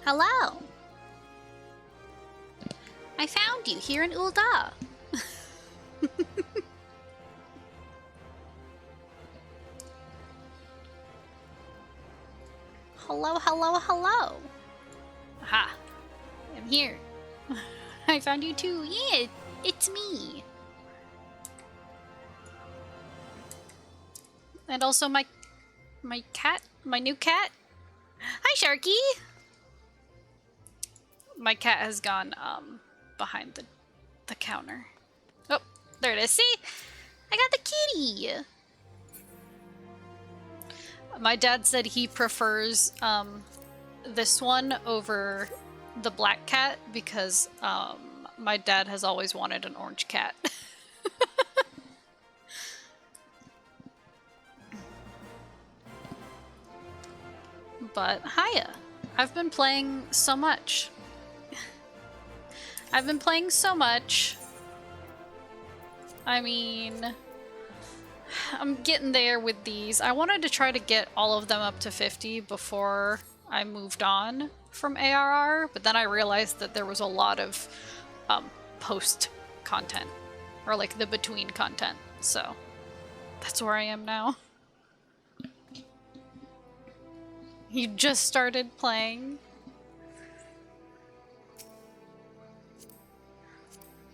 Hello. I found you here in Ul'dah. Hello, hello, hello. Aha. I'm here. I found you too. Yeah, it's me. And also my cat, my new cat. Hi, Sharky. My cat has gone behind the counter. Oh, there it is. See? I got the kitty. My dad said he prefers this one over the black cat because my dad has always wanted an orange cat. But hiya. I've been playing so much. I've been playing so much. I mean, I'm getting there with these. I wanted to try to get all of them up to 50 before I moved on from ARR, but then I realized that there was a lot of post content, or like the between content, so that's where I am now. You just started playing?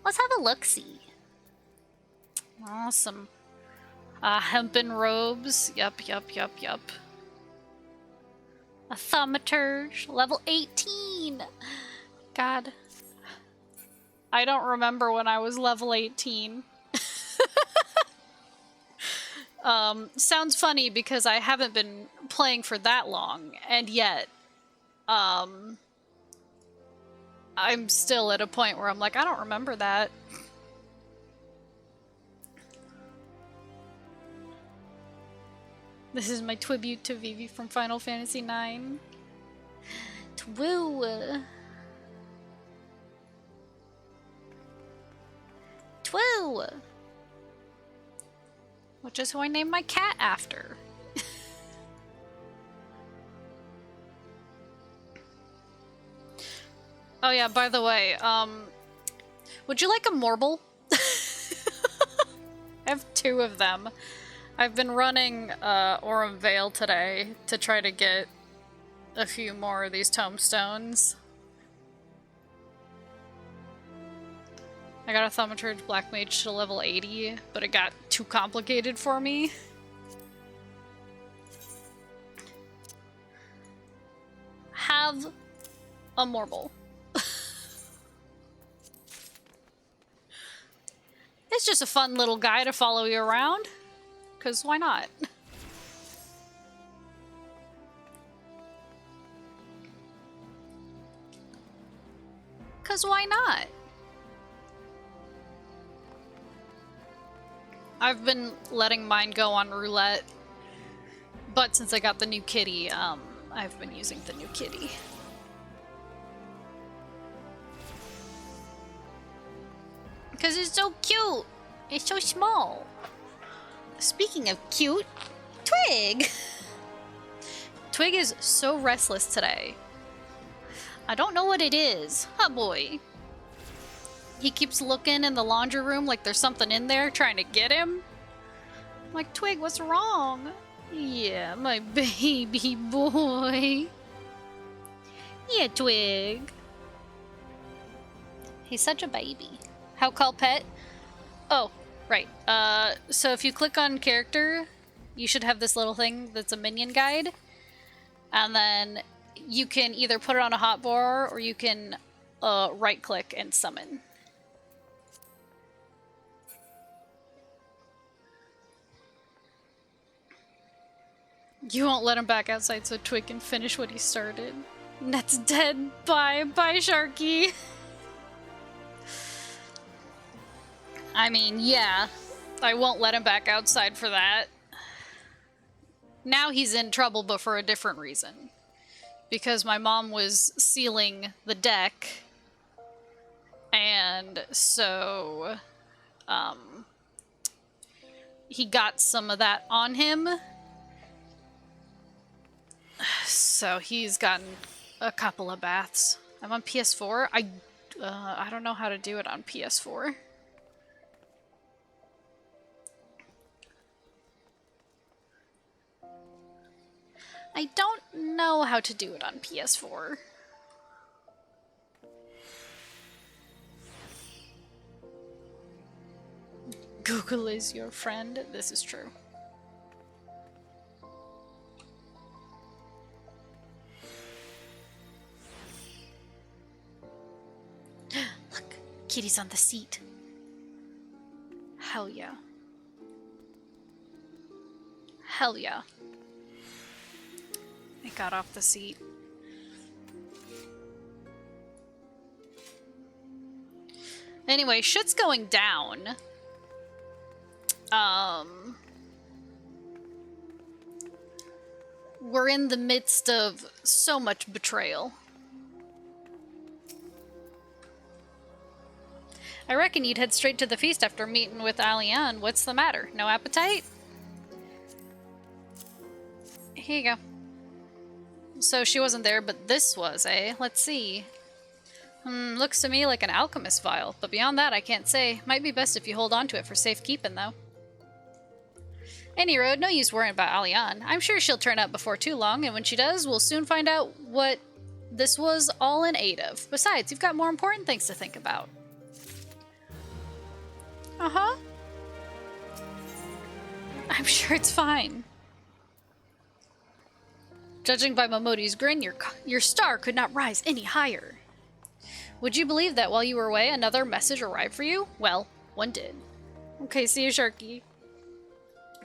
Let's have a look-see. Awesome. Hempen robes. Yup. A thaumaturge. Level 18! God. I don't remember when I was level 18. Sounds funny because I haven't been playing for that long, and yet, I'm still at a point where I'm like, I don't remember that. This is my tribute to Vivi from Final Fantasy IX. Twoo! Twoo! Which is who I named my cat after. Oh yeah, by the way, would you like a Morble? I have 2 of them. I've been running Aurum Vale today to try to get a few more of these tomestones. I got a Thaumaturge Black Mage to level 80, but it got too complicated for me. Have a Morble. It's just a fun little guy to follow you around. 'Cause why not? Cause why not? I've been letting mine go on roulette, but since I got the new kitty, I've been using the new kitty. Cause it's so cute! It's so small! Speaking of cute, Twig! Twig is so restless today. I don't know what it is. Huh, boy. He keeps looking in the laundry room like there's something in there trying to get him. I'm like, Twig, what's wrong? Yeah, my baby boy. Yeah, Twig. He's such a baby. How call pet? Oh, right. So if you click on character, you should have this little thing that's a minion guide. And then you can either put it on a hotbar or you can right click and summon. You won't let him back outside so Twig can finish what he started. Net's dead. Bye. Bye, Sharky. I mean, yeah. I won't let him back outside for that. Now he's in trouble, but for a different reason. Because my mom was sealing the deck. And so... he got some of that on him. So he's gotten a couple of baths. I'm on PS4. I don't know how to do it on PS4. I don't know how to do it on PS4. Google is your friend. This is true. Look, Kitty's on the seat. Hell yeah. Hell yeah. I got off the seat. Anyway, shit's going down. We're in the midst of so much betrayal. I reckon you'd head straight to the feast after meeting with Aliane. What's the matter? No appetite? Here you go. So she wasn't there, but this was, eh? Let's see. Looks to me like an alchemist vial, but beyond that I can't say. Might be best if you hold on to it for safekeeping, though. Any road, no use worrying about Aliane. I'm sure she'll turn up before too long, and when she does, we'll soon find out what this was all in aid of. Besides, you've got more important things to think about. Uh-huh. I'm sure it's fine. Judging by Momodi's grin, your star could not rise any higher. Would you believe that while you were away, another message arrived for you? Well, one did. Okay, see you, Sharky.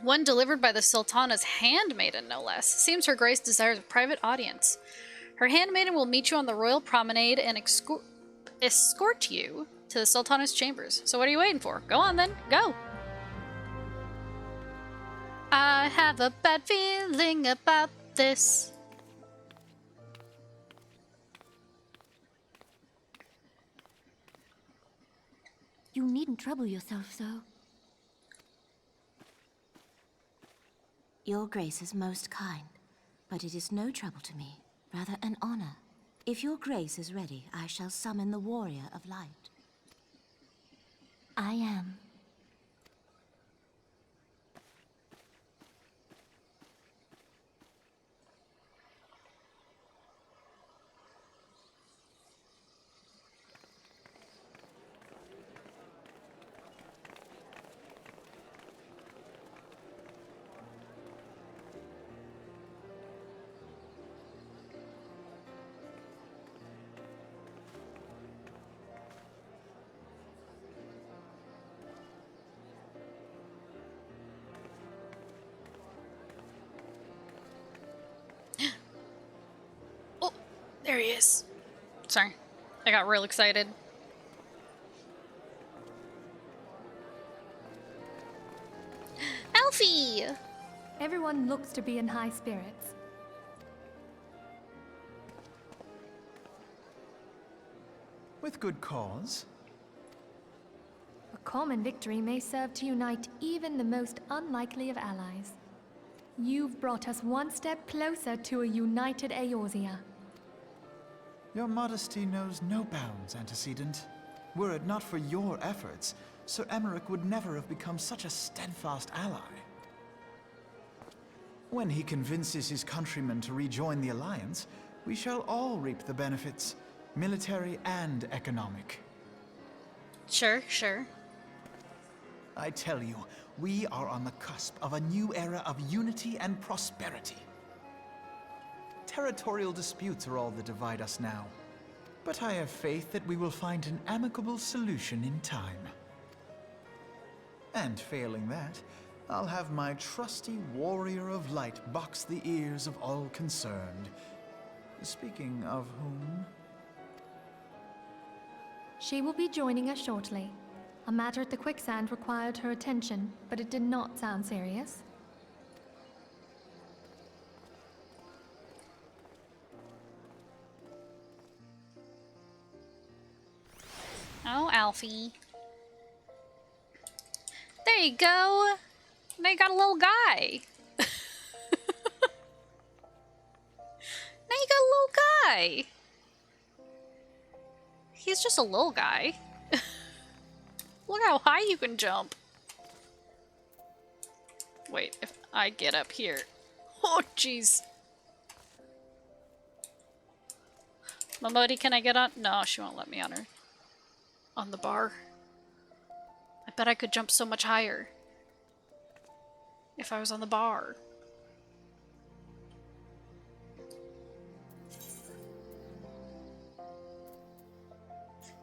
One delivered by the Sultana's handmaiden, no less. Seems her grace desires a private audience. Her handmaiden will meet you on the royal promenade and escort you to the Sultana's chambers. So what are you waiting for? Go on then, go! I have a bad feeling about this. You needn't trouble yourself so. Your Grace is most kind, but it is no trouble to me, rather an honor. If your Grace is ready, I shall summon the Warrior of Light. I am. There he is. Sorry, I got real excited. Alfie! Everyone looks to be in high spirits. With good cause. A common victory may serve to unite even the most unlikely of allies. You've brought us one step closer to a united Eorzea. Your modesty knows no bounds, Antecedent. Were it not for your efforts, Sir Emmerich would never have become such a steadfast ally. When he convinces his countrymen to rejoin the Alliance, we shall all reap the benefits, military and economic. Sure, sure. I tell you, we are on the cusp of a new era of unity and prosperity. Territorial disputes are all that divide us now. But I have faith that we will find an amicable solution in time. And failing that, I'll have my trusty Warrior of Light box the ears of all concerned. Speaking of whom... She will be joining us shortly. A matter at the quicksand required her attention, but it did not sound serious. Oh, Alfie. There you go. Now you got a little guy. Now you got a little guy. He's just a little guy. Look how high you can jump. Wait, if I get up here. Oh, jeez. Momodi, can I get on? No, she won't let me on her. On the bar. I bet I could jump so much higher. If I was on the bar.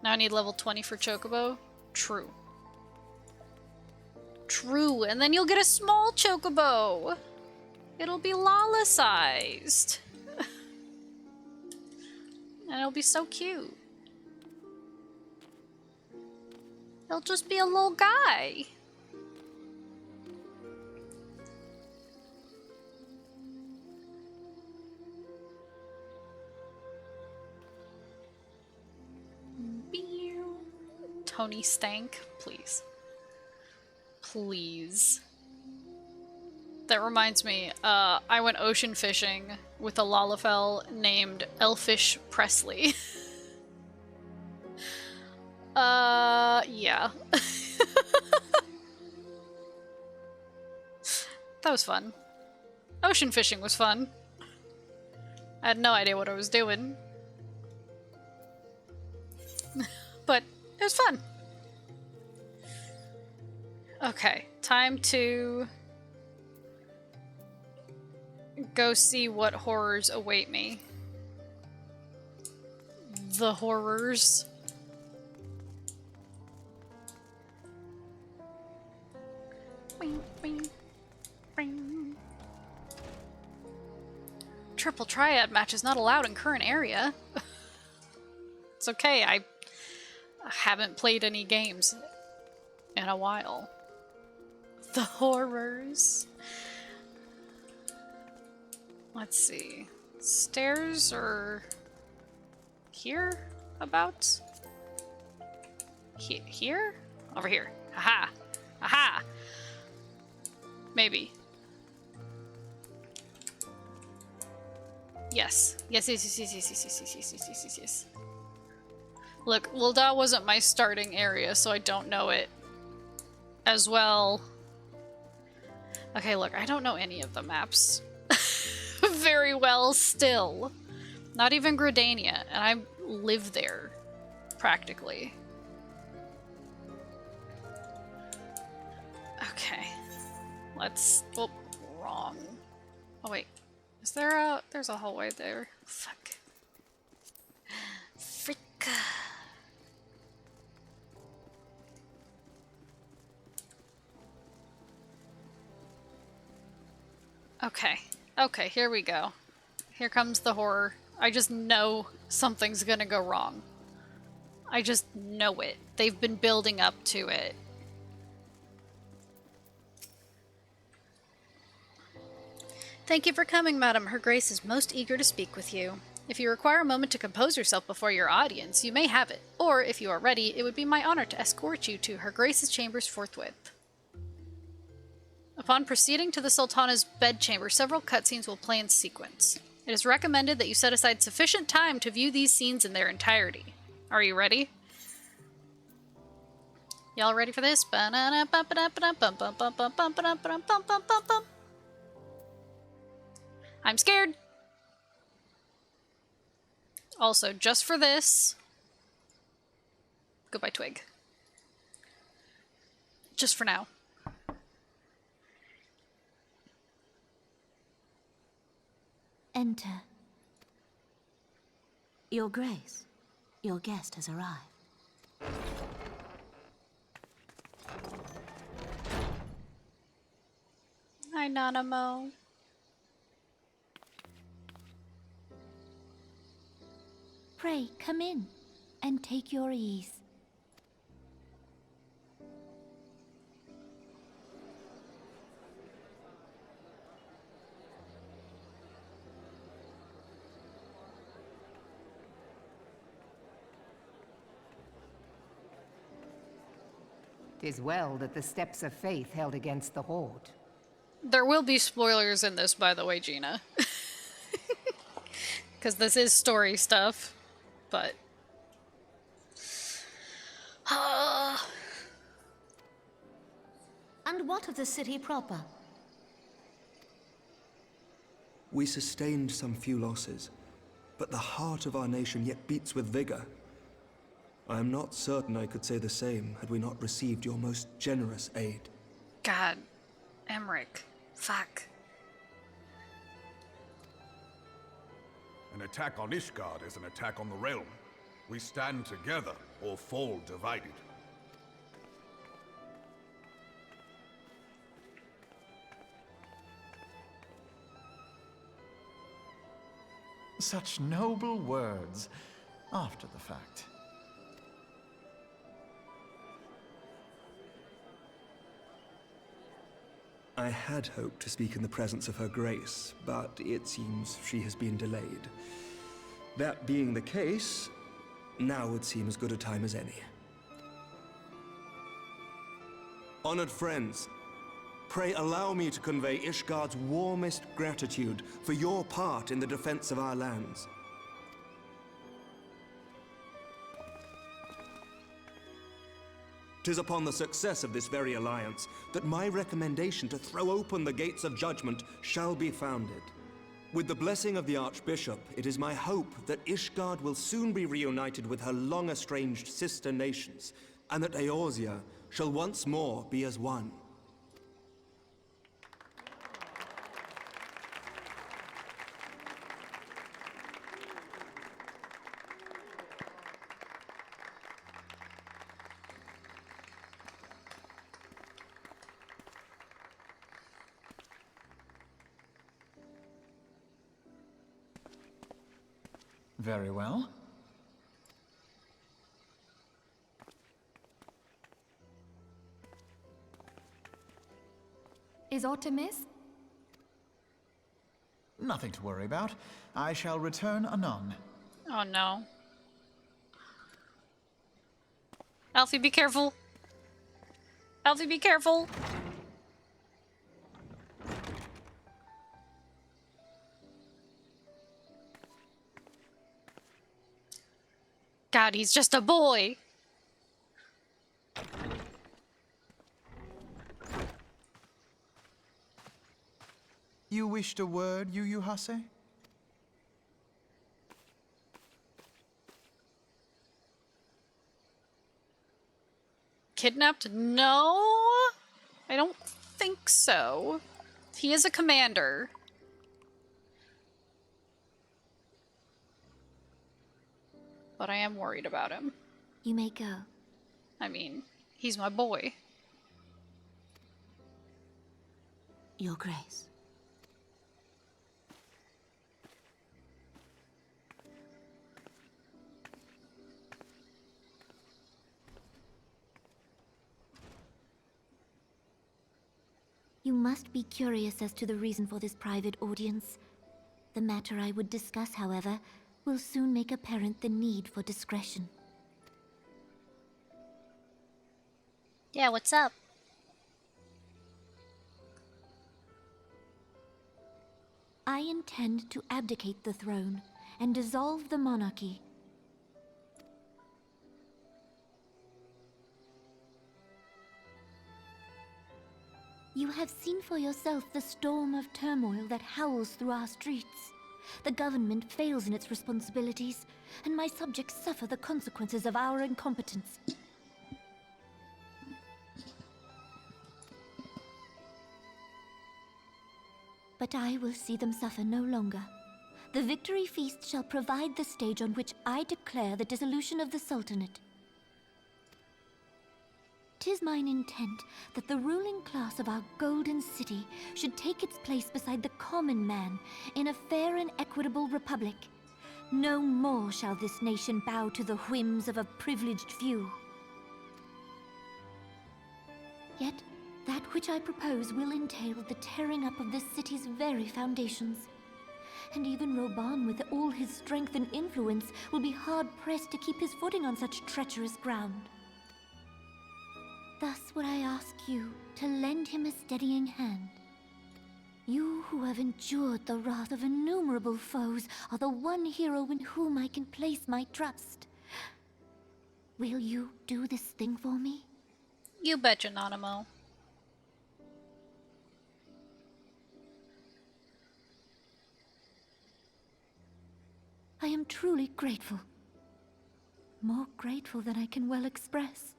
Now I need level 20 for Chocobo? True. True, and then you'll get a small Chocobo! It'll be Lala-sized. And it'll be so cute. He'll just be a little guy. Tony Stank, please. Please. That reminds me, I went ocean fishing with a Lalafell named Elfish Presley. Yeah. That was fun. Ocean fishing was fun. I had no idea what I was doing. But it was fun. Okay, time to go see what horrors await me. The horrors. Bing, bing, bing. Triple triad match is not allowed in current area. It's okay, I haven't played any games in a while. The horrors. Let's see. Stairs are here about? Here? Over here. Aha! Aha! Maybe. Yes. Yes, yes, yes, yes, yes, yes, yes, yes, yes, yes, yes, yes. Look, Lilda wasn't my starting area, so I don't know it as well. Okay, look, I don't know any of the maps very well still. Not even Gridania, and I live there, practically. Okay. Let's... Oh, wrong. Oh, wait. Is there a... There's a hallway there. Fuck. Frick. Okay. Okay, here we go. Here comes the horror. I just know something's gonna go wrong. I just know it. They've been building up to it. Thank you for coming, madam. Her Grace is most eager to speak with you. If you require a moment to compose yourself before your audience, you may have it. Or, if you are ready, it would be my honor to escort you to Her Grace's chambers forthwith. Upon proceeding to the Sultana's bedchamber, several cutscenes will play in sequence. It is recommended that you set aside sufficient time to view these scenes in their entirety. Are you ready? Y'all ready for this? I'm scared! Also, just for this... Goodbye, Twig. Just for now. Enter. Your Grace, your guest has arrived. Hi, Nanamo. Pray, come in and take your ease. "'Tis well that the steps of faith held against the horde." There will be spoilers in this, by the way, Gina. Because this is story stuff, but... And what of the city proper? We sustained some few losses, but the heart of our nation yet beats with vigor. I am not certain I could say the same had we not received your most generous aid. God, Emmerich. Fuck. An attack on Ishgard is an attack on the realm. We stand together or fall divided. Such noble words after the fact. I had hoped to speak in the presence of Her Grace, but it seems she has been delayed. That being the case, now would seem as good a time as any. Honored friends, pray allow me to convey Ishgard's warmest gratitude for your part in the defense of our lands. 'Tis upon the success of this very alliance that my recommendation to throw open the gates of judgment shall be founded. With the blessing of the Archbishop, it is my hope that Ishgard will soon be reunited with her long-estranged sister nations, and that Eorzea shall once more be as one. Very well. Is aught amiss? Nothing to worry about. I shall return anon. Oh no. Alfie, be careful. Alfie, be careful. God, he's just a boy. You wished a word, Yu Hase? Kidnapped? No, I don't think so. He is a commander. But I am worried about him. You may go. I mean, he's my boy. Your Grace. You must be curious as to the reason for this private audience. The matter I would discuss, however, will soon make apparent the need for discretion. Yeah, what's up? I intend to abdicate the throne and dissolve the monarchy. You have seen for yourself the storm of turmoil that howls through our streets. The government fails in its responsibilities, and my subjects suffer the consequences of our incompetence. But I will see them suffer no longer. The victory feast shall provide the stage on which I declare the dissolution of the Sultanate. 'Tis mine intent that the ruling class of our golden city should take its place beside the common man in a fair and equitable republic. No more shall this nation bow to the whims of a privileged few. Yet, that which I propose will entail the tearing up of this city's very foundations. And even Roban, with all his strength and influence, will be hard-pressed to keep his footing on such treacherous ground. Thus would I ask you to lend him a steadying hand. You who have endured the wrath of innumerable foes are the one hero in whom I can place my trust. Will you do this thing for me? You betcha, Nanamo. I am truly grateful. More grateful than I can well express.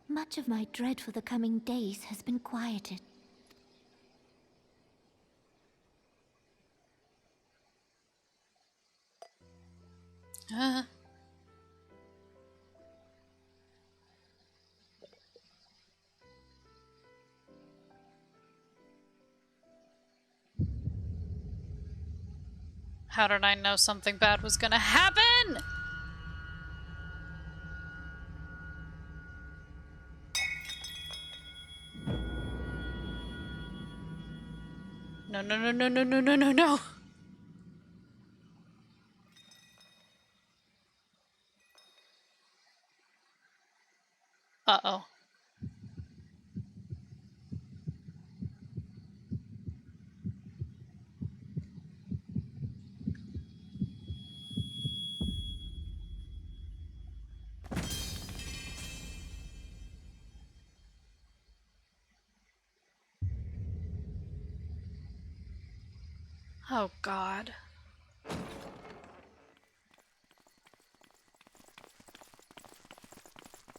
Much of my dread for the coming days has been quieted. How did I know something bad was gonna happen? No, no, no, no, no, no, no, no, no. Uh-oh. Oh, God.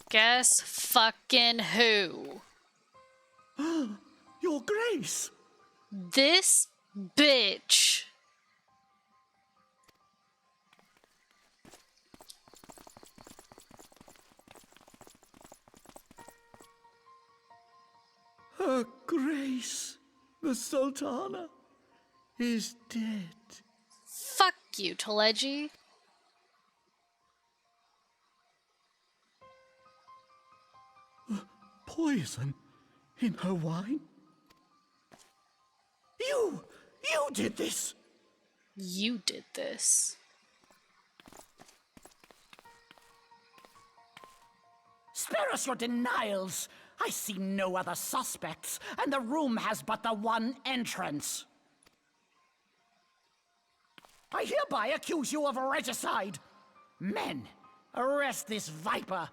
Guess fucking who? Your Grace! This bitch. Her Grace, the Sultana, is dead. Fuck you, Teleji. Poison in her wine? You did this! You did this. Spare us your denials! I see no other suspects, and the room has but the one entrance. I hereby accuse you of regicide. Men, arrest this viper.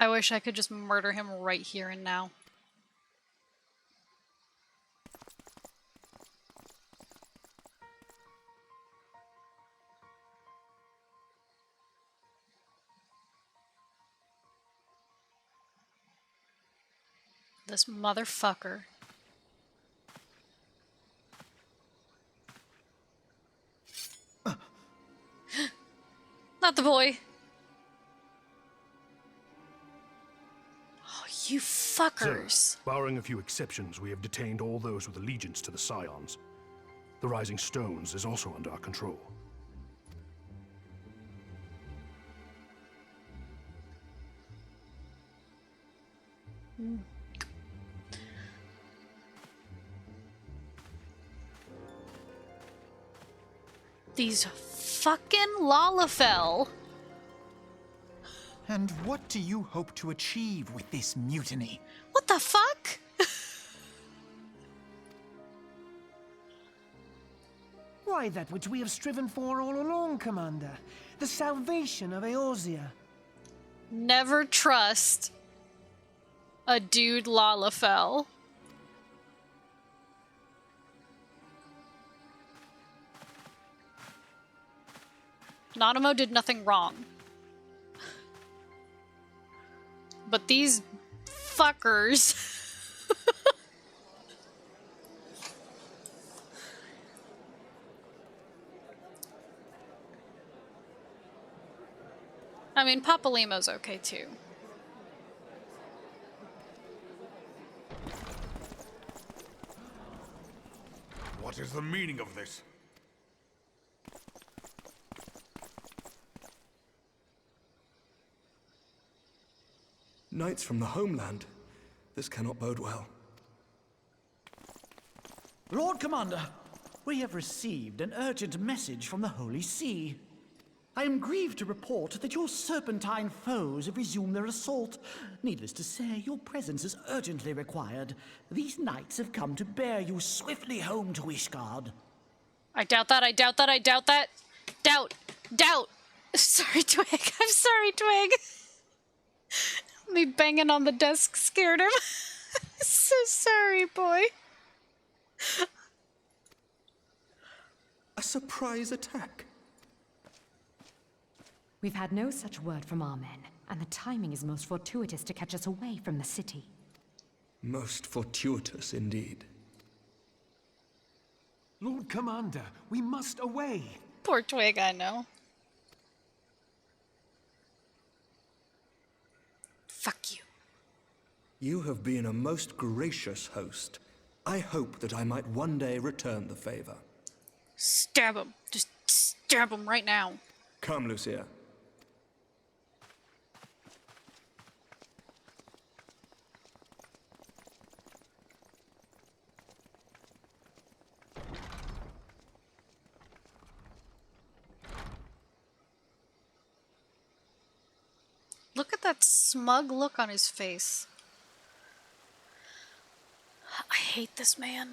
I wish I could just murder him right here and now. This motherfucker. Not the boy. Oh, you fuckers. Sir, barring a few exceptions, we have detained all those with allegiance to the Scions. The Rising Stones is also under our control. These fucking Lalafell. And what do you hope to achieve with this mutiny? What the fuck? Why, that which we have striven for all along, Commander. The salvation of Eorzea. Never trust a dude Lalafell. Nanamo did nothing wrong. But these fuckers. I mean, Papalimo's okay too. What is the meaning of this? Knights from the homeland. This cannot bode well. Lord Commander, we have received an urgent message from the Holy See. I am grieved to report that your serpentine foes have resumed their assault. Needless to say, your presence is urgently required. These knights have come to bear you swiftly home to Ishgard. I doubt that, I doubt that, I doubt that. Doubt. Sorry, Twig. I'm sorry, Twig. Me banging on the desk scared him. So sorry, boy. A surprise attack? We've had no such word from our men, and the timing is most fortuitous to catch us away from the city. Most fortuitous indeed. Lord Commander, we must away. Poor Twig, I know. Fuck you. You have been a most gracious host. I hope that I might one day return the favor. Stab him. Just stab him right now. Come, Lucia. Look at that smug look on his face. I hate this man.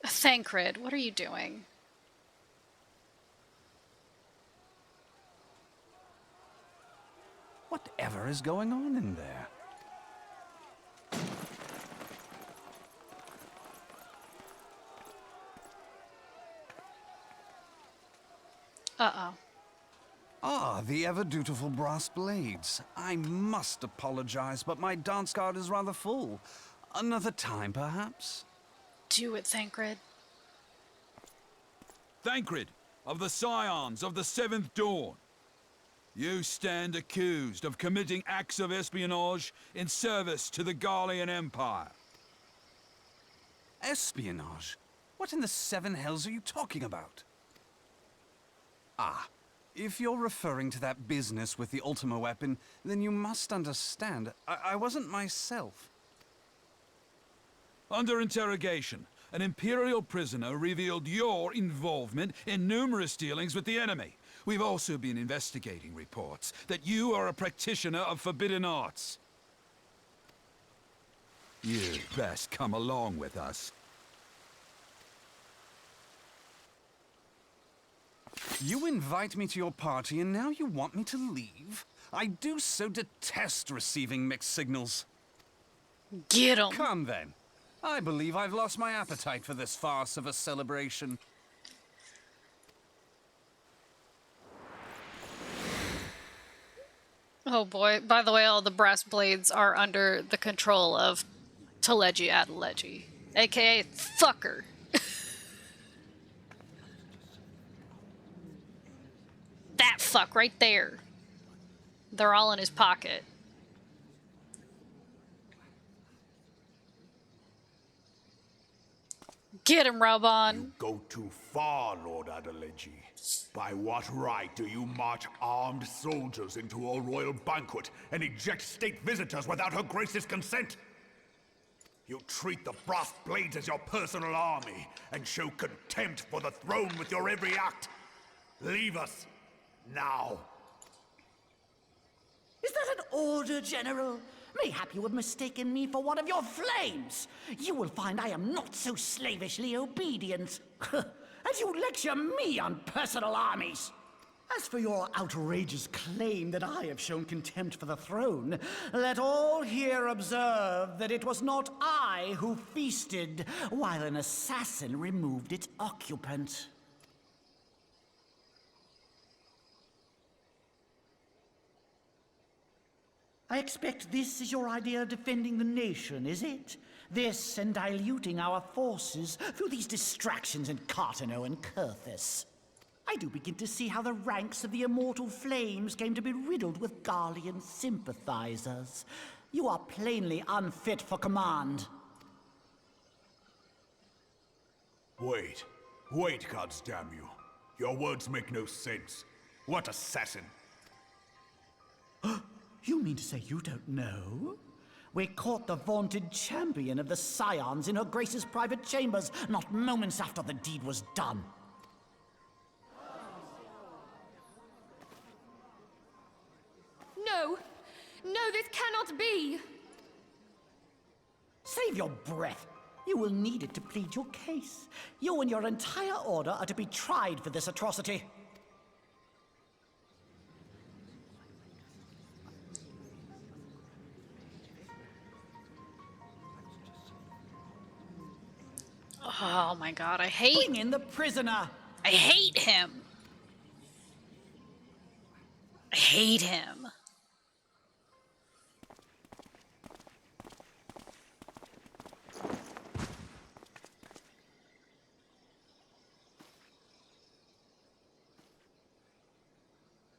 Thancred, what are you doing? Whatever is going on in there? Uh-oh. Ah, the ever-dutiful brass blades. I must apologize, but my dance card is rather full. Another time, perhaps? Do it, Thancred. Thancred, of the Scions of the Seventh Dawn. You stand accused of committing acts of espionage in service to the Garlean Empire. Espionage? What in the seven hells are you talking about? Ah, if you're referring to that business with the Ultima weapon, then you must understand, I wasn't myself. Under interrogation, an Imperial prisoner revealed your involvement in numerous dealings with the enemy. We've also been investigating reports that you are a practitioner of forbidden arts. You'd best come along with us. You invite me to your party and now you want me to leave? I do so detest receiving mixed signals. Get 'em. Come then. I believe I've lost my appetite for this farce of a celebration. Oh boy, by the way, all the brass blades are under the control of Teleji Adeleji, aka Fucker. That fuck right there. They're all in his pocket. Get him, Raubon. You go too far, Lord Adeleji. By what right do you march armed soldiers into a royal banquet and eject state visitors without her grace's consent? You treat the brass blades as your personal army and show contempt for the throne with your every act. Leave us, now. Is that an order, General? Mayhap you have mistaken me for one of your flames. You will find I am not so slavishly obedient. As you lecture me on personal armies. As for your outrageous claim that I have shown contempt for the throne, let all here observe that it was not I who feasted while an assassin removed its occupant. I expect this is your idea of defending the nation, is it? This and diluting our forces through these distractions in Cartano and Kurthis. I do begin to see how the ranks of the Immortal Flames came to be riddled with Garlean sympathizers. You are plainly unfit for command. Wait, goddamn you. Your words make no sense. What assassin? You mean to say you don't know? We caught the vaunted champion of the Scions in her Grace's private chambers, not moments after the deed was done. No! No, this cannot be! Save your breath. You will need it to plead your case. You and your entire order are to be tried for this atrocity. Oh my god, I hate... Bring in the prisoner! I hate him! I hate him.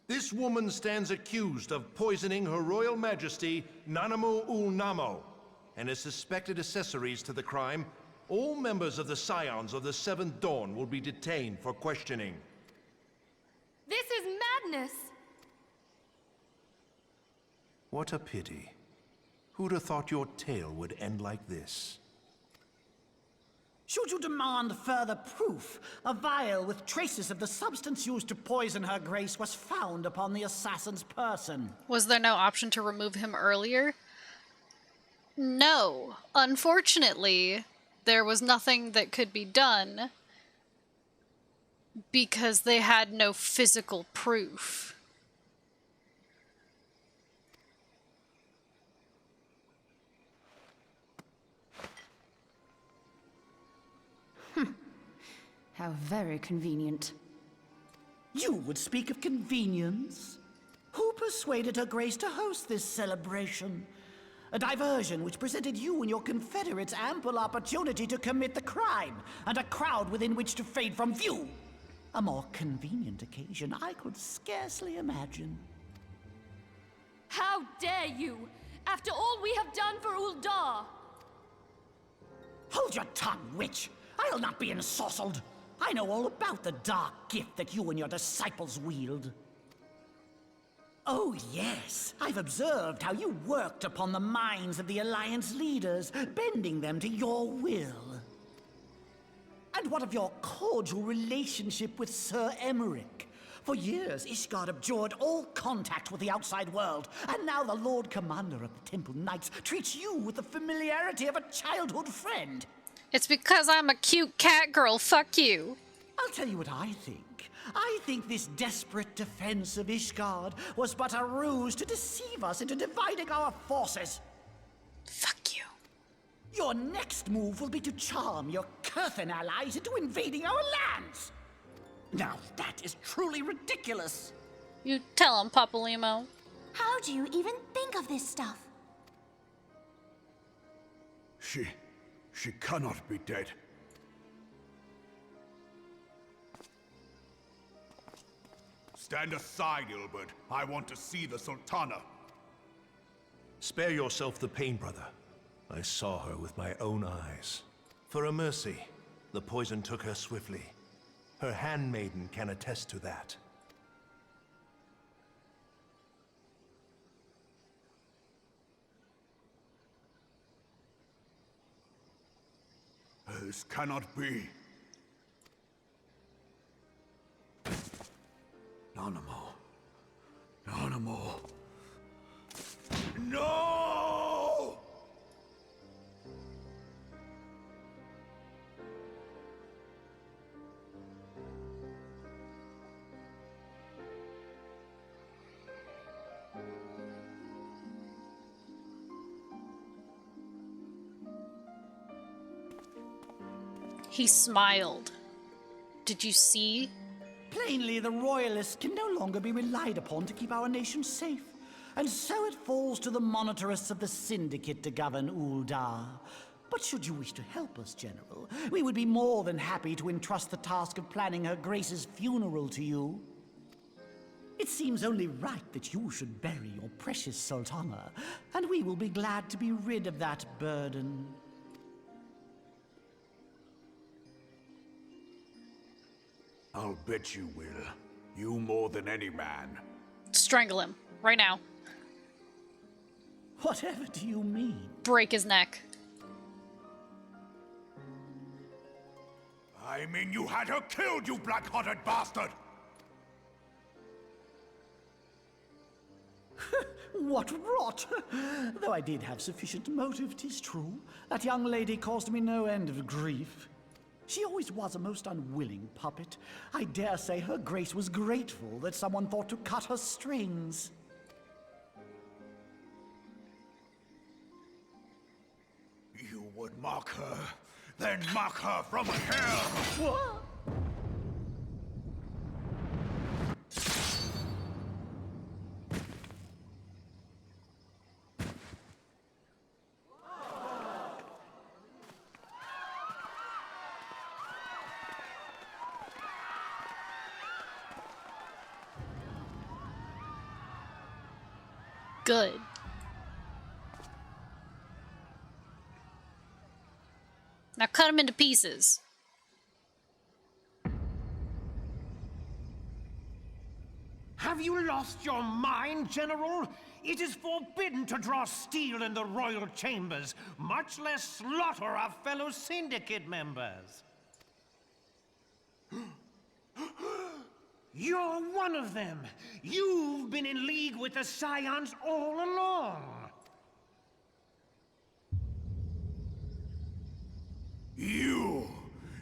This woman stands accused of poisoning Her Royal Majesty Nanamu ul Namo and is suspected accessories to the crime. All members of the Scions of the Seventh Dawn will be detained for questioning. This is madness! What a pity. Who'd have thought your tale would end like this? Should you demand further proof, a vial with traces of the substance used to poison Her Grace was found upon the assassin's person. Was there no option to remove him earlier? No. Unfortunately, there was nothing that could be done because they had no physical proof. How very convenient. You would speak of convenience? Who persuaded Her Grace to host this celebration? A diversion which presented you and your confederates ample opportunity to commit the crime, and a crowd within which to fade from view. A more convenient occasion I could scarcely imagine. How dare you! After all we have done for Uldar! Hold your tongue, witch! I'll not be ensorcelled! I know all about the dark gift that you and your disciples wield. Oh yes, I've observed how you worked upon the minds of the Alliance leaders, bending them to your will. And what of your cordial relationship with Sir Emmerich? For years, Ishgard abjured all contact with the outside world, and now the Lord Commander of the Temple Knights treats you with the familiarity of a childhood friend. It's because I'm a cute cat girl, fuck you. I'll tell you what I think. I think this desperate defense of Ishgard was but a ruse to deceive us into dividing our forces. Fuck you. Your next move will be to charm your Kurthan allies into invading our lands. Now that is truly ridiculous. You tell him, Papa Limo. How do you even think of this stuff? She cannot be dead. Stand aside, Ilbert. I want to see the Sultana. Spare yourself the pain, brother. I saw her with my own eyes. For a mercy, the poison took her swiftly. Her handmaiden can attest to that. This cannot be. Nanamo. Nanamo. No! He smiled. Did you see? Plainly, the Royalists can no longer be relied upon to keep our nation safe. And so it falls to the monitorists of the Syndicate to govern Uldar. But should you wish to help us, General, we would be more than happy to entrust the task of planning Her Grace's funeral to you. It seems only right that you should bury your precious Sultana, and we will be glad to be rid of that burden. I'll bet you will. You more than any man. Strangle him. Right now. Whatever do you mean? Break his neck. I mean you had her killed, you black-hearted bastard! What rot! Though I did have sufficient motive, 'tis true. That young lady caused me no end of grief. She always was a most unwilling puppet. I dare say her grace was grateful that someone thought to cut her strings. You would mock her, then mock her from hell! What? Good. Now cut him into pieces. Have you lost your mind, General? It is forbidden to draw steel in the royal chambers, much less slaughter our fellow syndicate members. You're one of them. You've been in league with the Scions all along.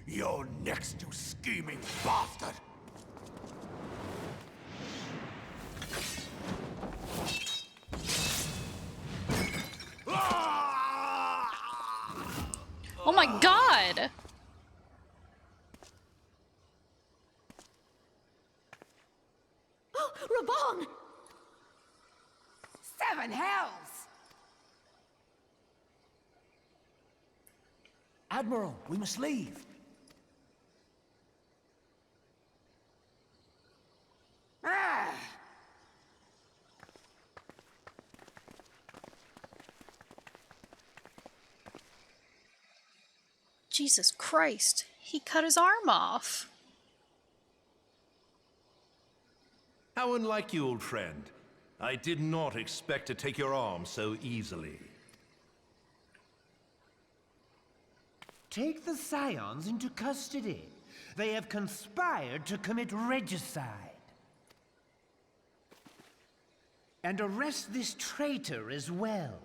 You're next, you scheming bastard! Oh my god! Oh, Raban! 7 hells! Admiral, we must leave. Ah! Jesus Christ, he cut his arm off. How unlike you, old friend. I did not expect to take your arm so easily. Take the Scions into custody. They have conspired to commit regicide. And arrest this traitor as well.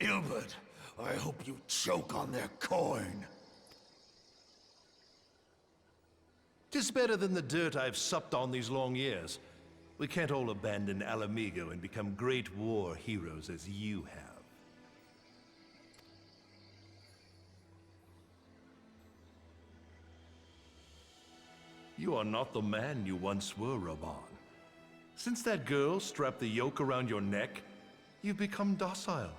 Ilbert, I hope you choke on their coin. 'Tis better than the dirt I've supped on these long years. We can't all abandon Alamigo and become great war heroes as you have. You are not the man you once were, Raban. Since that girl strapped the yoke around your neck, you've become docile.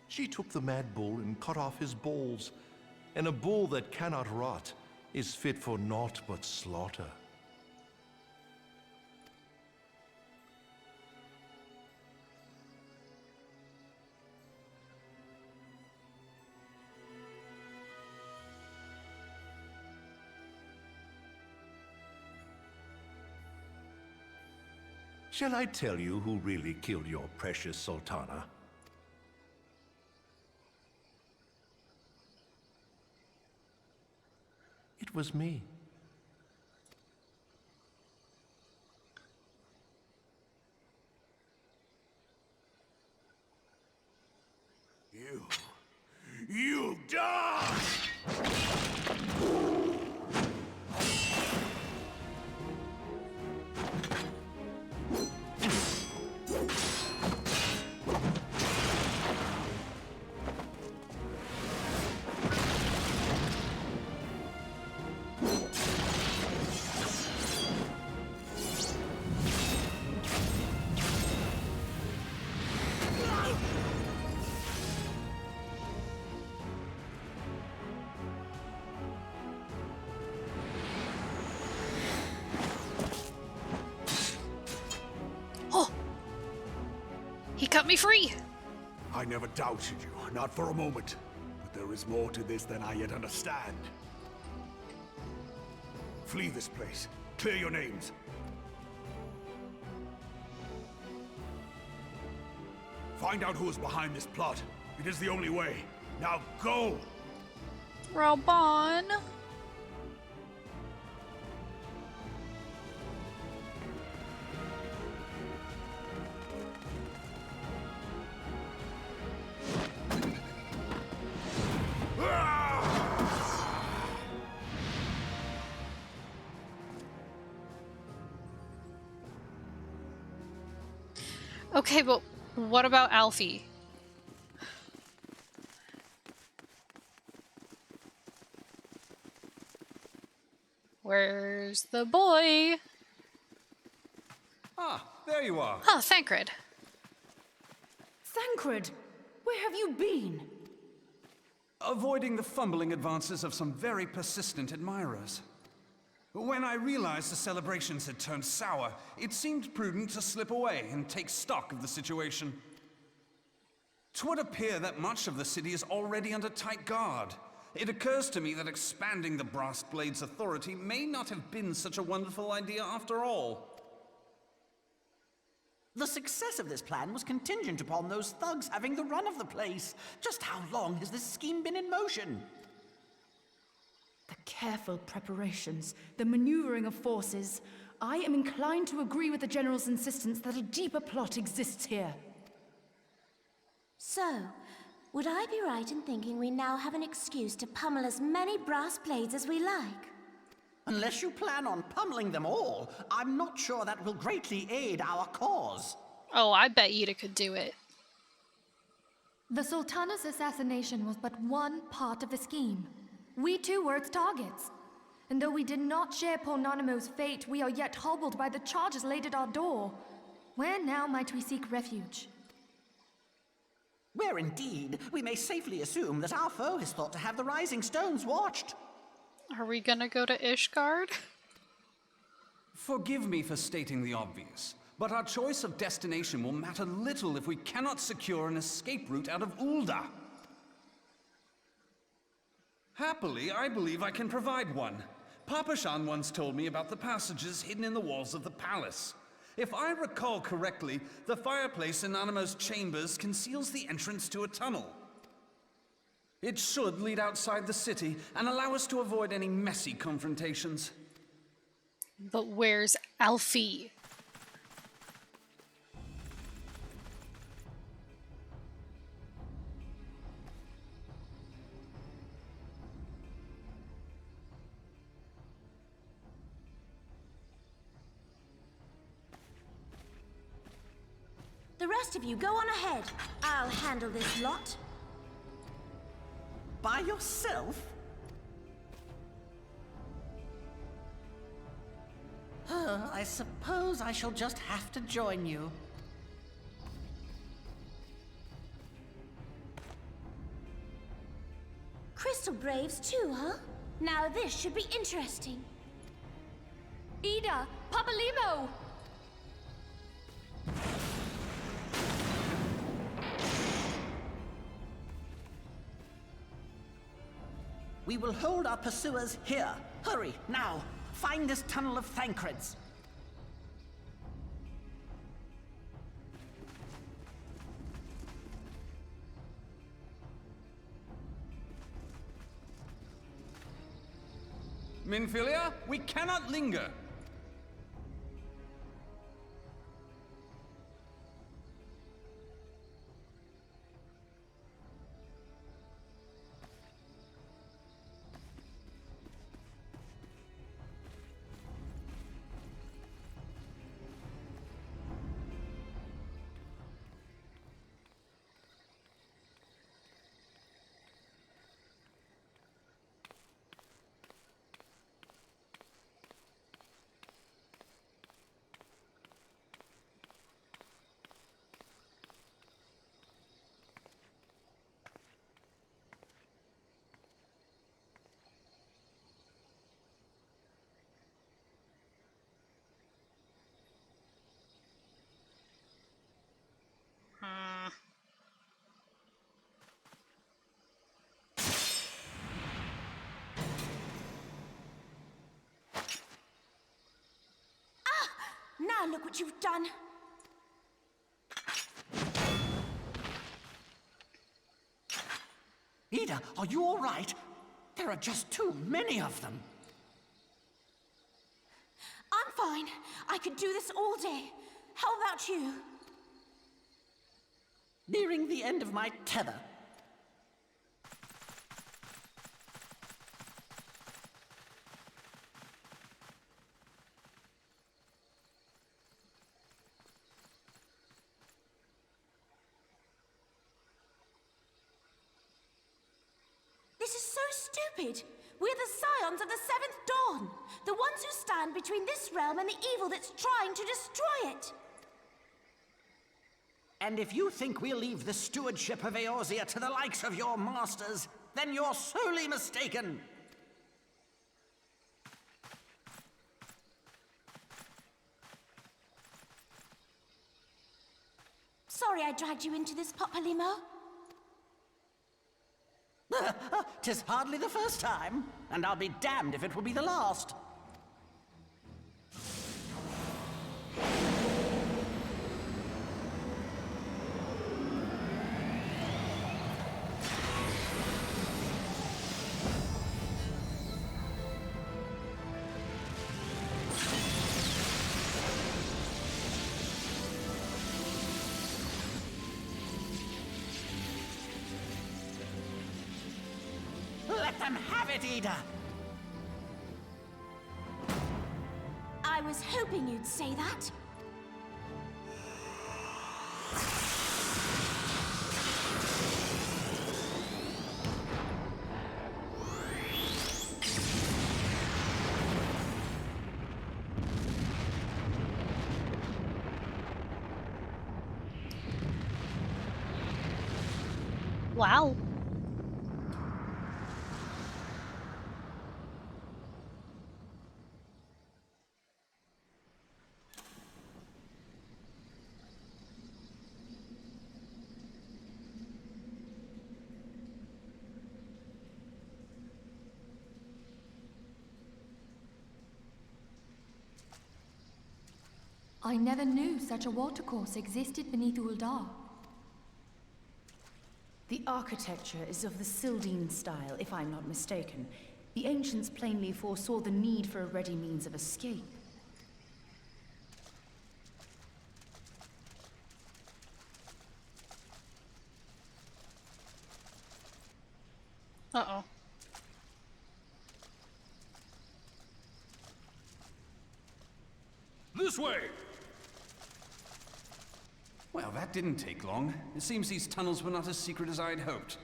She took the mad bull and cut off his balls, and a bull that cannot rot is fit for naught but slaughter. Shall I tell you who really killed your precious Sultana? It was me. You die! He cut me free! I never doubted you, not for a moment. But there is more to this than I yet understand. Flee this place. Clear your names. Find out who is behind this plot. It is the only way. Now go! Raubon. Okay, but what about Alfie? Where's the boy? Ah, there you are. Oh, Thancred. Thancred, where have you been? Avoiding the fumbling advances of some very persistent admirers. When I realized the celebrations had turned sour, it seemed prudent to slip away and take stock of the situation. 'Twould appear that much of the city is already under tight guard. It occurs to me that expanding the Brass Blade's authority may not have been such a wonderful idea after all. The success of this plan was contingent upon those thugs having the run of the place. Just how long has this scheme been in motion? The careful preparations, the maneuvering of forces. I am inclined to agree with the General's insistence that a deeper plot exists here. So, would I be right in thinking we now have an excuse to pummel as many brass blades as we like? Unless you plan on pummeling them all, I'm not sure that will greatly aid our cause. Oh, I bet Yida could do it. The Sultana's assassination was but one part of the scheme. We too were its targets. And though we did not share Pornanimo's fate, we are yet hobbled by the charges laid at our door. Where now might we seek refuge? Where indeed, we may safely assume that our foe has thought to have the Rising Stones watched. Are we gonna go to Ishgard? Forgive me for stating the obvious, but our choice of destination will matter little if we cannot secure an escape route out of Ul'dah. Happily, I believe I can provide one. Papa Shan once told me about the passages hidden in the walls of the palace. If I recall correctly, the fireplace in Animo's chambers conceals the entrance to a tunnel. It should lead outside the city and allow us to avoid any messy confrontations. But where's Alfie? The rest of you go on ahead. I'll handle this lot. By yourself? I suppose I shall just have to join you. Crystal Braves too, huh? Now this should be interesting. Ida! Papalimo! We will hold our pursuers here. Hurry, now! Find this tunnel of Thancred's. Minfilia, we cannot linger. Now look what you've done. Ada, are you all right? There are just too many of them. I'm fine. I could do this all day. How about you? Nearing the end of my tether. This is so stupid. We're the scions of the Seventh Dawn. The ones who stand between this realm and the evil that's trying to destroy it. And if you think we'll leave the stewardship of Eorzea to the likes of your masters, then you're sorely mistaken. Sorry I dragged you into this, Papalymo. 'Tis hardly the first time, and I'll be damned if it will be the last. Let them have it, Ada! I was hoping you'd say that. Wow. I never knew such a watercourse existed beneath Uldar. The architecture is of the Sildine style, if I'm not mistaken. The ancients plainly foresaw the need for a ready means of escape. Uh-oh. This way! Well, that didn't take long. It seems these tunnels were not as secret as I'd hoped.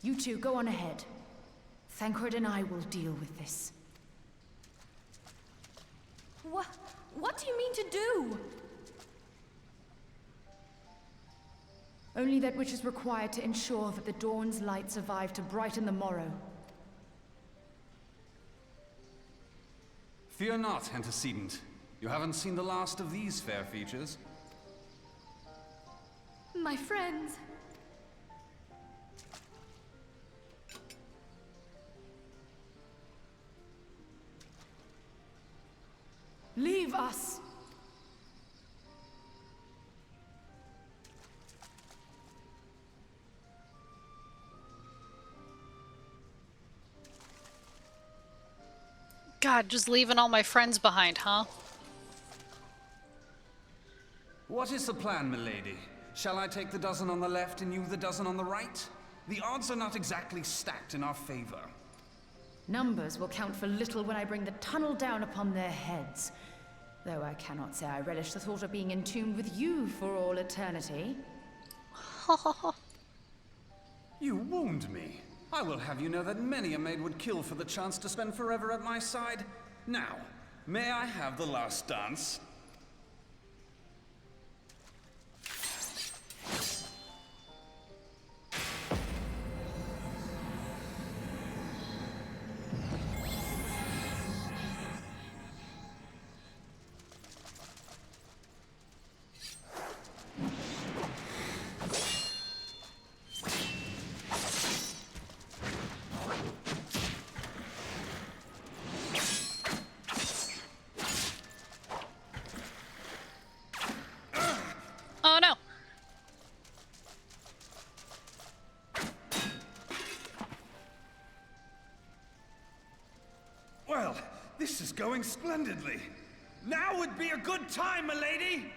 You two, go on ahead. Thancred and I will deal with this. What do you mean to do? Only that which is required to ensure that the dawn's light survive to brighten the morrow. Fear not, antecedent. You haven't seen the last of these fair features. My friends. Leave us! God, just leaving all my friends behind, huh? What is the plan, milady? Shall I take the dozen on the left and you the dozen on the right? The odds are not exactly stacked in our favor. Numbers will count for little when I bring the tunnel down upon their heads. Though I cannot say I relish the thought of being entombed with you for all eternity. You wound me. I will have you know that many a maid would kill for the chance to spend forever at my side. Now, may I have the last dance? This is going splendidly. Now would be a good time, milady!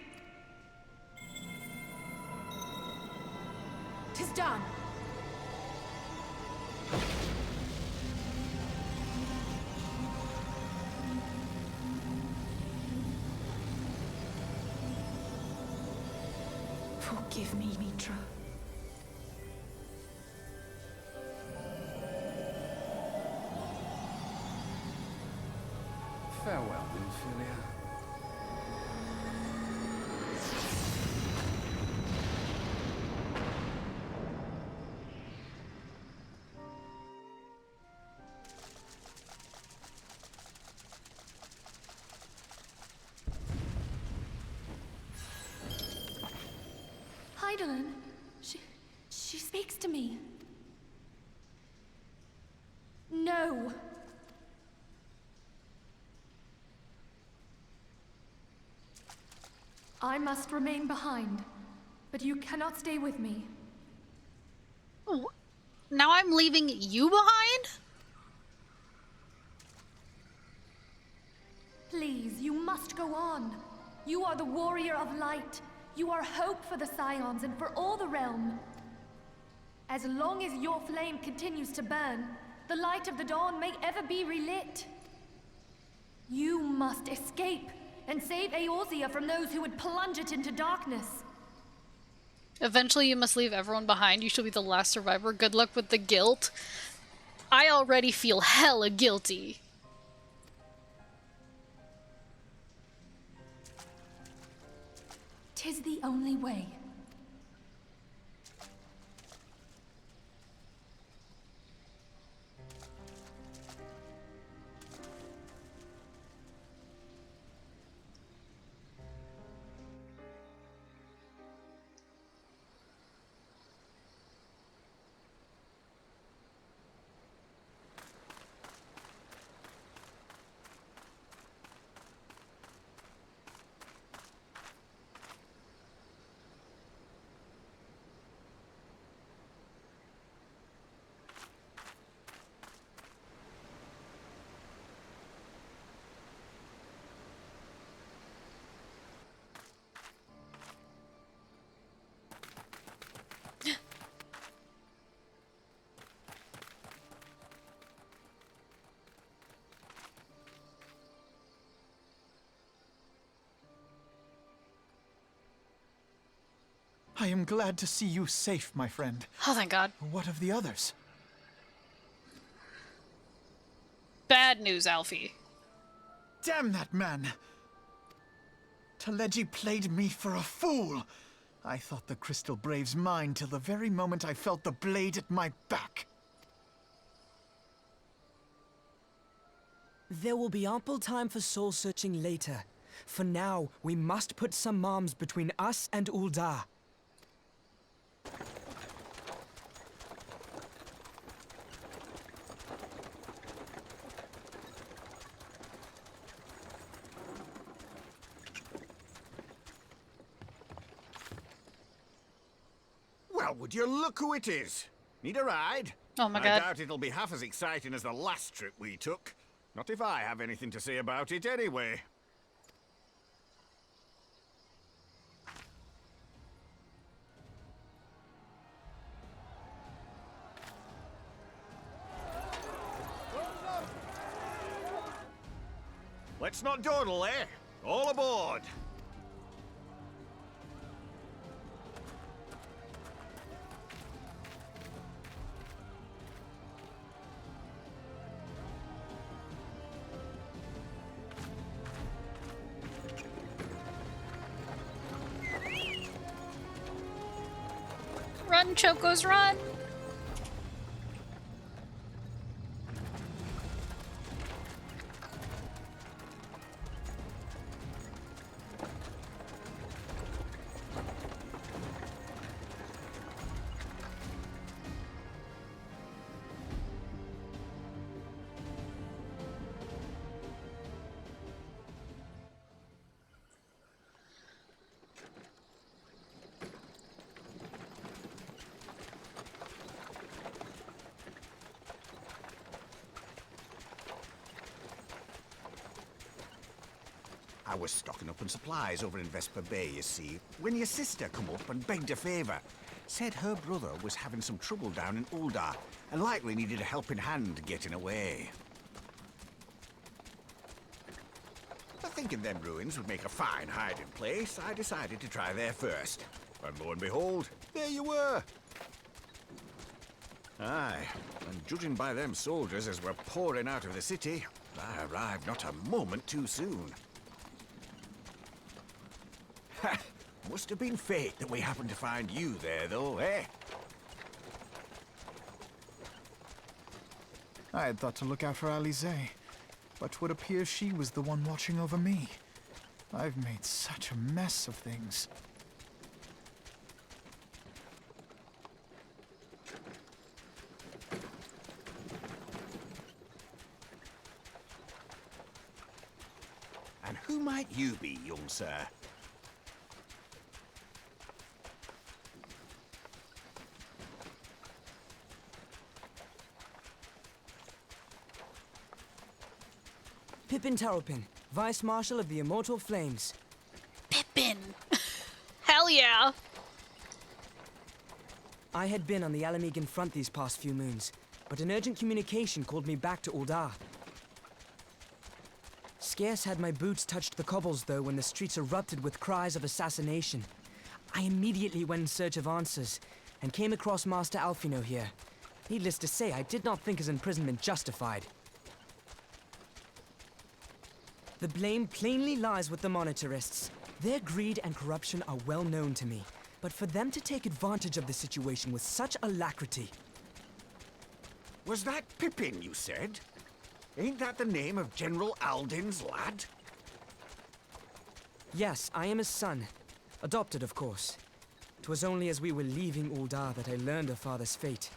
'Tis done. Forgive me, Mitra. Farewell, Nymphilia. Heidelin, she speaks to me. No. I must remain behind, but you cannot stay with me. Oh, now I'm leaving you behind? Please, you must go on. You are the warrior of light. You are hope for the Scions and for all the realm. As long as your flame continues to burn, the light of the dawn may ever be relit. You must escape and save Eorzea from those who would plunge it into darkness. Eventually you must leave everyone behind. You shall be the last survivor. Good luck with the guilt. I already feel hella guilty. Tis the only way. I am glad to see you safe, my friend. Oh, thank God. What of the others? Bad news, Alfie. Damn that man! Taleji played me for a fool! I thought the Crystal Brave's mine till the very moment I felt the blade at my back. There will be ample time for soul-searching later. For now, we must put some arms between us and Ul'dah. Well, would you look who it is? Need a ride? Oh my God. I doubt it'll be half as exciting as the last trip we took. Not if I have anything to say about it anyway. Let's not dawdle, eh? All aboard! Run, Chocos, run! was stocking up on supplies over in Vesper Bay, you see, when your sister come up and begged a favour. Said her brother was having some trouble down in Uldar, and likely needed a helping hand getting away. Thinking them ruins would make a fine hiding place, I decided to try there first. And lo and behold, there you were. Aye, and judging by them soldiers as were pouring out of the city, I arrived not a moment too soon. Ha! Must have been fate that we happened to find you there, though, eh? I had thought to look out for Alize, but would appear she was the one watching over me. I've made such a mess of things. And who might you be, young sir? Pippin Taropin, Vice Marshal of the Immortal Flames. Pippin! Hell yeah! I had been on the Alamegan front these past few moons, but an urgent communication called me back to Uldar. Scarce had my boots touched the cobbles, though, when the streets erupted with cries of assassination. I immediately went in search of answers, and came across Master Alfino here. Needless to say, I did not think his imprisonment justified. The blame plainly lies with the Monitarists. Their greed and corruption are well known to me, but for them to take advantage of the situation with such alacrity... Was that Pippin, you said? Ain't that the name of General Aldin's lad? Yes, I am his son. Adopted, of course. 'Twas only as we were leaving Uldar that I learned of father's fate.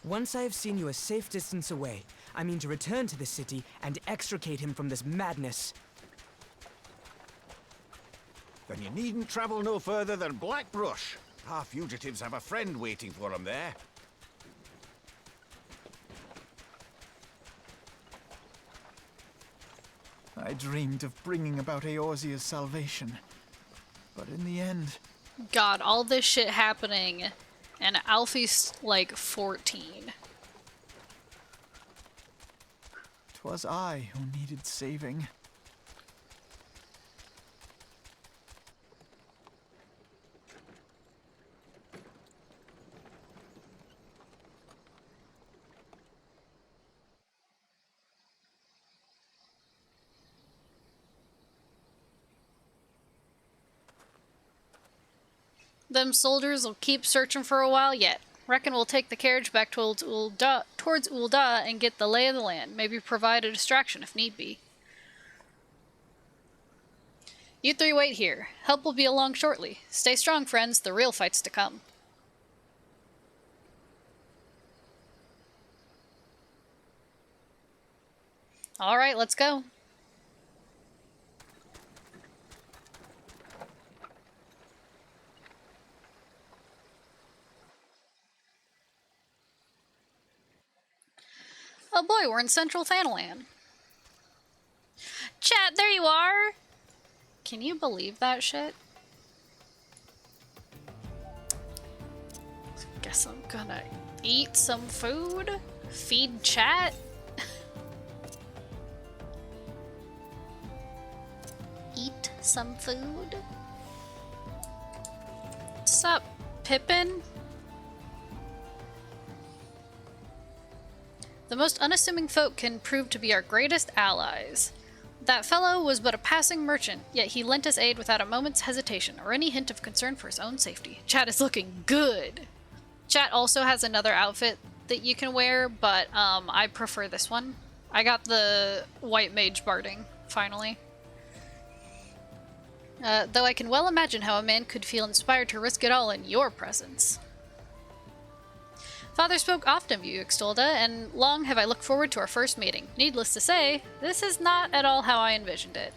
Once I have seen you a safe distance away, I mean to return to the city and extricate him from this madness. Then you needn't travel no further than Blackbrush. Our fugitives have a friend waiting for them there. I dreamed of bringing about Eorzea's salvation, but in the end... God, all this shit happening, and Alfie's like 14. 'Twas I who needed saving. Them soldiers will keep searching for a while yet. Reckon we'll take the carriage back towards Ul'dah and get the lay of the land. Maybe provide a distraction if need be. You three wait here. Help will be along shortly. Stay strong, friends. The real fight's to come. Alright, let's go. Oh boy, we're in Central Thanalan. Chat, there you are! Can you believe that shit? Guess I'm gonna eat some food? Feed chat? Eat some food? What's up, Pippin? The most unassuming folk can prove to be our greatest allies. That fellow was but a passing merchant, yet he lent us aid without a moment's hesitation or any hint of concern for his own safety. Chat is looking good. Chat also has another outfit that you can wear, but I prefer this one. I got the white mage barding, finally. Though I can well imagine how a man could feel inspired to risk it all in your presence. Father spoke often of you, Extolda, and long have I looked forward to our first meeting. Needless to say, this is not at all how I envisioned it.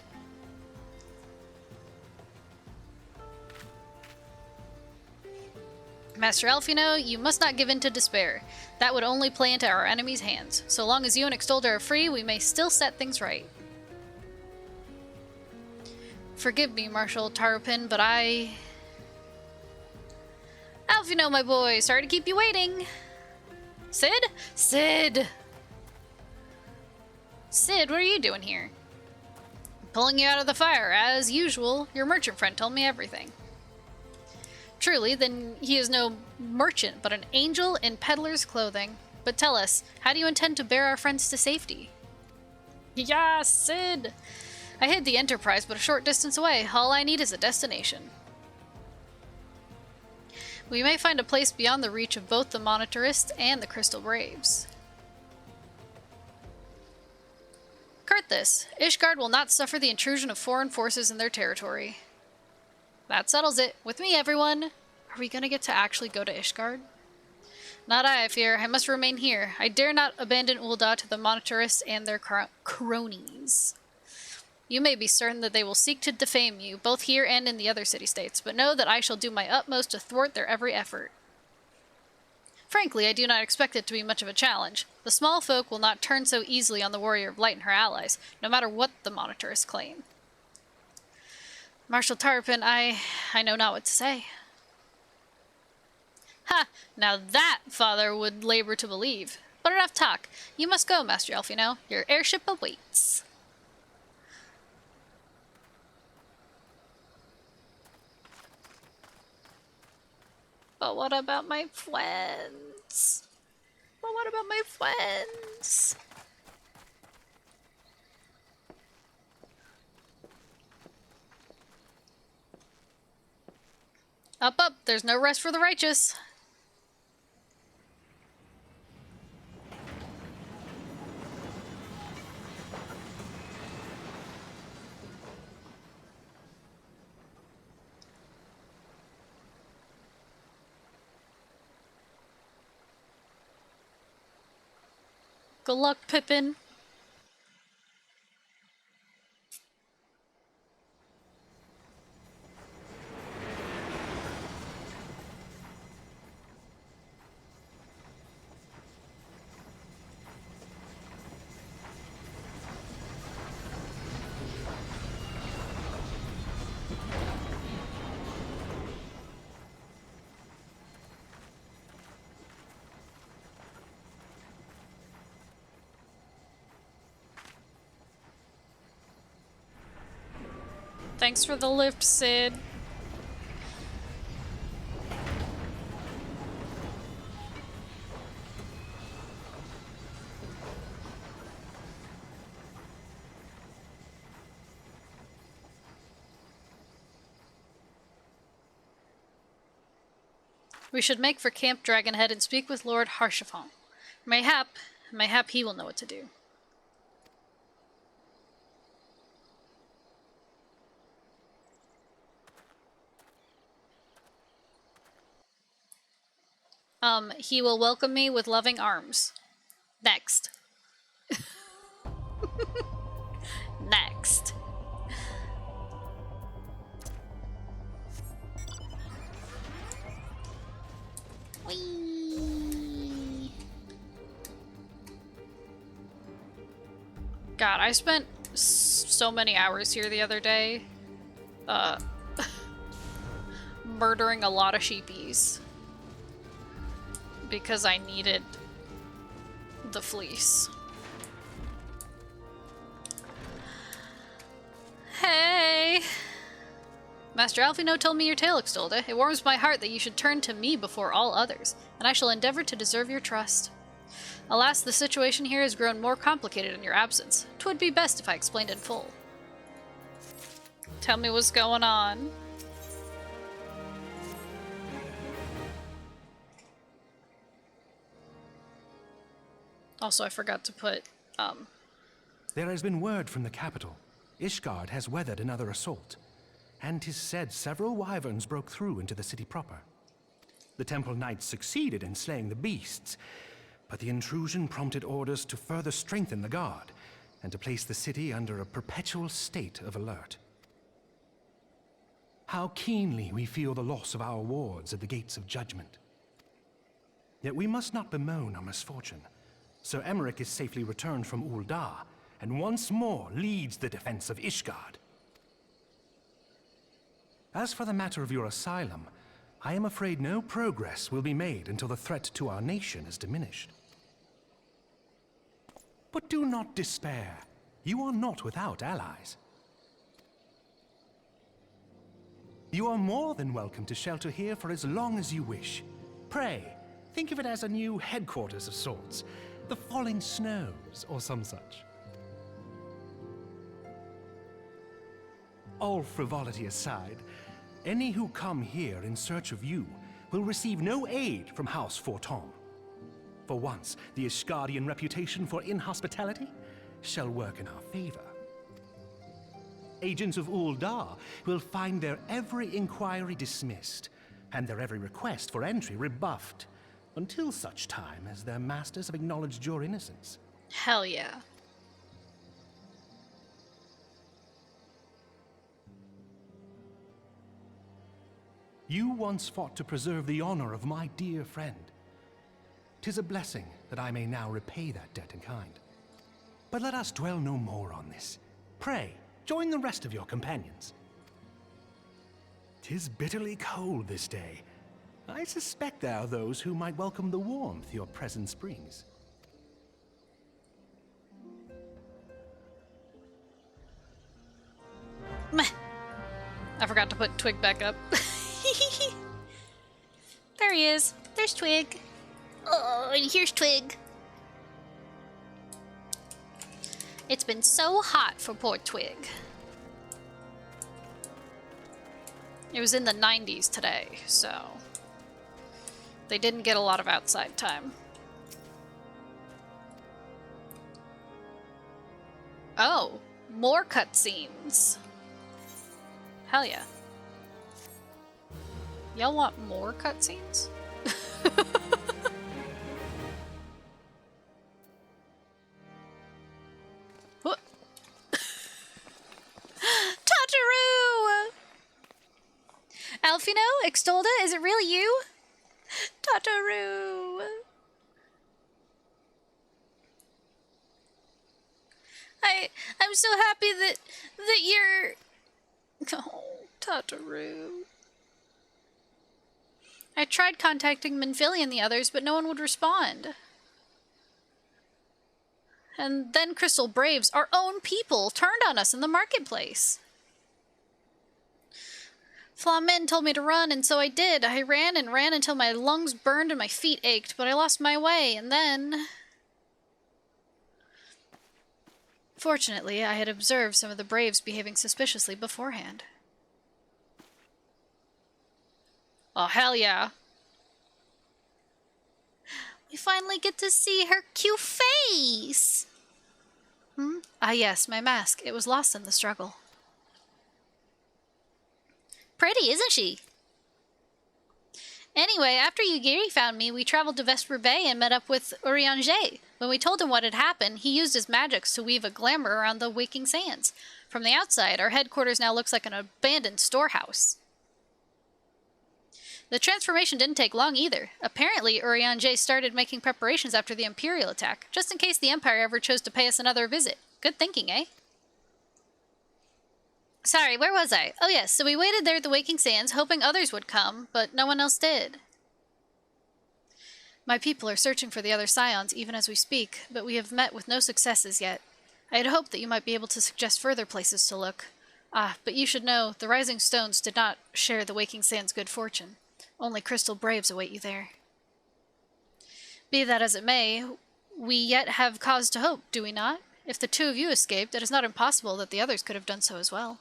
Master Alfino, you must not give in to despair. That would only play into our enemy's hands. So long as you and Extolda are free, we may still set things right. Forgive me, Marshal Tarpin, but Alfino, my boy, sorry to keep you waiting. Sid? Sid! Sid, what are you doing here? Pulling you out of the fire, as usual. Your merchant friend told me everything. Truly, then he is no merchant, but an angel in peddler's clothing. But tell us, how do you intend to bear our friends to safety? Yeah, Sid! I hid the Enterprise but a short distance away. All I need is a destination. We may find a place beyond the reach of both the Monitarists and the Crystal Braves. Curthis, Ishgard will not suffer the intrusion of foreign forces in their territory. That settles it. With me, everyone. Are we gonna get to actually go to Ishgard? Not I fear. I must remain here. I dare not abandon Ul'dah to the Monitarists and their cronies. You may be certain that they will seek to defame you, both here and in the other city-states, but know that I shall do my utmost to thwart their every effort. Frankly, I do not expect it to be much of a challenge. The small folk will not turn so easily on the Warrior of Light and her allies, no matter what the Monitarists claim. Marshal Tarpin, I know not what to say. Ha! Now that father would labor to believe. But enough talk. You must go, Master Alfino. Your airship awaits. But what about my friends? But what about my friends? Up, up! There's no rest for the righteous. Good luck, Pippin. Thanks for the lift, Sid. We should make for Camp Dragonhead and speak with Lord Harshaphon. Mayhap he will know what to do. He will welcome me with loving arms. Next. Next. Whee! God, I spent so many hours here the other day. Murdering a lot of sheepies. Because I needed the fleece. Hey! Master Alfino told me your tale, Extolda. It warms my heart that you should turn to me before all others, and I shall endeavor to deserve your trust. Alas, the situation here has grown more complicated in your absence. 'Twould be best if I explained in full. Tell me what's going on. Also, I forgot to put, There has been word from the capital. Ishgard has weathered another assault, and 'tis said several wyverns broke through into the city proper. The temple knights succeeded in slaying the beasts, but the intrusion prompted orders to further strengthen the guard, and to place the city under a perpetual state of alert. How keenly we feel the loss of our wards at the gates of judgment. Yet we must not bemoan our misfortune. Sir Emmerich is safely returned from Ul'dah, and once more leads the defense of Ishgard. As for the matter of your asylum, I am afraid no progress will be made until the threat to our nation is diminished. But do not despair. You are not without allies. You are more than welcome to shelter here for as long as you wish. Pray, think of it as a new headquarters of sorts. The Falling Snows, or some such. All frivolity aside, any who come here in search of you will receive no aid from House Forton. For once, the Ishgardian reputation for inhospitality shall work in our favor. Agents of Uldar will find their every inquiry dismissed, and their every request for entry rebuffed, until such time as their masters have acknowledged your innocence. Hell yeah. You once fought to preserve the honor of my dear friend. 'Tis a blessing that I may now repay that debt in kind. But let us dwell no more on this. Pray, join the rest of your companions. 'Tis bitterly cold this day. I suspect there are those who might welcome the warmth your presence brings. Meh. I forgot to put Twig back up. There he is. There's Twig. Oh, and here's Twig. It's been so hot for poor Twig. It was in the 90s today, so they didn't get a lot of outside time. Oh, more cutscenes. Hell yeah. Y'all want more cutscenes? What? Tataru! Alfino? Extolda? Is it really you? Tataru! I'm so happy that you're... Oh, Tataru. I tried contacting Minfili and the others, but no one would respond. And then Crystal Braves, our own people, turned on us in the marketplace. Flamin told me to run, and so I did. I ran and ran until my lungs burned and my feet ached, but I lost my way, and then... Fortunately, I had observed some of the Braves behaving suspiciously beforehand. Oh, hell yeah. We finally get to see her cute face! Hmm? Ah yes, my mask. It was lost in the struggle. Pretty, isn't she? Anyway, after Yugiri found me, we traveled to Vesper Bay and met up with Urianger. When we told him what had happened, he used his magics to weave a glamour around the Waking Sands. From the outside, our headquarters now looks like an abandoned storehouse. The transformation didn't take long either. Apparently, Urianger started making preparations after the Imperial attack, just in case the Empire ever chose to pay us another visit. Good thinking, eh? Sorry, where was I? Oh yes, so we waited there at the Waking Sands, hoping others would come, but no one else did. My people are searching for the other Scions even as we speak, but we have met with no successes yet. I had hoped that you might be able to suggest further places to look. Ah, but you should know, the Rising Stones did not share the Waking Sands' good fortune. Only Crystal Braves await you there. Be that as it may, we yet have cause to hope, do we not? If the two of you escaped, it is not impossible that the others could have done so as well.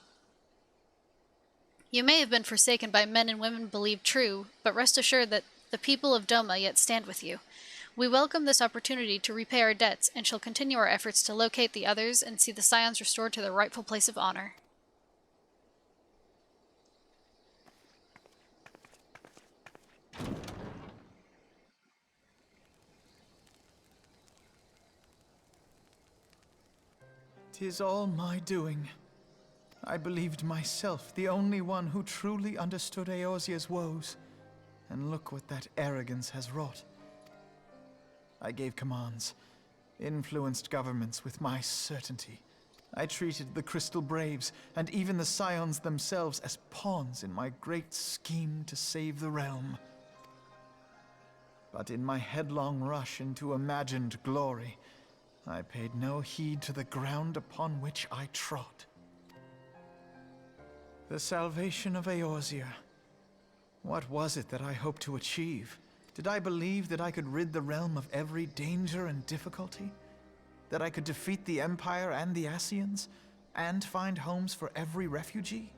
You may have been forsaken by men and women believed true, but rest assured that the people of Doma yet stand with you. We welcome this opportunity to repay our debts, and shall continue our efforts to locate the others and see the Scions restored to their rightful place of honor. "'Tis all my doing. I believed myself the only one who truly understood Eorzea's woes, and look what that arrogance has wrought. I gave commands, influenced governments with my certainty, I treated the Crystal Braves and even the Scions themselves as pawns in my great scheme to save the realm. But in my headlong rush into imagined glory, I paid no heed to the ground upon which I trod. The salvation of Eorzea. What was it that I hoped to achieve? Did I believe that I could rid the realm of every danger and difficulty? That I could defeat the Empire and the Ascians, and find homes for every refugee?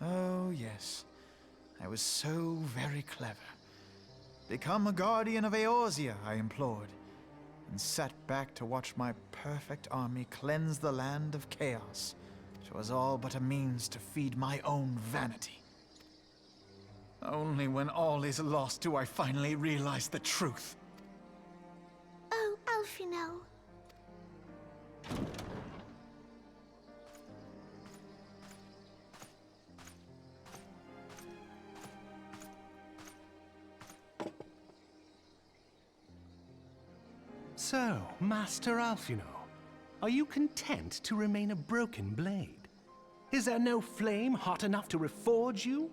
Oh, yes. I was so very clever. Become a guardian of Eorzea, I implored, and sat back to watch my perfect army cleanse the land of chaos, which was all but a means to feed my own vanity. Only when all is lost do I finally realize the truth. Oh, Alfino. So, Master Alfino, are you content to remain a broken blade? Is there no flame hot enough to reforge you?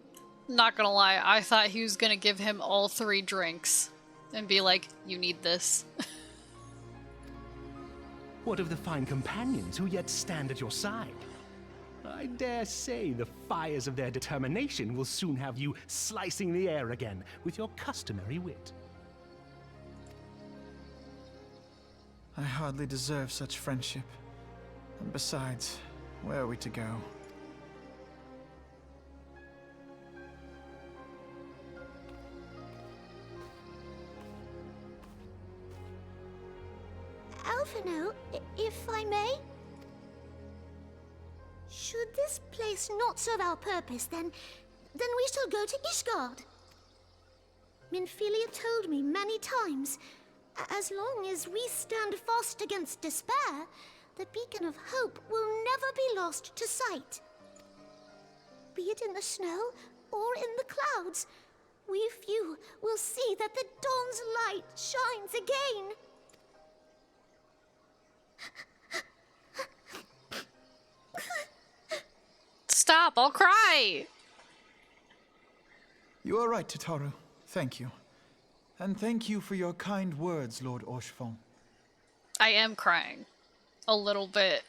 Not gonna lie, I thought he was gonna give him all 3 drinks and be like, you need this. What of the fine companions who yet stand at your side? I dare say the fires of their determination will soon have you slicing the air again with your customary wit. I hardly deserve such friendship. And besides, where are we to go? Alfino, if I may? Should this place not serve our purpose, then we shall go to Ishgard. Minfilia told me many times, as long as we stand fast against despair, the beacon of hope will never be lost to sight. Be it in the snow or in the clouds, we few will see that the dawn's light shines again. Stop, I'll cry! You are right, Tataru. Thank you. And thank you for your kind words, Lord Orchefon. I am crying. A little bit.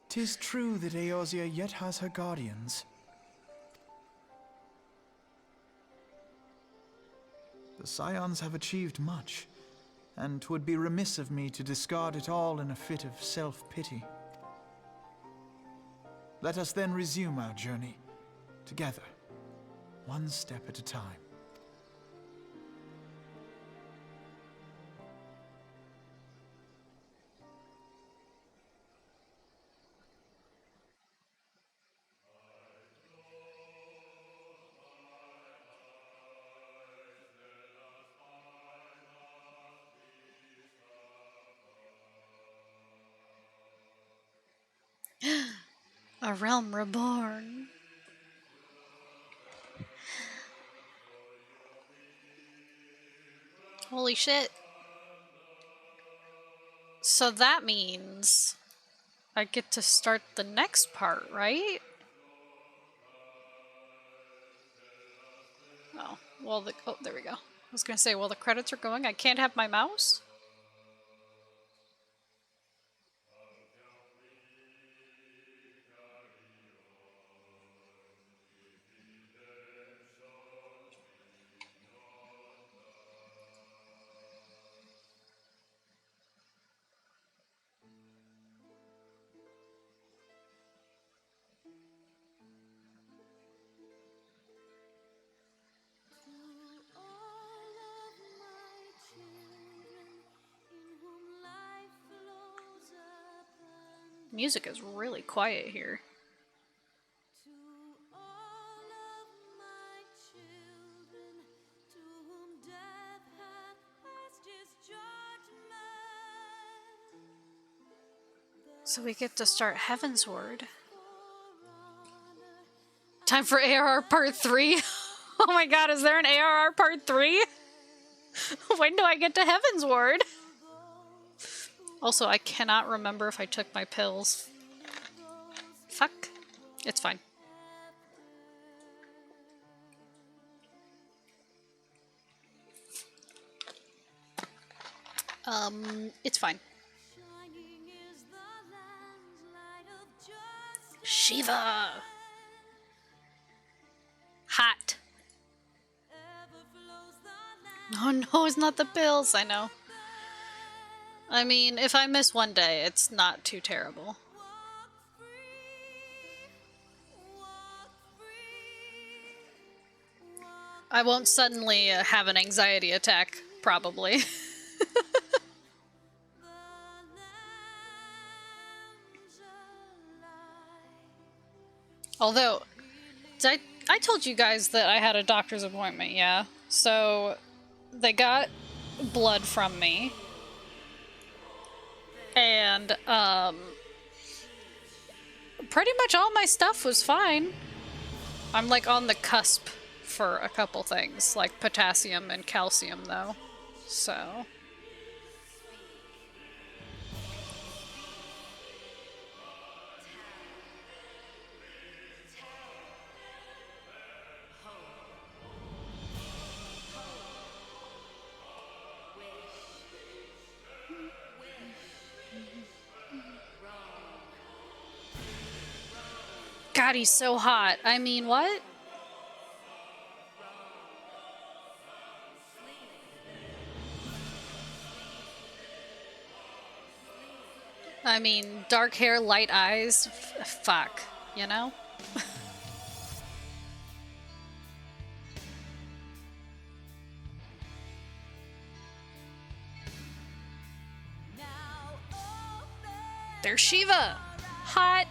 'Tis true that Eorzea yet has her guardians. The Scions have achieved much, and 'twould be remiss of me to discard it all in a fit of self-pity. Let us then resume our journey, together, one step at a time. A realm reborn. Holy shit. So that means I get to start the next part, right? Oh, well, oh, there we go. I was gonna say, while the credits are going, I can't have my mouse? Music is really quiet here. So we get to start Heavensward. Time for ARR Part 3? Oh my god, is there an ARR Part 3? When do I get to Heavensward? Also, I cannot remember if I took my pills. Fuck. It's fine. It's fine. Shiva! Hot. Oh no, it's not the pills, I know. I mean, if I miss one day, it's not too terrible. I won't suddenly have an anxiety attack, probably. Although, I told you guys that I had a doctor's appointment, yeah? So, they got blood from me. And, pretty much all my stuff was fine. I'm like on the cusp for a couple things, like potassium and calcium though. So. God, he's so hot. I mean, what? I mean, dark hair, light eyes, fuck, you know? There's Shiva! Hot!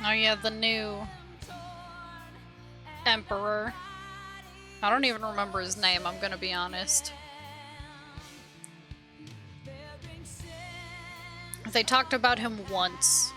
Oh yeah, the new emperor. I don't even remember his name, I'm gonna be honest. They talked about him once.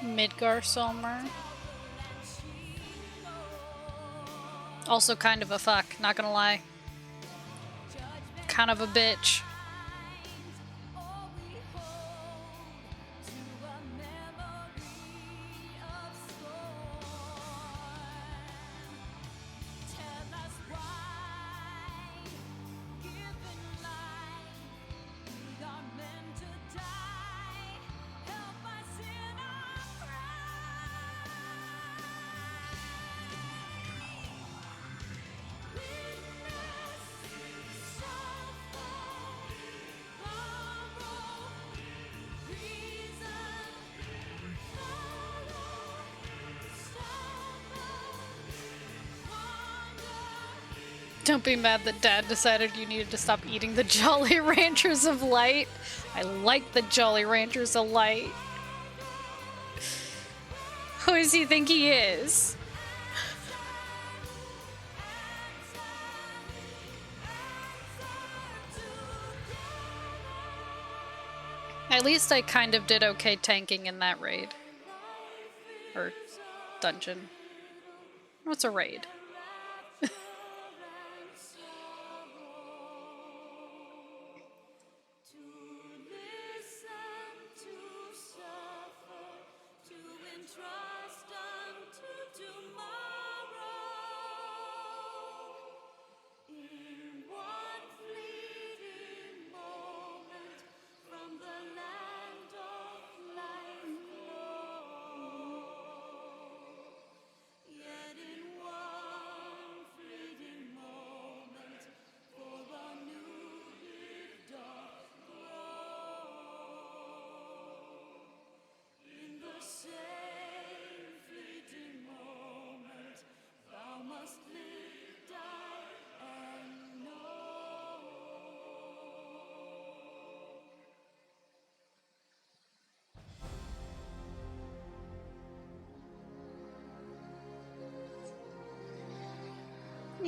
Midgar Solmer. Also kind of a fuck, not gonna lie. Kind of a bitch. Don't be mad that Dad decided you needed to stop eating the Jolly Ranchers of Light. I like the Jolly Ranchers of Light. Who does he think he is? At least I kind of did okay tanking in that raid. Or dungeon. What's a raid?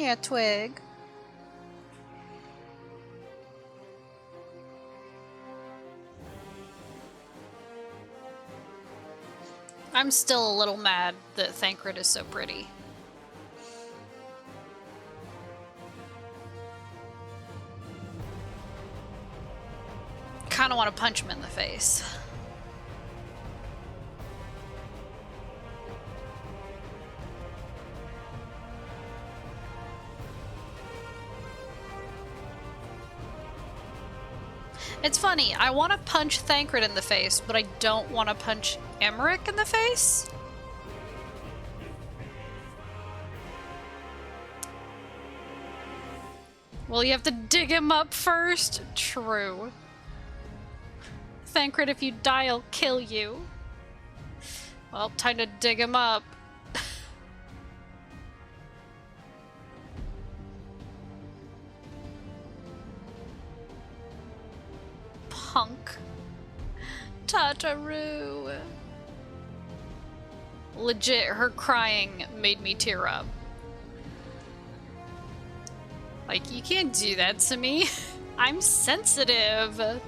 Yeah, Twig. I'm still a little mad that Thancred is so pretty. Kinda want to punch him in the face. It's funny, I want to punch Thancred in the face, but I don't want to punch Emmerich in the face. Well, you have to dig him up first? True. Thancred, if you die, I'll kill you. Well, time to dig him up. Punk. Tataru. Legit, her crying made me tear up. Like, you can't do that to me. I'm sensitive.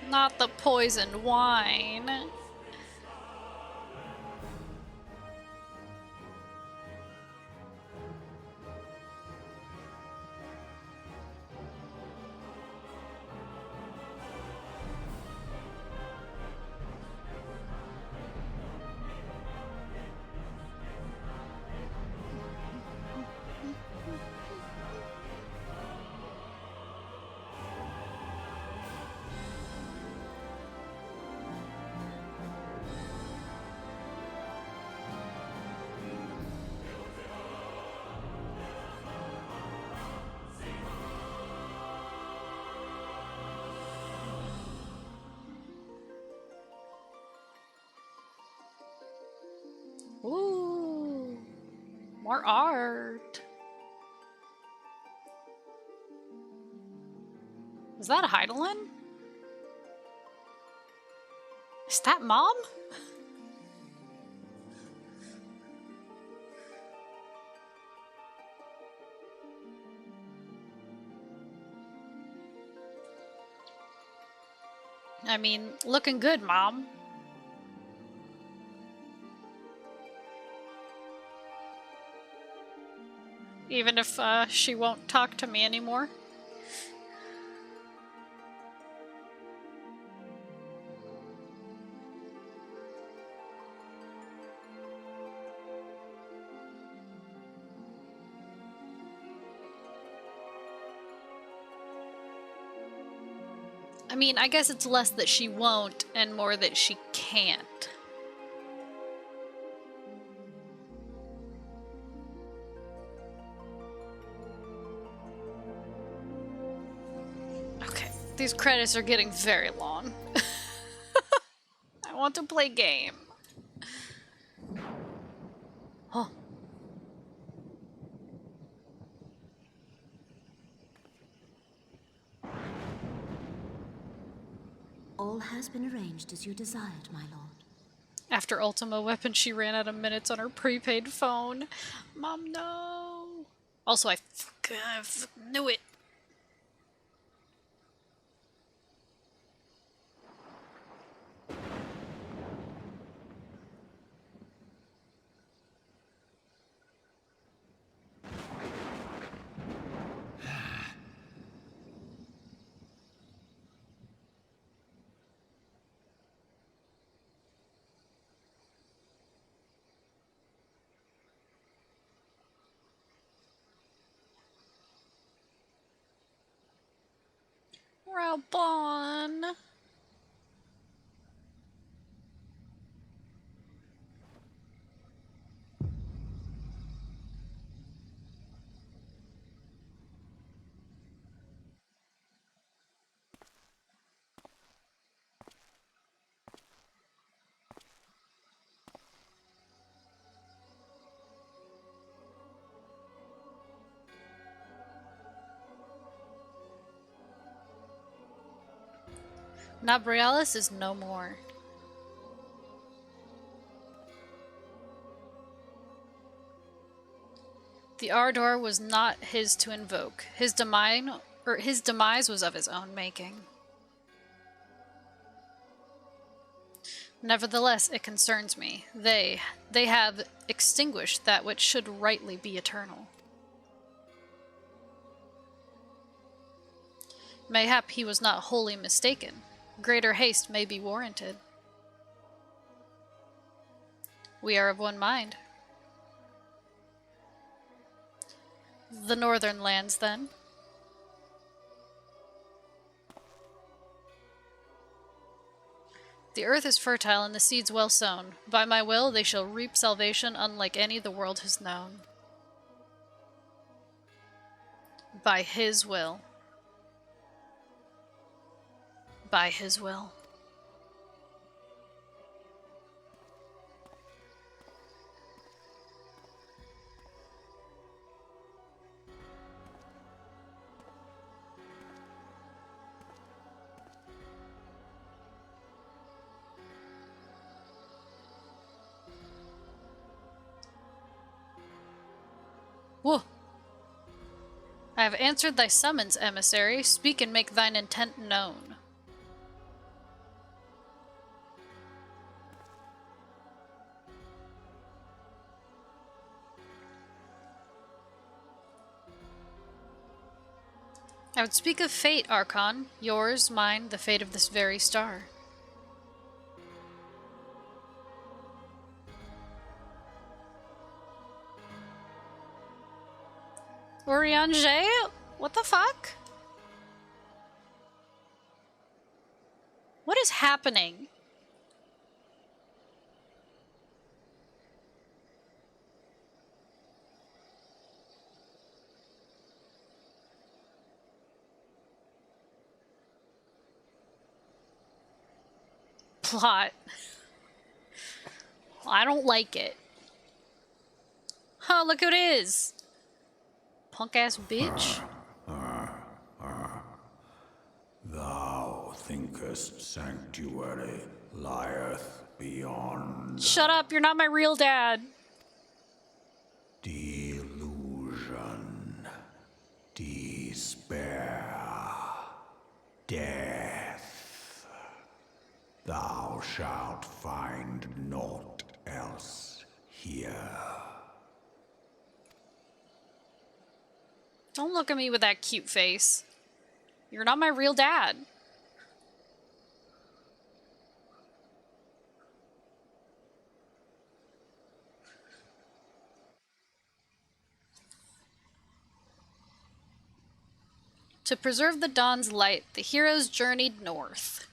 Not the poisoned wine. Ooh, more art. Is that Heidelin? Is that Mom? I mean, looking good, Mom. Even if she won't talk to me anymore. I mean, I guess it's less that she won't and more that she can't. Okay, these credits are getting very long. I want to play game. Oh. All has been arranged as you desired, my lord. After Ultima Weapon, she ran out of minutes on her prepaid phone. Mom, no. Also, I knew it. Raubon. Nabrialis is no more. The Ardor was not his to invoke. His demise was of his own making. Nevertheless, it concerns me. They have extinguished that which should rightly be eternal. Mayhap he was not wholly mistaken. Greater haste may be warranted. We are of one mind. The northern lands, then. The earth is fertile and the seeds well sown. By my will they shall reap salvation unlike any the world has known. By his will. By his will. Whoa! I have answered thy summons, emissary. Speak and make thine intent known. I would speak of fate, Archon. Yours, mine, the fate of this very star. Urianger? What the fuck? What is happening? Plot. I don't like it. Oh, look who it is. Punk ass bitch. Thou thinkest sanctuary lieth beyond Shut up, you're not my real dad. delusion, despair, death. Thou shalt find naught else here. Don't look at me with that cute face. You're not my real dad. To preserve the dawn's light, the heroes journeyed north.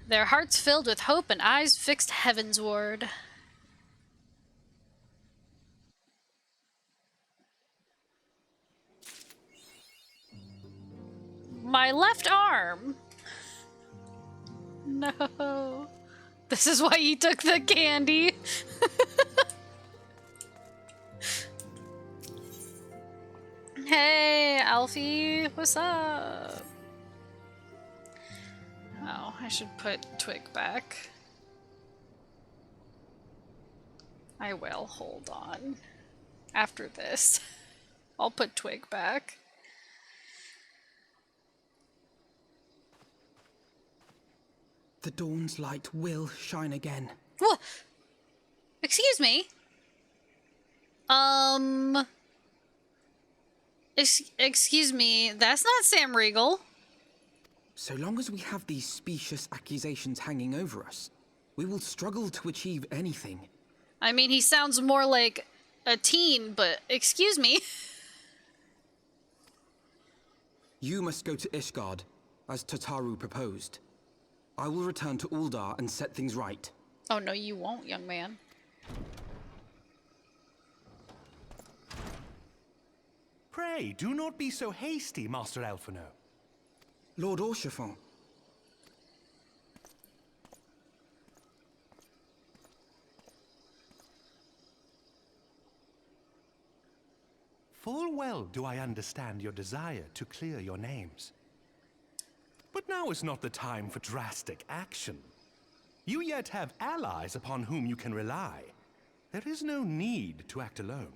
Their hearts filled with hope and eyes fixed heavensward. My left arm. No. This is why he took the candy. Hey, Alfie, what's up? Oh, I should put Twig back. I will, hold on. After this, I'll put Twig back. The dawn's light will shine again. What? Excuse me? Excuse me, that's not Sam Riegel. So long as we have these specious accusations hanging over us, we will struggle to achieve anything. I mean, he sounds more like a teen, but excuse me. You must go to Ishgard, as Tataru proposed. I will return to Uldar and set things right. Oh no, you won't, young man. Pray, do not be so hasty, Master Alphino. Lord Orchiffon. Full well do I understand your desire to clear your names. But now is not the time for drastic action. You yet have allies upon whom you can rely. There is no need to act alone.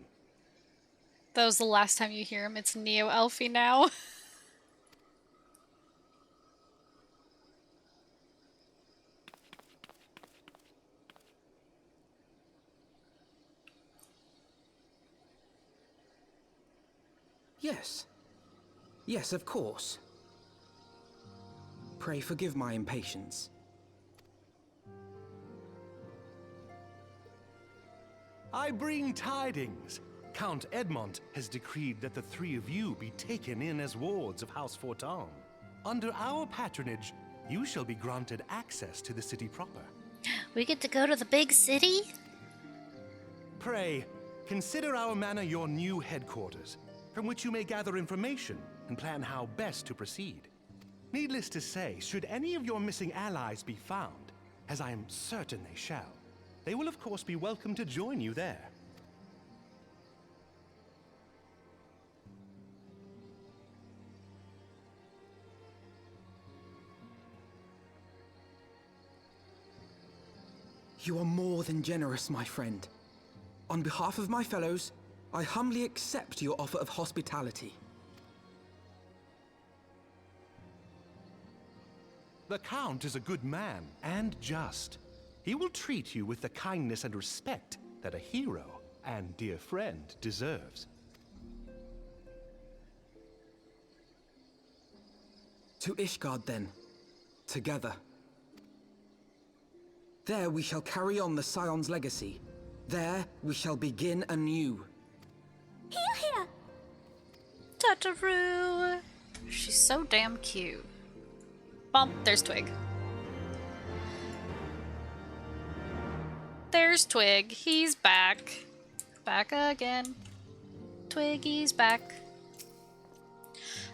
That was the last time you hear him. It's Neo-Elfie now. Yes. Yes, of course. Pray forgive my impatience. I bring tidings. Count Edmont has decreed that the three of you be taken in as wards of House Fortin. Under our patronage, you shall be granted access to the city proper. We get to go to the big city? Pray, consider our manor your new headquarters, from which you may gather information and plan how best to proceed. Needless to say, should any of your missing allies be found, as I am certain they shall, they will of course be welcome to join you there. You are more than generous, my friend. On behalf of my fellows, I humbly accept your offer of hospitality. The Count is a good man and just. He will treat you with the kindness and respect that a hero and dear friend deserves. To Ishgard, then. Together. There we shall carry on the Scion's legacy. There we shall begin anew. Here! Tataru! She's so damn cute. Bump, there's Twig. There's Twig. He's back. Back again. Twiggy's back.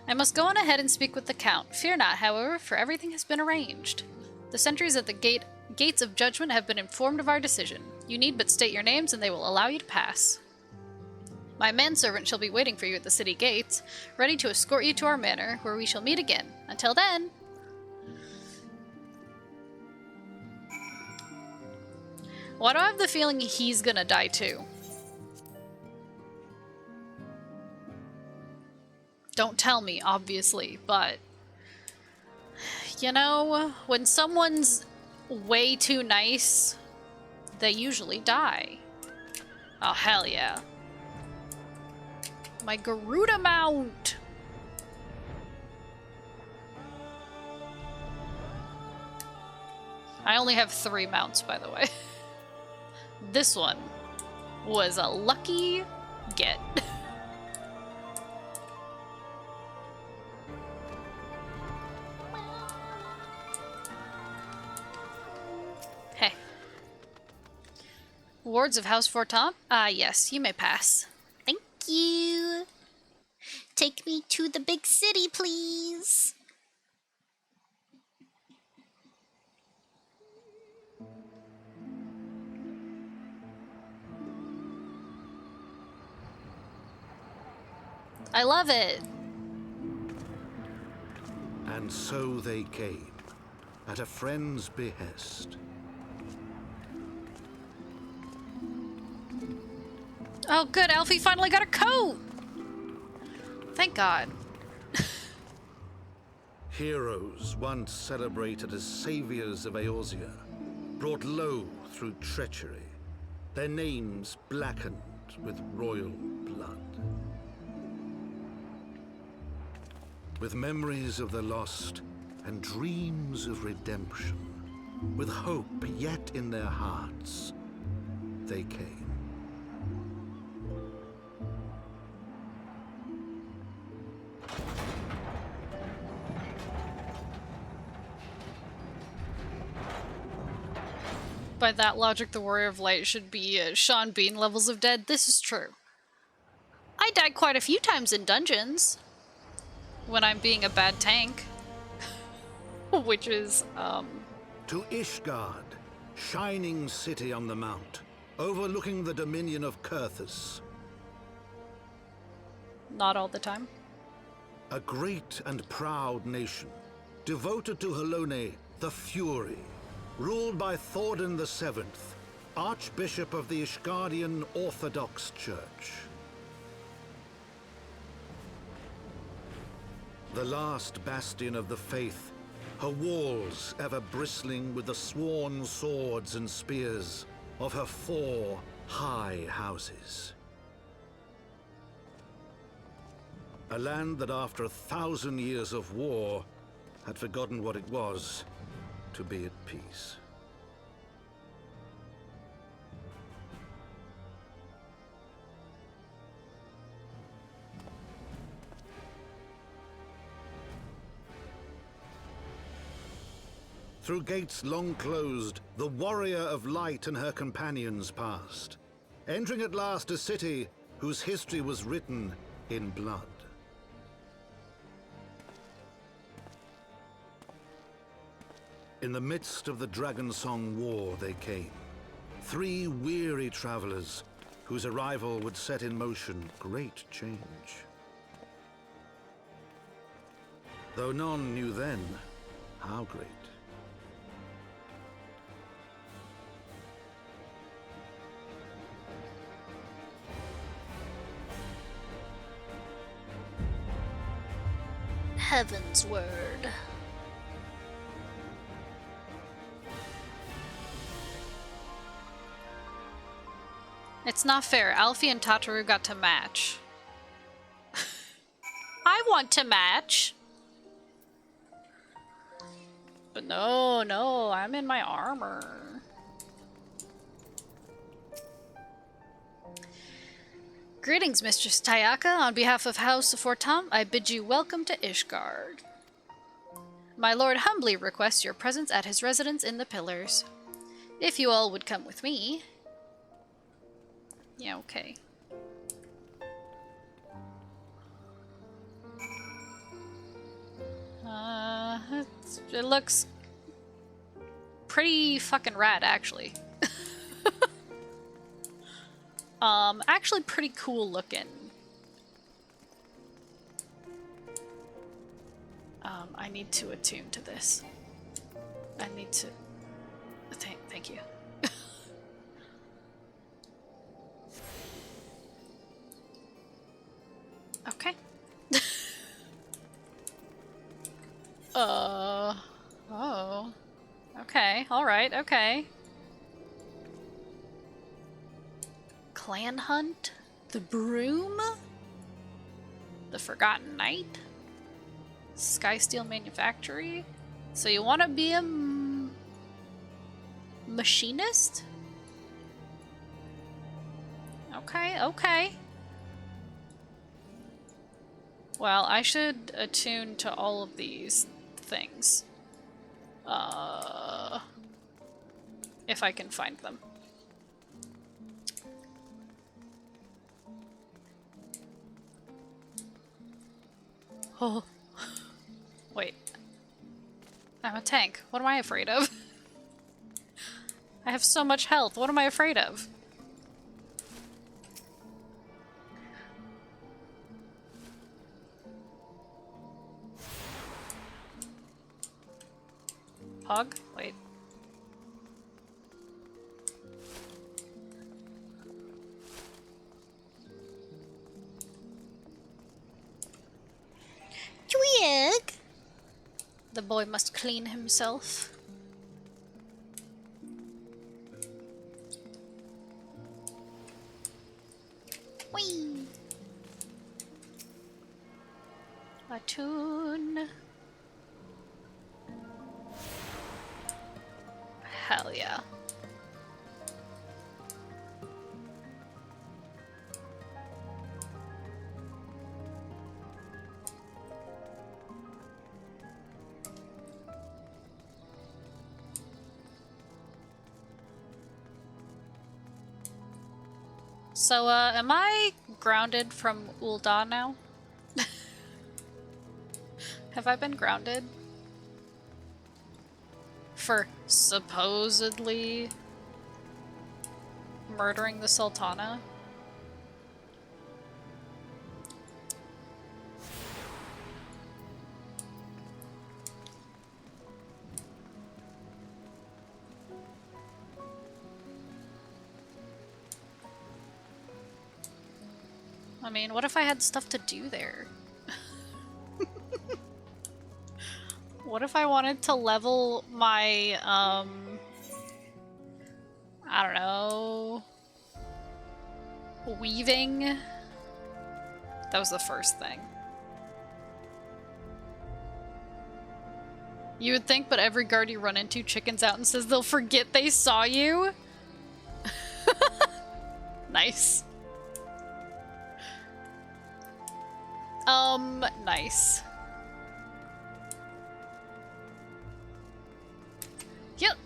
I must go on ahead and speak with the Count. Fear not, however, for everything has been arranged. The sentries at the gates of judgment have been informed of our decision. You need but state your names and they will allow you to pass. My manservant shall be waiting for you at the city gates, ready to escort you to our manor, where we shall meet again. Until then... Why do I have the feeling he's gonna die too? Don't tell me, obviously, but... You know, when someone's way too nice, they usually die. Oh, hell yeah. My Garuda mount! I only have 3 mounts, by the way. This one was a lucky get. Hey. Wards of House Fortin? Ah, yes, you may pass. Thank you. Take me to the big city, please. I love it. And so they came, at a friend's behest. Oh good, Alfie finally got a coat! Thank God. Heroes once celebrated as saviors of Eorzea, brought low through treachery, their names blackened with royal blood. With memories of the lost and dreams of redemption, with hope yet in their hearts, they came. By that logic, the Warrior of Light should be Sean Bean levels of dead. This is true. I died quite a few times in dungeons. When I'm being a bad tank. Which is, To Ishgard, shining city on the mount, overlooking the dominion of Kurthus. Not all the time. A great and proud nation, devoted to Helone, the Fury, ruled by Thordan VII, Archbishop of the Ishgardian Orthodox Church. The last bastion of the faith, her walls ever bristling with the sworn swords and spears of her 4 high houses. A land that after 1,000 years of war had forgotten what it was to be at peace. Through gates long closed, the warrior of light and her companions passed, entering at last a city whose history was written in blood. In the midst of the Dragonsong War they came, 3 weary travelers whose arrival would set in motion great change. Though none knew then how great. Heaven's word. It's not fair. Alfie and Tataru got to match. I want to match. But no, I'm in my armor. Greetings, Mistress Tayaka. On behalf of House of Fortam, I bid you welcome to Ishgard. My lord humbly requests your presence at his residence in the Pillars. If you all would come with me... Yeah, okay. It looks pretty fucking rad, actually. Actually pretty cool looking. I need to attune to this. I need to... Thank you. Okay. Oh. Okay, alright, okay. Clan Hunt? The Broom? The Forgotten Knight? Skysteel Manufactory? So you want to be a machinist? Okay, okay. Well, I should attune to all of these things. If I can find them. Oh. Wait. I'm a tank. What am I afraid of? I have so much health. What am I afraid of? Pog? Wait. Twig! The boy must clean himself. Whee! Attune. Hell yeah. So, am I grounded from Ul'dah now? Have I been grounded? For supposedly murdering the Sultana? I mean, what if I had stuff to do there? What if I wanted to level my, I don't know, weaving? That was the first thing. You would think, but every guard you run into chickens out and says they'll forget they saw you. Nice. Nice. Yep.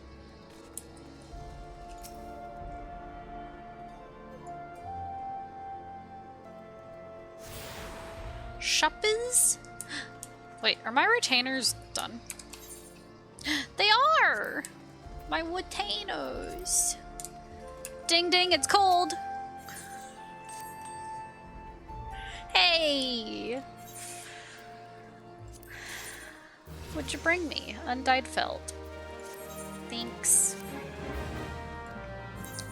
Shoppers? Wait, are my retainers done? They are! My retainers. Ding ding, it's cold. Hey! What'd you bring me? Undyed felt. Thanks.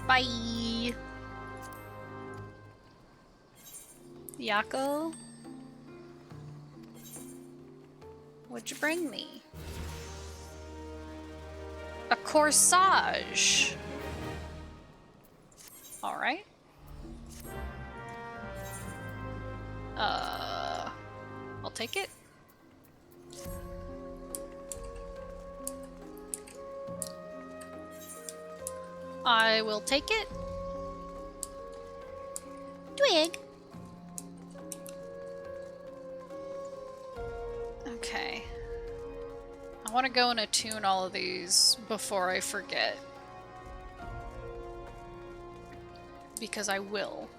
Bye! Yako? What'd you bring me? A corsage! Alright. I'll take it. I will take it. Twig. Okay. I want to go and attune all of these before I forget. Because I will.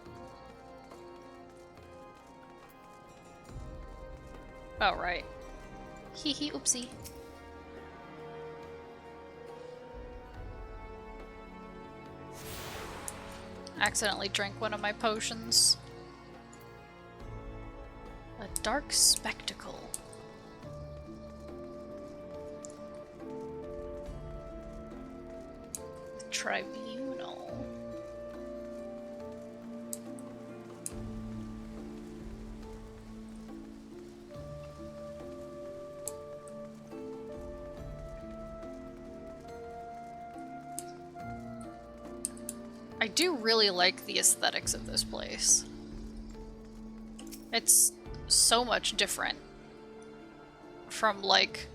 Oh, right. Hee hee, oopsie. Accidentally drank one of my potions. A dark spectacle. Tribunal. I do really like the aesthetics of this place. It's so much different from, like,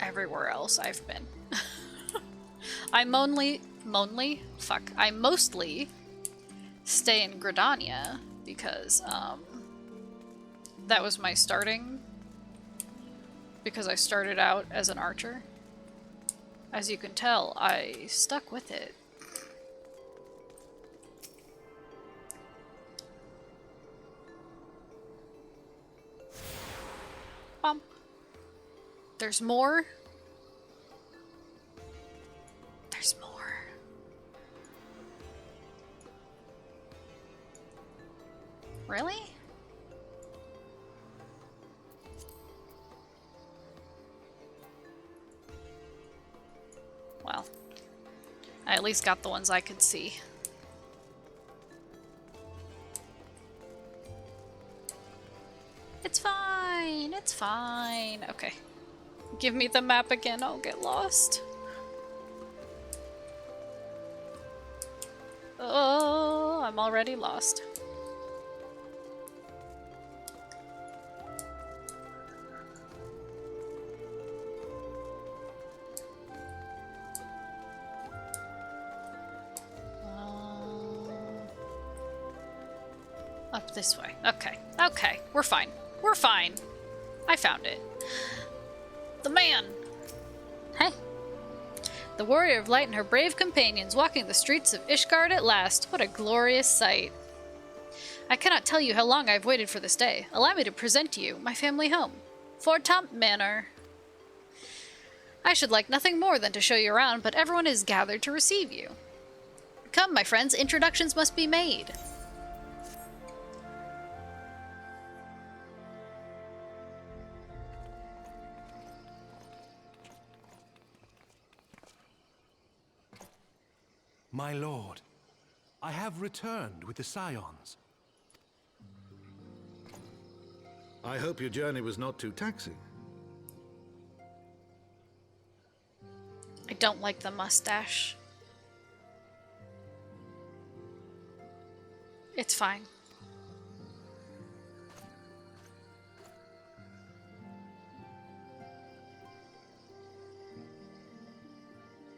everywhere else I've been. I mostly stay in Gridania because, that was my starting, because I started out as an archer. As you can tell, I stuck with it. There's more. There's more. Really? Well, I at least got the ones I could see. It's fine, it's fine. Okay. Give me the map again, I'll get lost. Oh, I'm already lost. Up this way. Okay. Okay. We're fine. We're fine. I found it. The man. Hey. The warrior of light and her brave companions walking the streets of Ishgard at last. What a glorious sight. I cannot tell you how long I've waited for this day. Allow me to present to you my family home. Fortamp Manor. I should like nothing more than to show you around, but everyone is gathered to receive you. Come, my friends, introductions must be made. My lord, I have returned with the Scions. I hope your journey was not too taxing. I don't like the mustache. It's fine.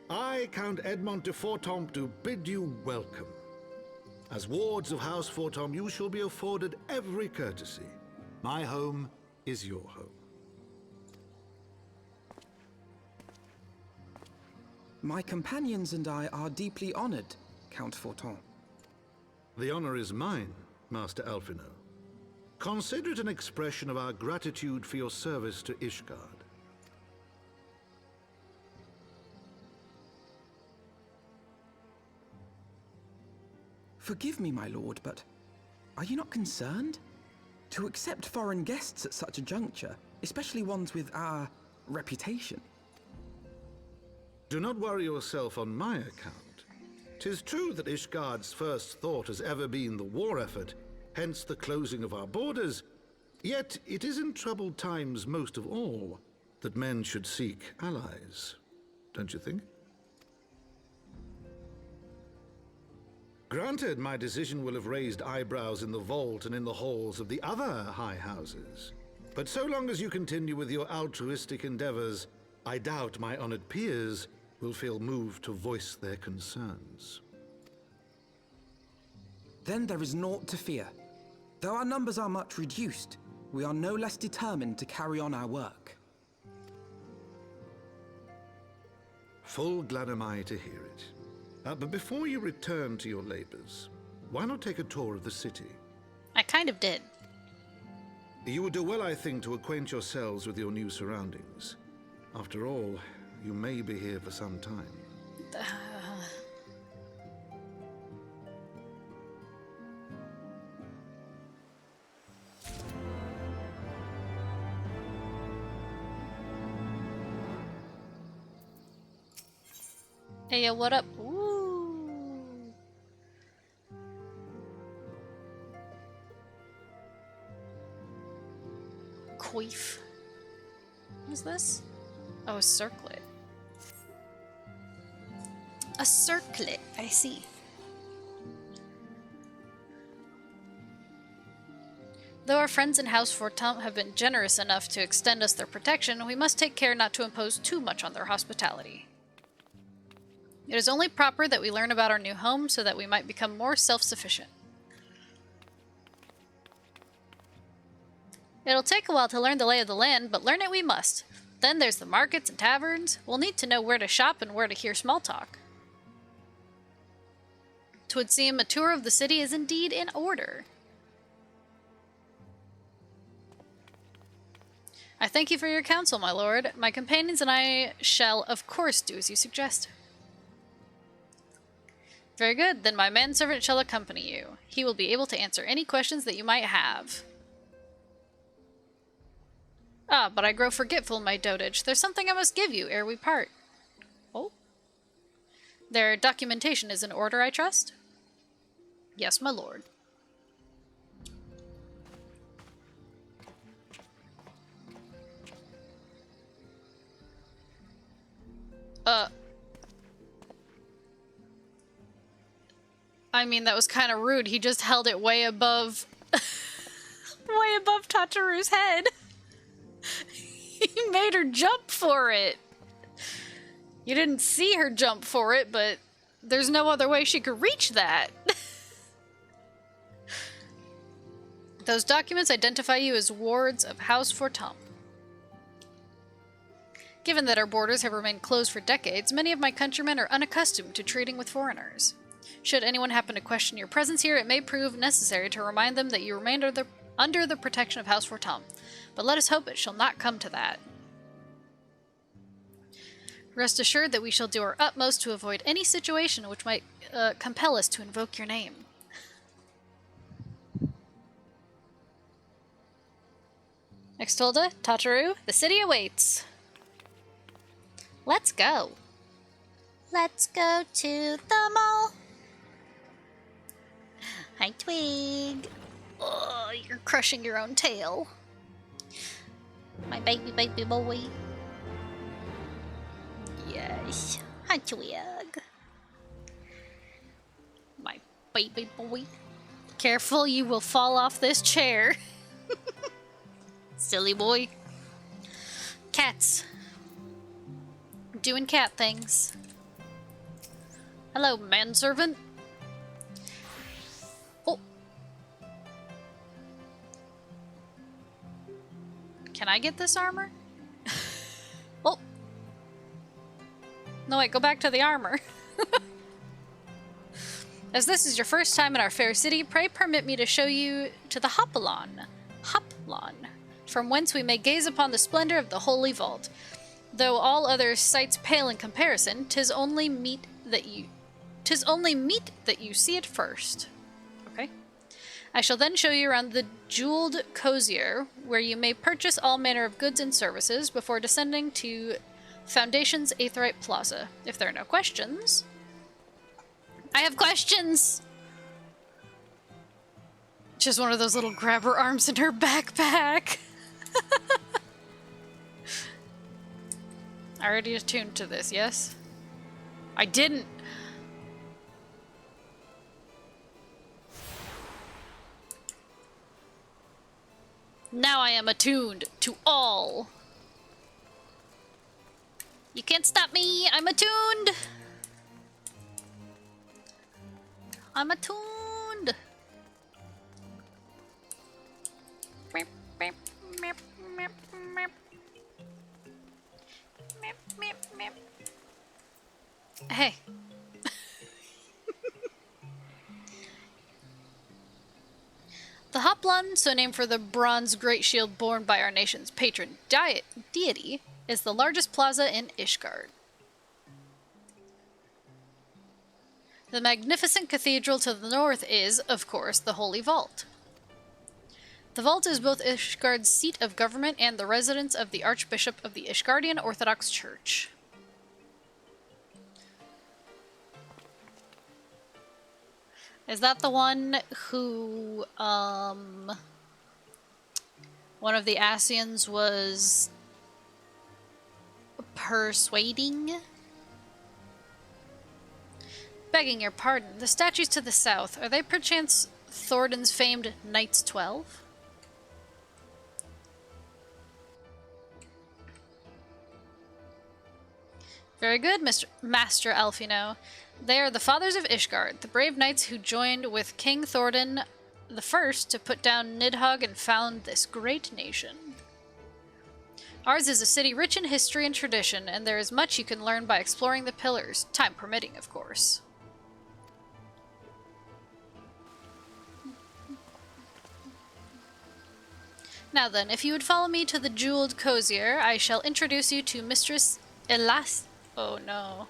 I, Count Edmond de Fortomp, do bid you welcome. As wards of House Fortomp, you shall be afforded every courtesy. My home is your home. My companions and I are deeply honored, Count Forton. The honor is mine, Master Alphino. Consider it an expression of our gratitude for your service to Ishgard. Forgive me, my lord, but are you not concerned? To accept foreign guests at such a juncture, especially ones with our reputation. Do not worry yourself on my account. 'Tis true that Ishgard's first thought has ever been the war effort, hence the closing of our borders. Yet it is in troubled times most of all that men should seek allies. Don't you think? Granted, my decision will have raised eyebrows in the vault and in the halls of the other high houses. But so long as you continue with your altruistic endeavors, I doubt my honored peers will feel moved to voice their concerns. Then there is naught to fear. Though our numbers are much reduced, we are no less determined to carry on our work. Full glad am I to hear it. But before you return to your labors, why not take a tour of the city? I kind of did. You would do well, I think, to acquaint yourselves with your new surroundings. After all, you may be here for some time. Hey, yo, what up? Ooh. Queef. What is this? Oh, a circlet. A circlet, I see. Though our friends in House Fortomp have been generous enough to extend us their protection, we must take care not to impose too much on their hospitality. It is only proper that we learn about our new home so that we might become more self-sufficient. It'll take a while to learn the lay of the land, but learn it we must. Then there's the markets and taverns. We'll need to know where to shop and where to hear small talk. 'Twould seem a tour of the city is indeed in order. I thank you for your counsel, my lord. My companions and I shall, of course, do as you suggest. Very good, then my manservant shall accompany you. He will be able to answer any questions that you might have. Ah, but I grow forgetful, my dotage. There's something I must give you ere we part. Oh? Their documentation is in order, I trust? Yes, my lord. I mean, that was kind of rude. He just held it way above... way above Tataru's head. He made her jump for it. You didn't see her jump for it, but there's no other way she could reach that. Those documents identify you as wards of House Fortomp. Given that our borders have remained closed for decades, many of my countrymen are unaccustomed to trading with foreigners. Should anyone happen to question your presence here, it may prove necessary to remind them that you remain under the protection of House Fortomp. But let us hope it shall not come to that. Rest assured that we shall do our utmost to avoid any situation which might compel us to invoke your name. Extolda, Tataru, the city awaits. Let's go. Let's go to the mall. Hi, Twig. Oh, you're crushing your own tail. My baby boy. Yes. Hi, Twig. My baby boy. Careful, you will fall off this chair. Silly boy. Cats. Doing cat things. Hello, manservant. Oh. Can I get this armor? Oh. No, wait, go back to the armor. As this is your first time in our fair city, pray permit me to show you to the Hopalon, from whence we may gaze upon the splendor of the Holy Vault. Though all other sights pale in comparison, 'tis only meet that you see it first. Okay. I shall then show you around the jeweled cozier, where you may purchase all manner of goods and services before descending to Foundation's Aetheryte Plaza. If there are no questions... I have questions! Just one of those little grabber arms in her backpack. I already attuned to this, yes? I didn't. Now I am attuned to all. You can't stop me. I'm attuned. I'm attuned. Hey. The Hoplon, so named for the bronze great shield borne by our nation's patron deity, is the largest plaza in Ishgard. The magnificent cathedral to the north is, of course, the Holy Vault. The vault is both Ishgard's seat of government and the residence of the Archbishop of the Ishgardian Orthodox Church. Is that the one who, one of the Asians was persuading? Begging your pardon, the statues to the south, are they perchance Thordan's famed Knights 12? Very good, Master Alfino. They are the fathers of Ishgard, the brave knights who joined with King Thordan the First to put down Nidhogg and found this great nation. Ours is a city rich in history and tradition, and there is much you can learn by exploring the pillars, time permitting, of course. Now then, if you would follow me to the jeweled cozier, I shall introduce you to Mistress Elas... Oh no.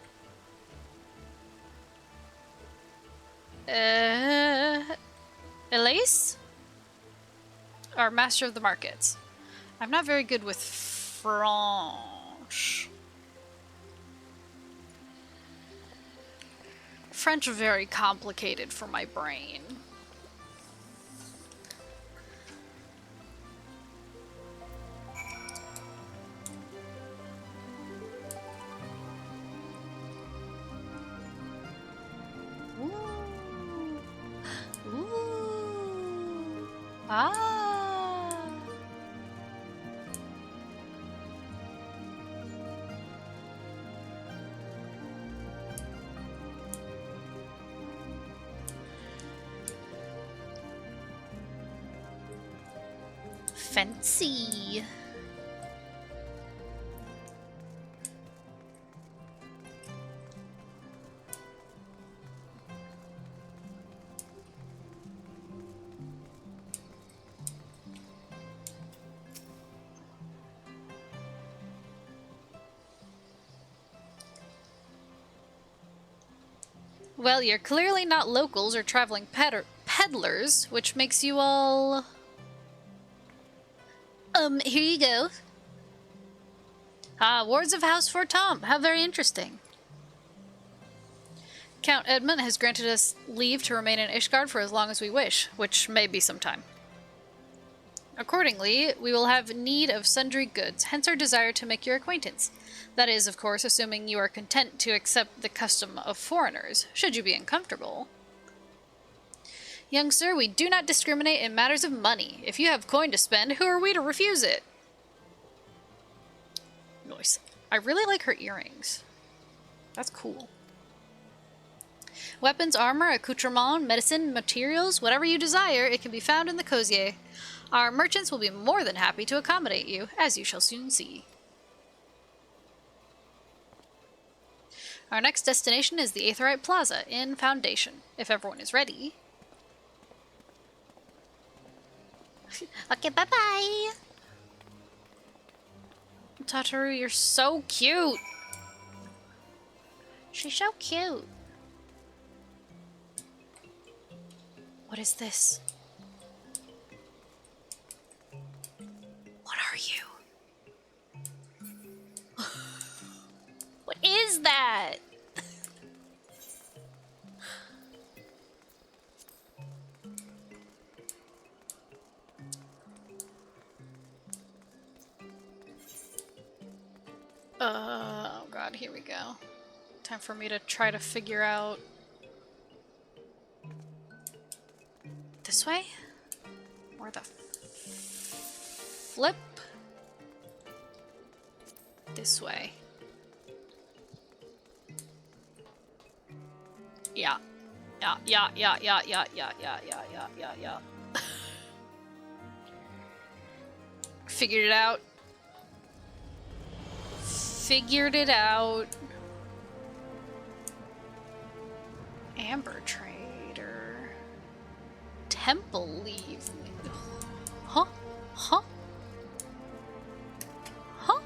Elise? Our master of the markets. I'm not very good with French. French very complicated for my brain. Ah. Fancy. Well, you're clearly not locals or traveling peddlers, which makes you all... here you go. Ah, wards of House Fort Tom. How very interesting. Count Edmund has granted us leave to remain in Ishgard for as long as we wish, which may be some time. Accordingly, we will have need of sundry goods, hence our desire to make your acquaintance. That is, of course, assuming you are content to accept the custom of foreigners, should you be uncomfortable. Young sir, we do not discriminate in matters of money. If you have coin to spend, who are we to refuse it? Nice. I really like her earrings. That's cool. Weapons, armor, accoutrement, medicine, materials, whatever you desire, it can be found in the Cozier. Our merchants will be more than happy to accommodate you, as you shall soon see. Our next destination is the Aetheryte Plaza in Foundation, if everyone is ready. Okay, bye-bye! Tataru, you're so cute! She's so cute. What is this? What are you? What is that? Oh god, here we go. Time for me to try to figure out... This way? Or the flip? This way. Yeah. Yeah. Figured it out. Figured it out. Amber Trader. Temple leave. Huh? Huh? Huh?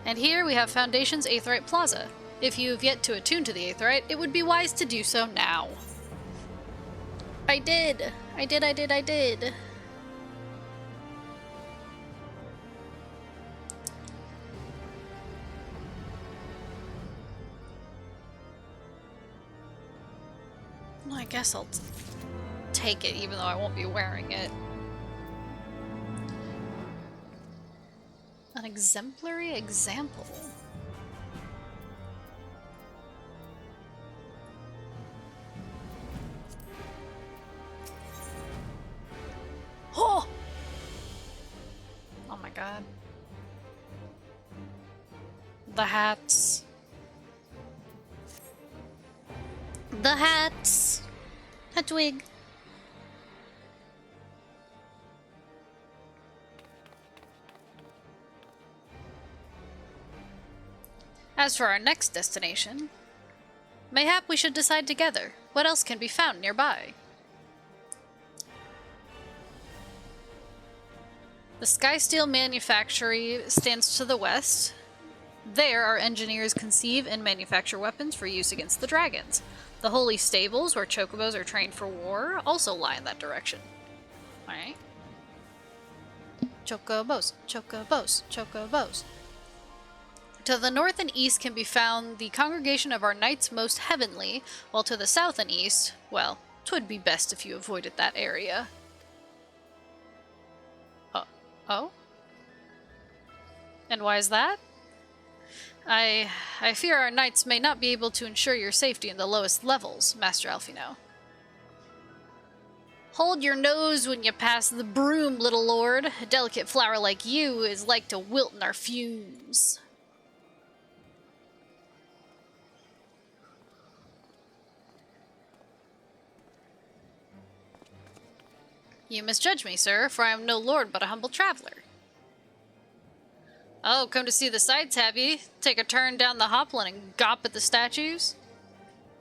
And here we have Foundation's Aetheryte Plaza. If you have yet to attune to the Aetheryte, it would be wise to do so now. I did. Well, I guess I'll take it, even though I won't be wearing it. An exemplary example. Oh! Oh my god. The hats. The hats. A twig. As for our next destination, mayhap we should decide together what else can be found nearby. The Skysteel Manufactory stands to the west. There, our engineers conceive and manufacture weapons for use against the dragons. The Holy Stables, where chocobos are trained for war, also lie in that direction. Alright. Chocobos, chocobos, chocobos. To the north and east can be found the congregation of our Knights Most Heavenly, while to the south and east, well, 'twould be best if you avoided that area. Oh? And why is that? I fear our knights may not be able to ensure your safety in the lowest levels, Master Alfino. Hold your nose when you pass the broom, little lord. A delicate flower like you is like to wilt in our fumes. You misjudge me, sir, for I am no lord but a humble traveler. Oh, come to see the sights, have ye? Take a turn down the Hopland and gawp at the statues?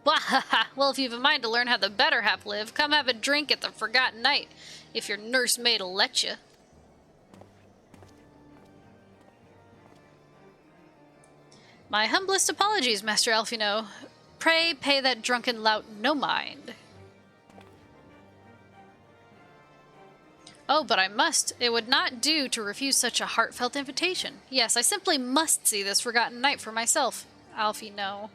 Well, if you've a mind to learn how the better half live, come have a drink at the Forgotten Knight, if your nursemaid'll let you. My humblest apologies, Master Alfino. Pray pay that drunken lout no mind. Oh, but I must. It would not do to refuse such a heartfelt invitation. Yes, I simply must see this forgotten knight for myself. Alfie, no.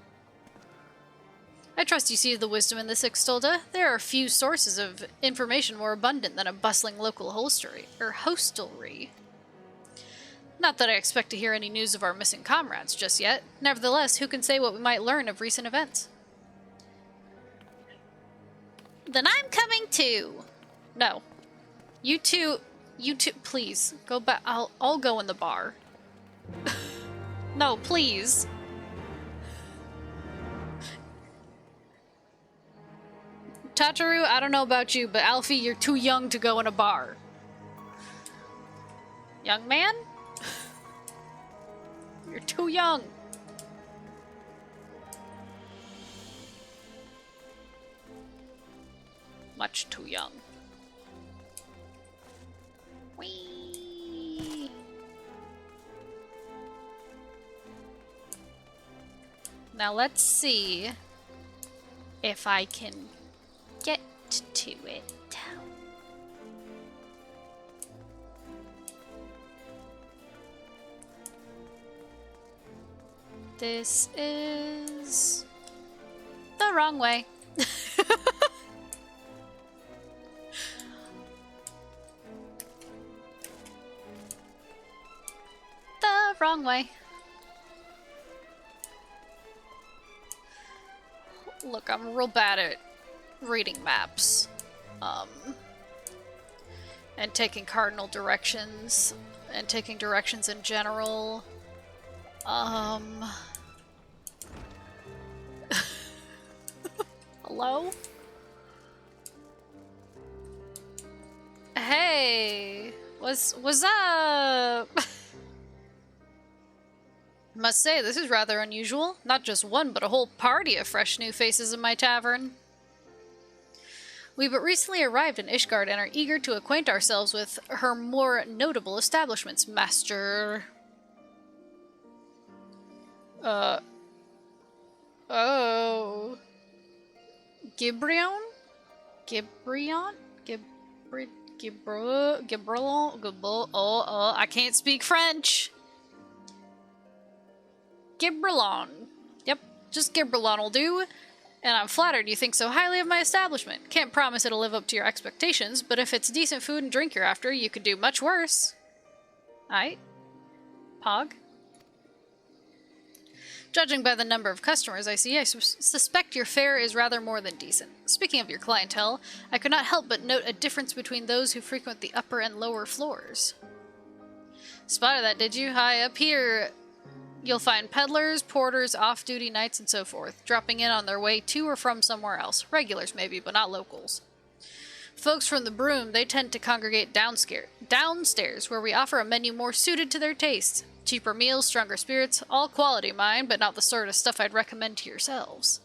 I trust you see the wisdom in this, Extolda. There are few sources of information more abundant than a bustling local hostelry. Not that I expect to hear any news of our missing comrades just yet. Nevertheless, who can say what we might learn of recent events? Then I'm coming too. No. You two, please, go back. I'll go in the bar. No, please. Tataru, I don't know about you, but Alfie, you're too young to go in a bar. Young man? You're too young. Much too young. Whee! Now let's see if I can get to it. This is the wrong way. The wrong way. Look, I'm real bad at reading maps. And taking cardinal directions, and taking directions in general. Hello? Hey! What's up? Must say, this is rather unusual. Not just one, but a whole party of fresh new faces in my tavern. We but recently arrived in Ishgard and are eager to acquaint ourselves with her more notable establishments, Master... Oh... Gibrion? I can't speak French. Gibralon. Yep, just Gibralon will do. And I'm flattered you think so highly of my establishment. Can't promise it'll live up to your expectations, but if it's decent food and drink you're after, you could do much worse. Aight. Pog. Judging by the number of customers I see, I suspect your fare is rather more than decent. Speaking of your clientele, I could not help but note a difference between those who frequent the upper and lower floors. Spotted that, did you? High up here, you'll find peddlers, porters, off-duty knights, and so forth, dropping in on their way to or from somewhere else. Regulars, maybe, but not locals. Folks from the Broom, they tend to congregate downstairs, where we offer a menu more suited to their tastes. Cheaper meals, stronger spirits, all quality, mind, but not the sort of stuff I'd recommend to yourselves.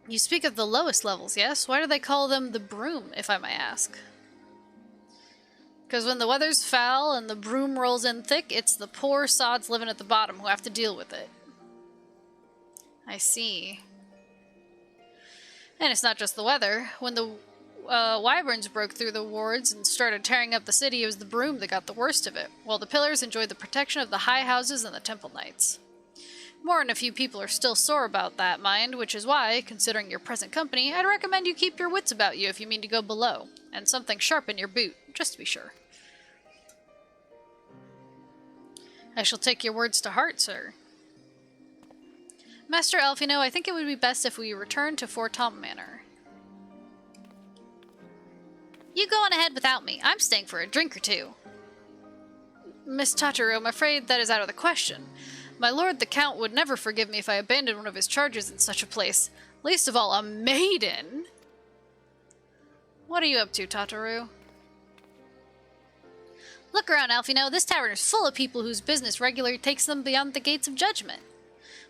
You speak of the lowest levels, yes? Why do they call them the Broom, if I may ask? Because when the weather's foul and the broom rolls in thick, it's the poor sods living at the bottom who have to deal with it. I see. And it's not just the weather. When the wyverns broke through the wards and started tearing up the city, it was the Broom that got the worst of it, while the pillars enjoyed the protection of the high houses and the temple knights. More than a few people are still sore about that, mind, which is why, considering your present company, I'd recommend you keep your wits about you if you mean to go below, and something sharp in your boot, just to be sure. I shall take your words to heart, sir. Master Alfino, I think it would be best if we return to Fort Tom Manor. You go on ahead without me. I'm staying for a drink or two. Miss Tataru, I'm afraid that is out of the question. My lord the Count would never forgive me if I abandoned one of his charges in such a place. Least of all, a maiden. What are you up to, Tataru? Look around, Alfino. This tavern is full of people whose business regularly takes them beyond the gates of judgment.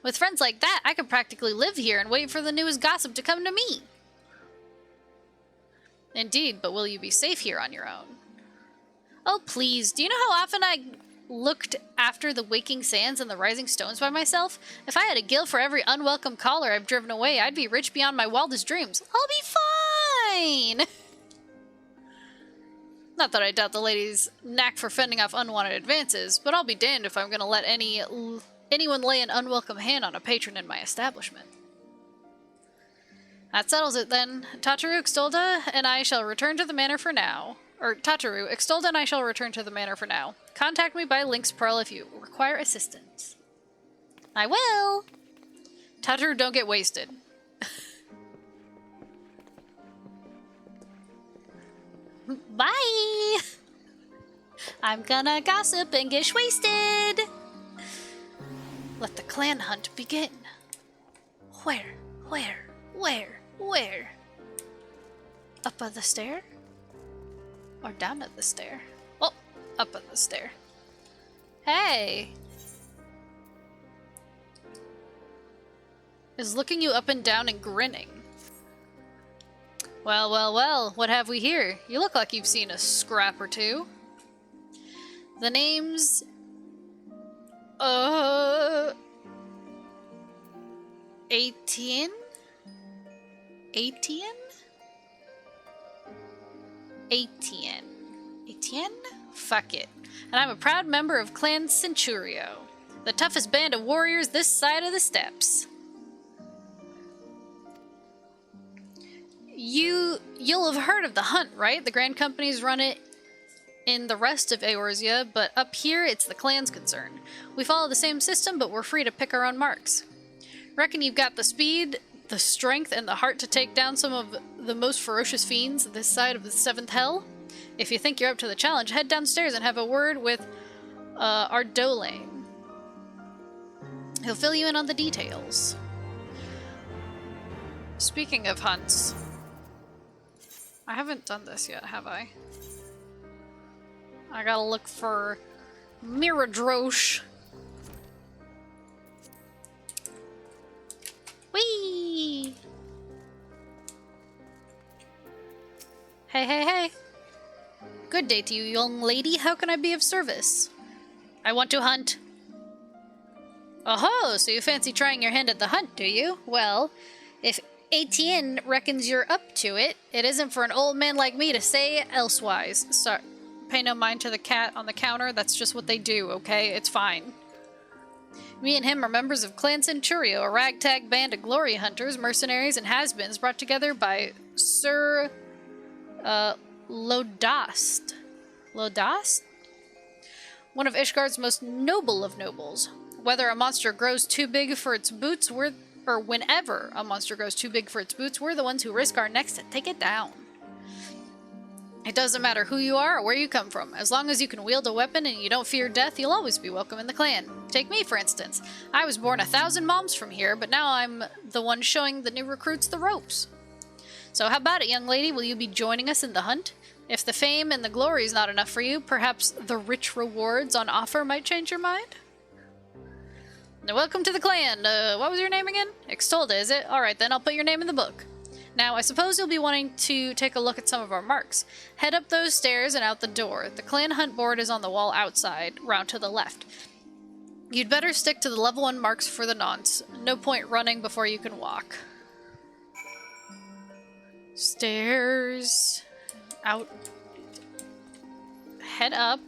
With friends like that, I could practically live here and wait for the newest gossip to come to me. Indeed, but will you be safe here on your own? Oh, please. Do you know how often I looked after the waking sands and the rising stones by myself? If I had a guild for every unwelcome caller I've driven away, I'd be rich beyond my wildest dreams. I'll be fine! Not that I doubt the lady's knack for fending off unwanted advances, but I'll be damned if I'm gonna let anyone lay an unwelcome hand on a patron in my establishment. That settles it then. Tataru, Extolda, and I shall return to the manor for now. Or, Tataru, Extolda and I shall return to the manor for now. Contact me by Link's Pearl if you require assistance. I will! Tataru, don't get wasted. Bye! I'm gonna gossip and get wasted! Let the clan hunt begin. Where? Up at the stair? Or down at the stair? Oh, up at the stair. Hey! Is looking you up and down and grinning. Well, what have we here? You look like you've seen a scrap or two. The name's... Etienne? Etienne? Fuck it. And I'm a proud member of Clan Centurio, the toughest band of warriors this side of the steppes. You'll have heard of the hunt, right? The Grand Companies run it in the rest of Eorzea, but up here it's the clan's concern. We follow the same system, but we're free to pick our own marks. Reckon you've got the speed, the strength, and the heart to take down some of the most ferocious fiends this side of the 7th Hell? If you think you're up to the challenge, head downstairs and have a word with Ardolane. He'll fill you in on the details. Speaking of hunts, I haven't done this yet, have I? I gotta look for Miradrosh. Whee! Hey. Good day to you, young lady. How can I be of service? I want to hunt. Oh-ho, so you fancy trying your hand at the hunt, do you? Well, if Etienne reckons you're up to it, it isn't for an old man like me to say elsewise. Sorry, pay no mind to the cat on the counter. That's just what they do, okay? It's fine. Me and him are members of Clan Centurio, a ragtag band of glory hunters, mercenaries, and has-beens brought together by Sir Lodast. Lodast? One of Ishgard's most noble of nobles. Whether a monster grows too big for its boots, whenever a monster grows too big for its boots, we're the ones who risk our necks to take it down. It doesn't matter who you are or where you come from. As long as you can wield a weapon and you don't fear death, you'll always be welcome in the clan. Take me, for instance. I was born 1,000 moms from here, but now I'm the one showing the new recruits the ropes. So how about it, young lady? Will you be joining us in the hunt? If the fame and the glory is not enough for you, perhaps the rich rewards on offer might change your mind? Now, welcome to the clan. What was your name again? Extolda, is it? Alright then, I'll put your name in the book. Now, I suppose you'll be wanting to take a look at some of our marks. Head up those stairs and out the door. The clan hunt board is on the wall outside, round to the left. You'd better stick to the level 1 marks for the nonce. No point running before you can walk. Stairs. Out. Head up.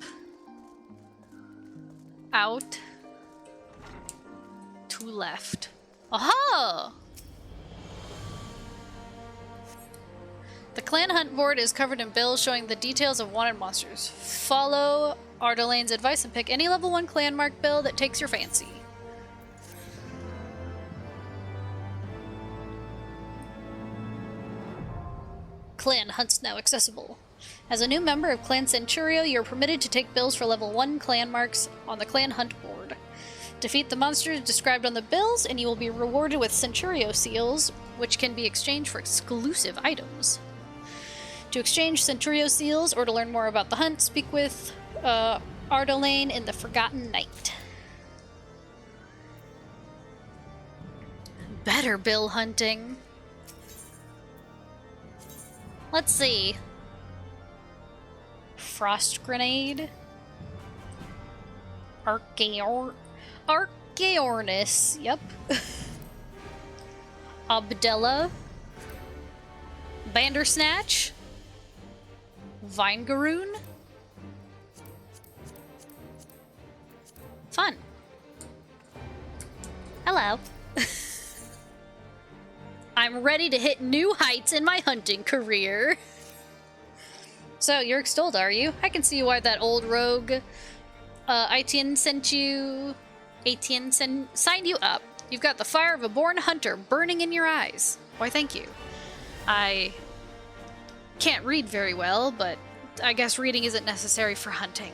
Out. To left. Aha! The clan hunt board is covered in bills showing the details of wanted monsters. Follow Ardolane's advice and pick any level 1 clan mark bill that takes your fancy. Clan hunts now accessible. As a new member of Clan Centurio, you're permitted to take bills for level 1 clan marks on the clan hunt board. Defeat the monsters described on the bills, and you will be rewarded with Centurio seals, which can be exchanged for exclusive items. To exchange Centurio seals, or to learn more about the hunt, speak with Ardolane in the Forgotten Night. Better bill hunting. Let's see. Frost Grenade. Archaeornis, yep. Abdella. Bandersnatch. Vinegaroon? Fun. Hello. I'm ready to hit new heights in my hunting career. So, you're extolled, are you? I can see why that old rogue, Etienne signed you up. You've got the fire of a born hunter burning in your eyes. Why, thank you. I can't read very well, but I guess reading isn't necessary for hunting.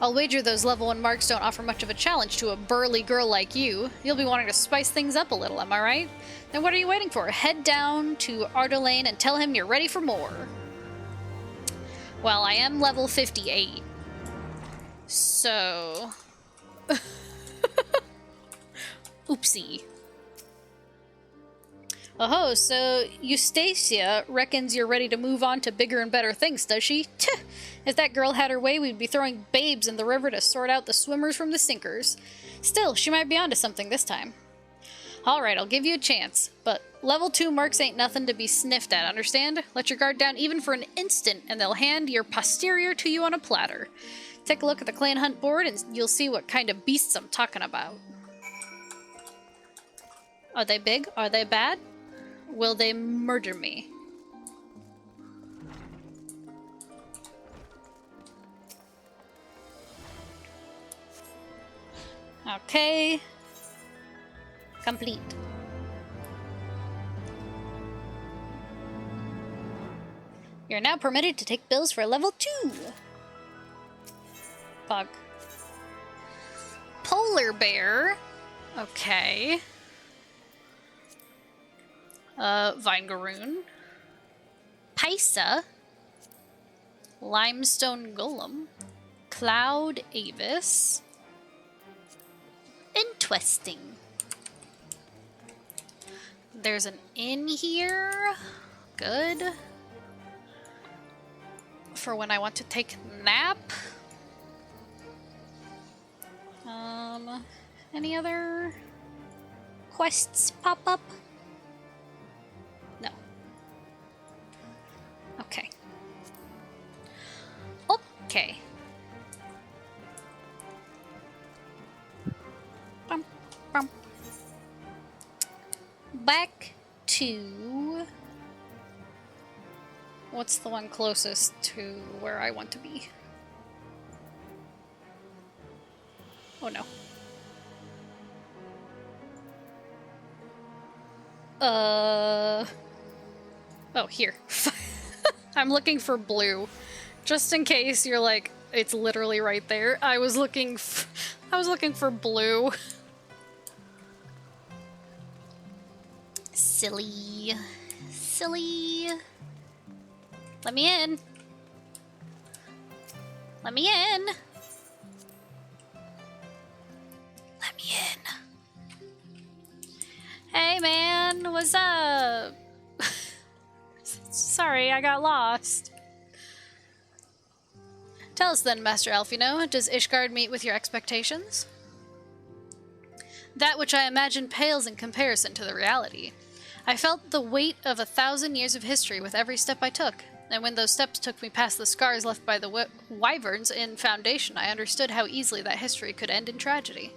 I'll wager those level 1 marks don't offer much of a challenge to a burly girl like you. You'll be wanting to spice things up a little, am I right? Then what are you waiting for? Head down to Ardelaine and tell him you're ready for more. Well, I am level 58. So... Oopsie. Oh, so Eustacia reckons you're ready to move on to bigger and better things, does she? Tch! If that girl had her way, we'd be throwing babes in the river to sort out the swimmers from the sinkers. Still, she might be onto something this time. Alright, I'll give you a chance, but level 2 marks ain't nothing to be sniffed at, understand? Let your guard down even for an instant, and they'll hand your posterior to you on a platter. Take a look at the clan hunt board, and you'll see what kind of beasts I'm talking about. Are they big? Are they bad? Will they murder me? Okay. Complete. You're now permitted to take bills for level 2. Bug. Polar bear. Okay. Vinegaroon. Paisa. Limestone golem. Cloud Avis. Interesting. There's an inn here. Good. For when I want to take a nap. Any other quests pop up? No. Okay. Okay. Bum, bum. Back to... What's the one closest to where I want to be? Oh no. Oh, here. I'm looking for blue. Just in case you're like, it's literally right there. I was looking for blue. Silly. Silly. Let me in. Let me in. Let me in. Hey man, what's up? Sorry, I got lost. Tell us then, Master Alfino, does Ishgard meet with your expectations? That which I imagine pales in comparison to the reality. I felt the weight of 1,000 years of history with every step I took, and when those steps took me past the scars left by the wyverns in Foundation, I understood how easily that history could end in tragedy.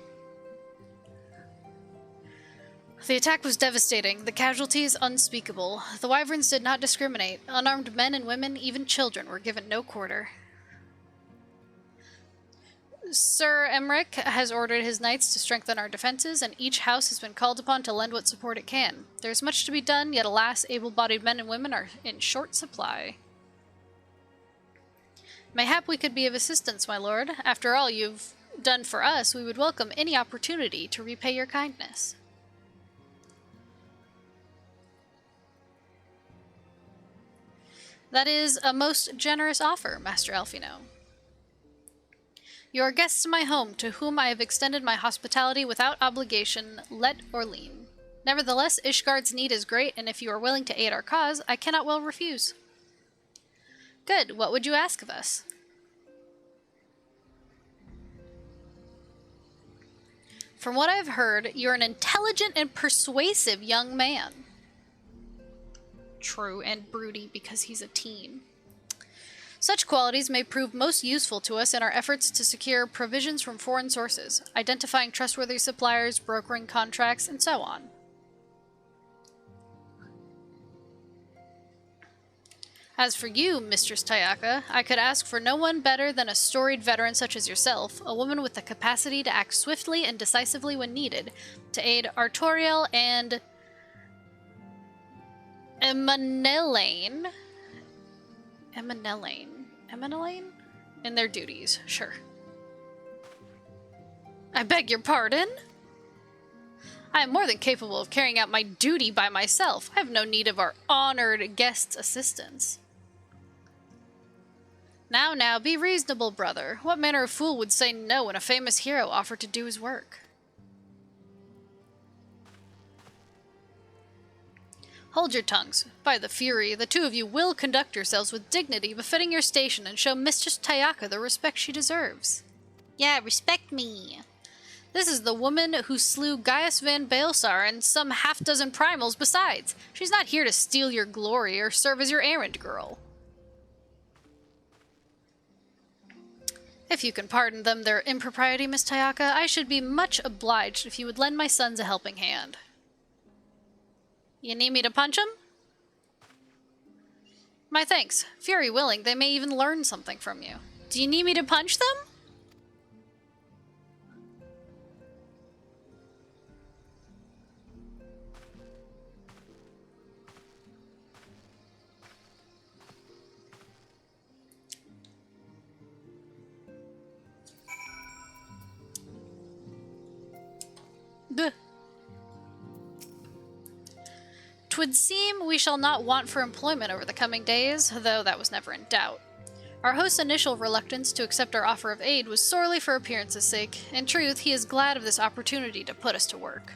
The attack was devastating, the casualties unspeakable. The wyverns did not discriminate. Unarmed men and women, even children, were given no quarter. Sir Emmerich has ordered his knights to strengthen our defenses, and each house has been called upon to lend what support it can. There's much to be done, yet alas, able-bodied men and women are in short supply. Mayhap we could be of assistance, my lord. After all you've done for us, we would welcome any opportunity to repay your kindness. That is a most generous offer, Master Alfino. You are guests in my home, to whom I have extended my hospitality without obligation, let or lien. Nevertheless, Ishgard's need is great, and if you are willing to aid our cause, I cannot well refuse. Good. What would you ask of us? From what I've heard, you're an intelligent and persuasive young man. True, and broody because he's a teen. Such qualities may prove most useful to us in our efforts to secure provisions from foreign sources, identifying trustworthy suppliers, brokering contracts, and so on. As for you, Mistress Tayaka, I could ask for no one better than a storied veteran such as yourself, a woman with the capacity to act swiftly and decisively when needed, to aid Artoriel and Emanelaine in their duties, sure. I beg your pardon? I am more than capable of carrying out my duty by myself. I have no need of our honored guest's assistance. Now, be reasonable, brother. What manner of fool would say no when a famous hero offered to do his work? Hold your tongues. By the Fury, the two of you will conduct yourselves with dignity befitting your station and show Mistress Tayaka the respect she deserves. Yeah, respect me. This is the woman who slew Gaius Van Baelsar and some half-dozen primals besides. She's not here to steal your glory or serve as your errand girl. If you can pardon them their impropriety, Miss Tayaka, I should be much obliged if you would lend my sons a helping hand. You need me to punch him? My thanks. Fury willing, they may even learn something from you. Do you need me to punch them? Duh. 'Twould seem we shall not want for employment over the coming days, though that was never in doubt. Our host's initial reluctance to accept our offer of aid was sorely for appearance's sake. In truth, he is glad of this opportunity to put us to work.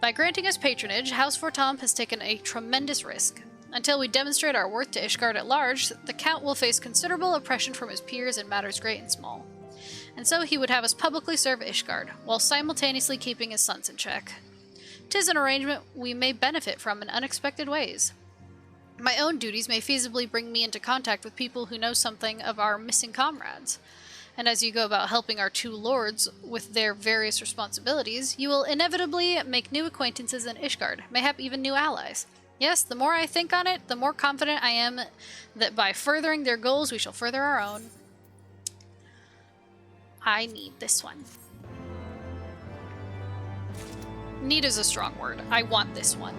By granting us patronage, House Fortom has taken a tremendous risk. Until we demonstrate our worth to Ishgard at large, the Count will face considerable oppression from his peers in matters great and small. And so he would have us publicly serve Ishgard, while simultaneously keeping his sons in check. 'Tis an arrangement we may benefit from in unexpected ways. My own duties may feasibly bring me into contact with people who know something of our missing comrades. And as you go about helping our two lords with their various responsibilities, you will inevitably make new acquaintances in Ishgard, mayhap even new allies. Yes, the more I think on it, the more confident I am that by furthering their goals, we shall further our own. I need this one. Need is a strong word. I want this one.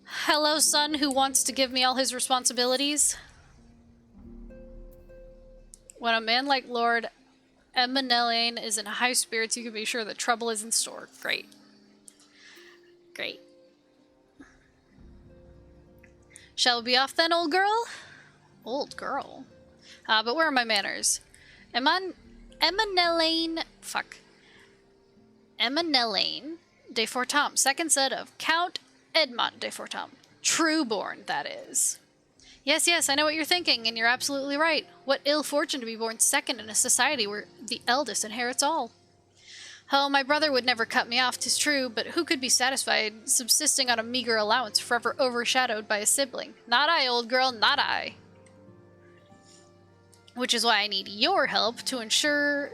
Hello, son who wants to give me all his responsibilities. When a man like Lord Emanelaine is in high spirits, you can be sure that trouble is in store. Great. Great. Shall we be off then, old girl? Old girl? But where are my manners? Emanelaine de Fortom, second son of Count Edmond de Fortom. True-born, that is. Yes, I know what you're thinking, and you're absolutely right. What ill fortune to be born second in a society where the eldest inherits all. Oh, my brother would never cut me off, 'tis true, but who could be satisfied subsisting on a meager allowance forever overshadowed by a sibling? Not I, old girl, not I. Which is why I need your help to ensure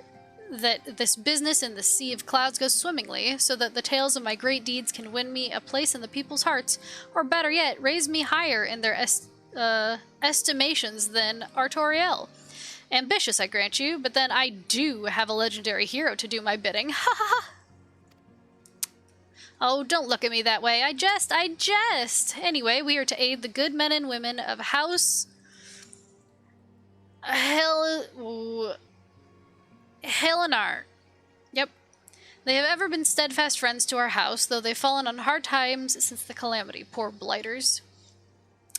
that this business in the sea of clouds goes swimmingly, so that the tales of my great deeds can win me a place in the people's hearts, or better yet, raise me higher in their estimations than Artoriel. Ambitious, I grant you, but then I do have a legendary hero to do my bidding. Ha ha ha! Oh, don't look at me that way. I jest. Anyway, we are to aid the good men and women of House Helenar. Yep. They have ever been steadfast friends to our house, though they've fallen on hard times since the calamity. Poor blighters.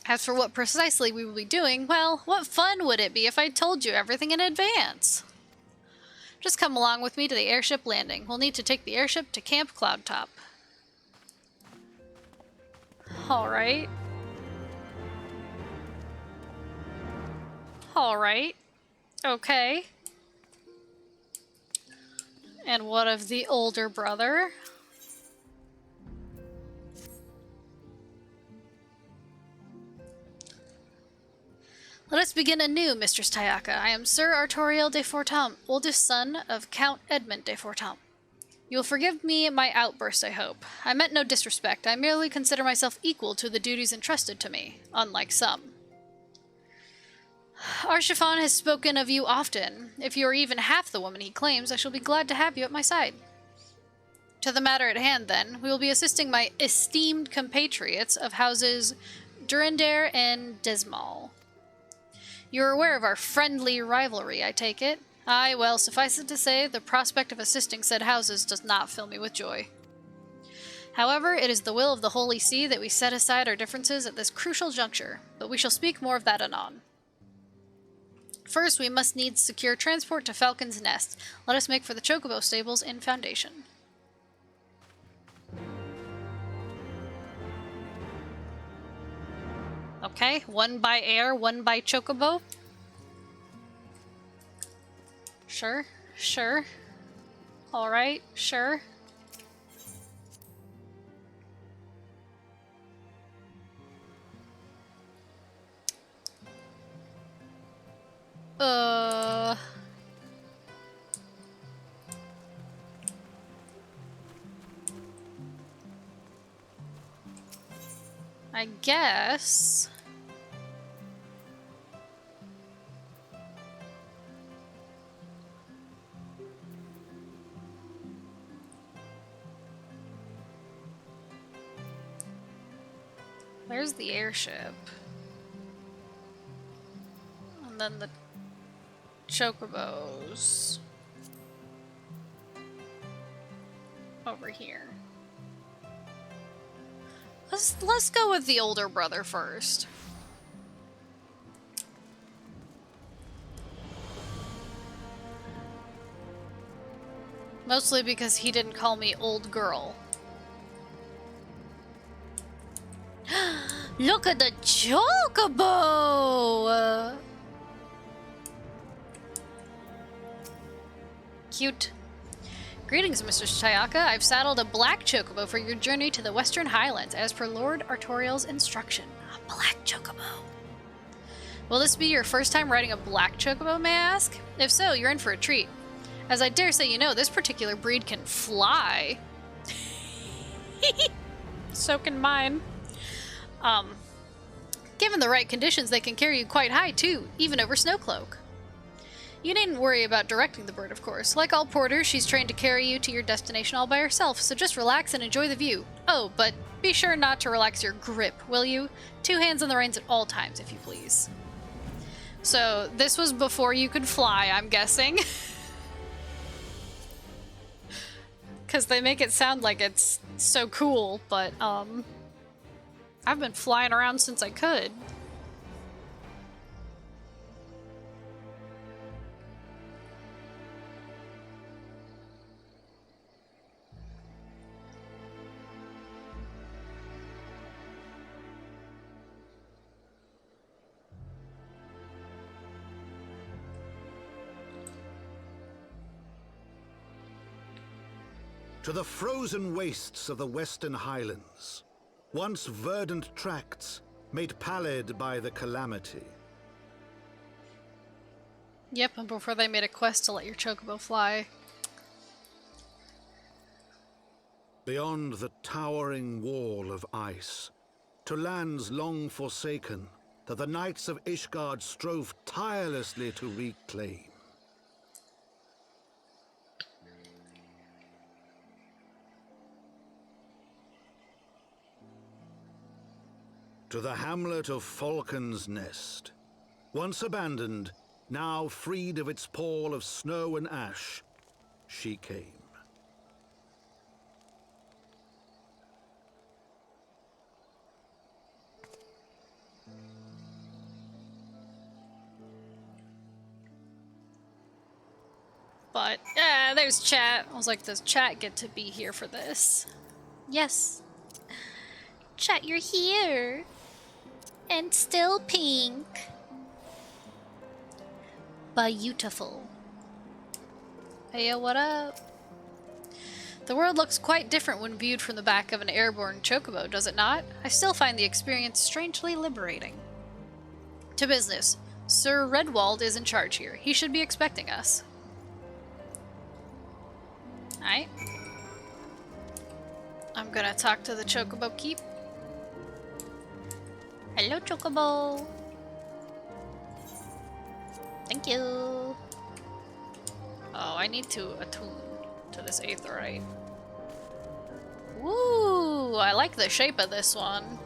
As for what precisely we will be doing, well, what fun would it be if I told you everything in advance? Just come along with me to the airship landing. We'll need to take the airship to Camp Cloudtop. Alright. Alright. Okay. And what of the older brother? Let us begin anew, Mistress Tayaka. I am Sir Artoriel de Fortam, oldest son of Count Edmund de Fortam. You will forgive me my outburst, I hope. I meant no disrespect. I merely consider myself equal to the duties entrusted to me, unlike some. Archifon has spoken of you often. If you are even half the woman he claims, I shall be glad to have you at my side. To the matter at hand, then, we will be assisting my esteemed compatriots of houses Durandare and Desmal. You are aware of our friendly rivalry, I take it? Aye, well, suffice it to say, the prospect of assisting said houses does not fill me with joy. However, it is the will of the Holy See that we set aside our differences at this crucial juncture, but we shall speak more of that anon. First, we must needs secure transport to Falcon's Nest. Let us make for the Chocobo stables in Foundation. Okay, one by air, one by Chocobo. Sure, sure. Alright, sure. I guess. Where's the airship? And then the Chocobos. Over here. Let's go with the older brother first. Mostly because he didn't call me old girl. Look at the Chocobo! Cute. Greetings, Mr. Tayaka. I've saddled a black chocobo for your journey to the Western Highlands, as per Lord Artoriel's instruction. A black chocobo. Will this be your first time riding a black chocobo, may I ask? If so, you're in for a treat. As I dare say you know, this particular breed can fly. So can mine. Given the right conditions, they can carry you quite high, too, even over Snowcloak. You needn't worry about directing the bird, of course. Like all porters, she's trained to carry you to your destination all by herself, so just relax and enjoy the view. Oh, but be sure not to relax your grip, will you? 2 hands on the reins at all times, if you please. So, this was before you could fly, I'm guessing. Because they make it sound like it's so cool, but, I've been flying around since I could. To the frozen wastes of the Western Highlands, once verdant tracts made pallid by the calamity. Yep, and before they made a quest to let your chocobo fly. Beyond the towering wall of ice, to lands long forsaken that the knights of Ishgard strove tirelessly to reclaim. To the hamlet of Falcon's Nest, once abandoned, now freed of its pall of snow and ash, she came. But, there's chat. I was like, does chat get to be here for this? Yes. Chat, you're here. And still pink. Beautiful. Hey, yo, what up? The world looks quite different when viewed from the back of an airborne chocobo, does it not? I still find the experience strangely liberating. To business. Sir Redwald is in charge here. He should be expecting us. Alright. I'm gonna talk to the Chocobo Keep. Hello, Chocobo. Thank you. Oh, I need to attune to this aetheryte. Woo! I like the shape of this one.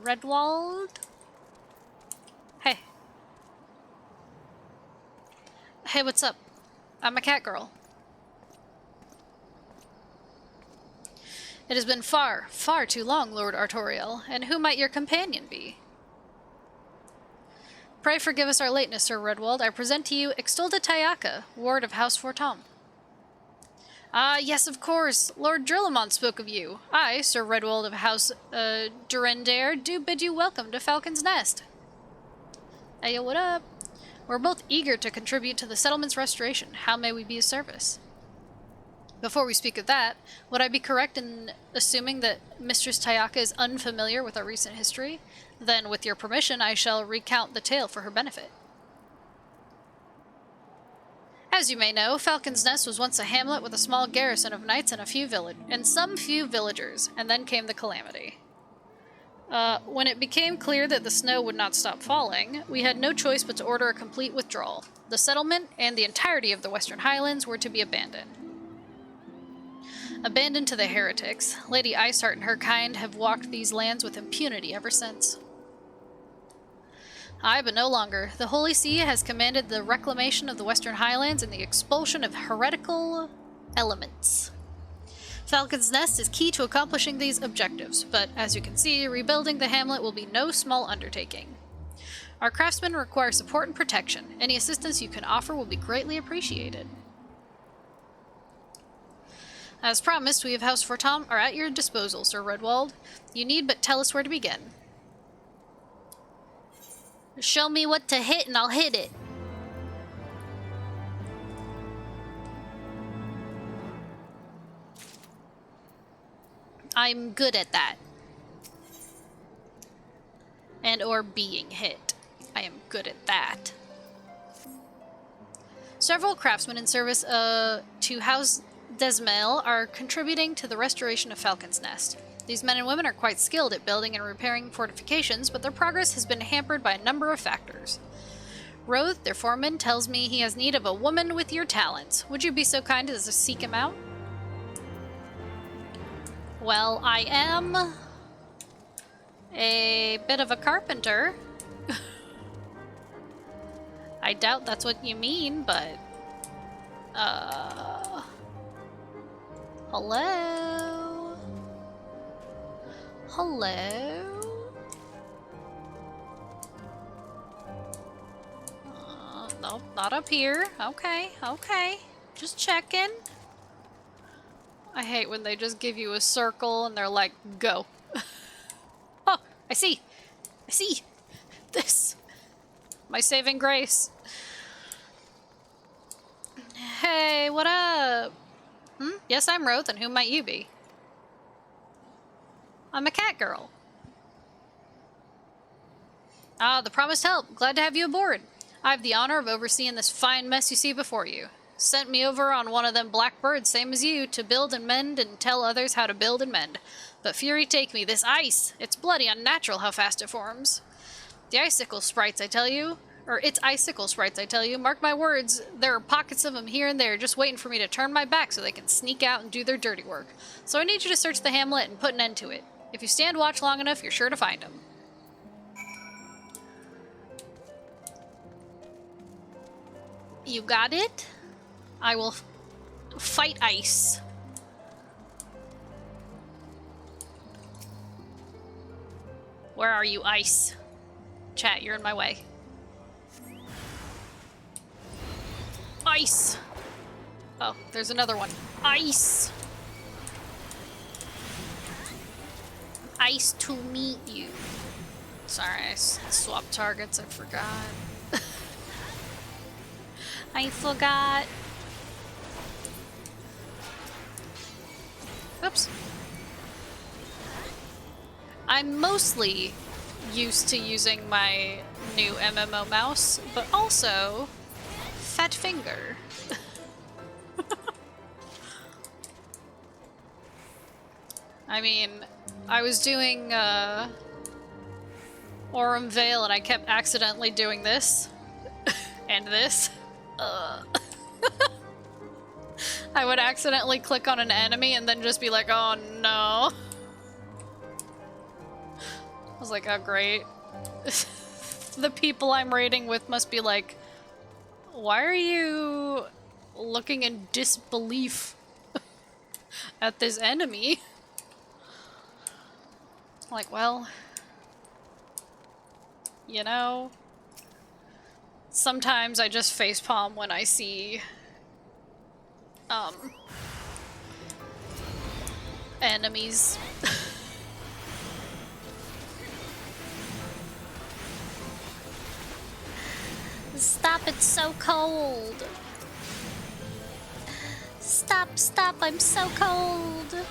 Redwald? Hey. Hey, what's up? I'm a cat girl. It has been far, far too long, Lord Artorial, and who might your companion be? Pray forgive us our lateness, Sir Redwald. I present to you Extolda Tayaka, ward of House Fortom. Ah, yes, of course. Lord Drillamont spoke of you. I, Sir Redwald of House Durendare, do bid you welcome to Falcon's Nest. Hey, yo, what up? We're both eager to contribute to the settlement's restoration. How may we be of service? Before we speak of that, would I be correct in assuming that Mistress Tayaka is unfamiliar with our recent history? Then, with your permission, I shall recount the tale for her benefit. As you may know, Falcon's Nest was once a hamlet with a small garrison of knights and some few villagers, and then came the calamity. When it became clear that the snow would not stop falling, we had no choice but to order a complete withdrawal. The settlement and the entirety of the Western Highlands were to be abandoned. Abandoned to the heretics, Lady Iceheart and her kind have walked these lands with impunity ever since. Aye, but no longer. The Holy See has commanded the reclamation of the Western Highlands and the expulsion of heretical elements. Falcon's Nest is key to accomplishing these objectives, but as you can see, rebuilding the hamlet will be no small undertaking. Our craftsmen require support and protection. Any assistance you can offer will be greatly appreciated. As promised, we of House Fortom are at your disposal, Sir Redwald. You need but tell us where to begin. Show me what to hit and I'll hit it. I'm good at that. And or being hit. I am good at that. Several craftsmen in service to House Desmail are contributing to the restoration of Falcon's Nest. These men and women are quite skilled at building and repairing fortifications, but their progress has been hampered by a number of factors. Roth, their foreman, tells me he has need of a woman with your talents. Would you be so kind as to seek him out? Well, I am a bit of a carpenter. I doubt that's what you mean, but... Hello? Hello? Nope, not up here. Okay, okay. Just checking. I hate when they just give you a circle and they're like, go. Oh, I see. I see. This. My saving grace. Hey, what up? Yes, I'm Roth, and who might you be? I'm a cat girl. Ah, the promised help. Glad to have you aboard. I have the honor of overseeing this fine mess you see before you. Sent me over on one of them black birds, same as you, to build and mend and tell others how to build and mend. But fury take me, this ice! It's bloody unnatural how fast it forms. The icicle sprites, I tell you. It's icicle sprites, I tell you. Mark my words, there are pockets of them here and there just waiting for me to turn my back so they can sneak out and do their dirty work. So I need you to search the hamlet and put an end to it. If you stand watch long enough, you're sure to find them. You got it? I will fight ice. Where are you, ice? Chat, you're in my way. Ice! Oh, there's another one. Ice! Ice to meet you. Sorry, I swapped targets, I forgot. I forgot. Oops. I'm mostly used to using my new MMO mouse, but also fat finger. I mean, I was doing Aurum Vale and I kept accidentally doing this and this. I would accidentally click on an enemy and then just be like, oh no. I was like, oh great. The people I'm raiding with must be like, why are you looking in disbelief at this enemy? Like, well, you know, sometimes I just facepalm when I see enemies. Stop, it's so cold. Stop, stop, I'm so cold.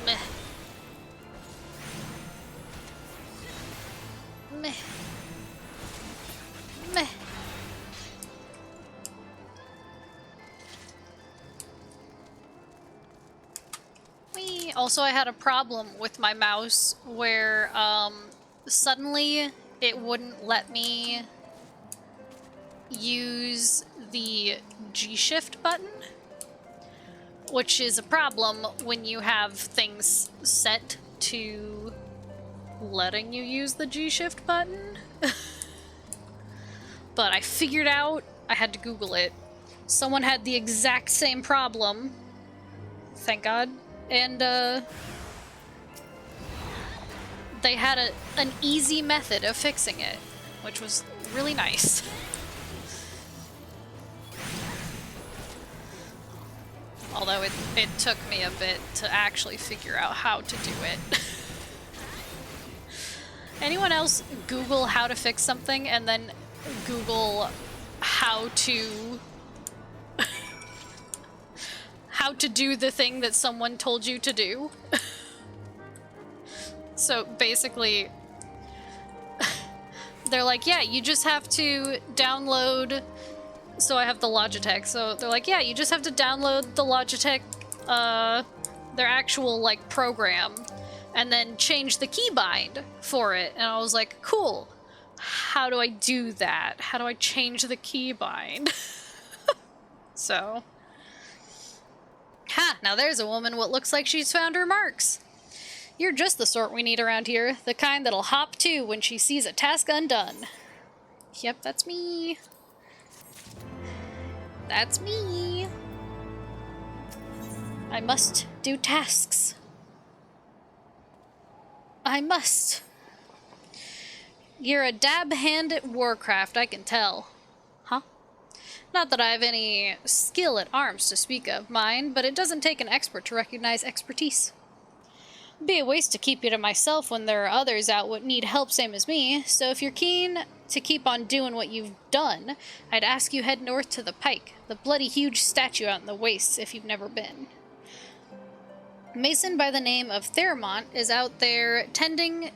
Meh. Meh. Meh. Also, I had a problem with my mouse where suddenly it wouldn't let me use the G-shift button, which is a problem when you have things set to letting you use the G-shift button. But I figured out, I had to Google it. Someone had the exact same problem, thank God, and they had an easy method of fixing it, which was really nice. Although it took me a bit to actually figure out how to do it. Anyone else Google how to fix something and then Google how to how to do the thing that someone told you to do? So basically, they're like, yeah, you just have to download. So I have the Logitech. So they're like, yeah, you just have to download the Logitech, their actual like program, and then change the keybind for it. And I was like, cool. How do I do that? How do I change the keybind? So, ha! Now there's a woman what looks like she's found her marks. You're just the sort we need around here. The kind that'll hop too when she sees a task undone. Yep, that's me. That's me. I must do tasks. I must. You're a dab hand at Warcraft, I can tell. Huh? Not that I have any skill at arms to speak of, mind, but it doesn't take an expert to recognize expertise. It'd be a waste to keep you to myself when there are others out what need help same as me, so if you're keen to keep on doing what you've done, I'd ask you head north to the Pike, the bloody huge statue out in the wastes if you've never been. Mason by the name of Theramont is out there tending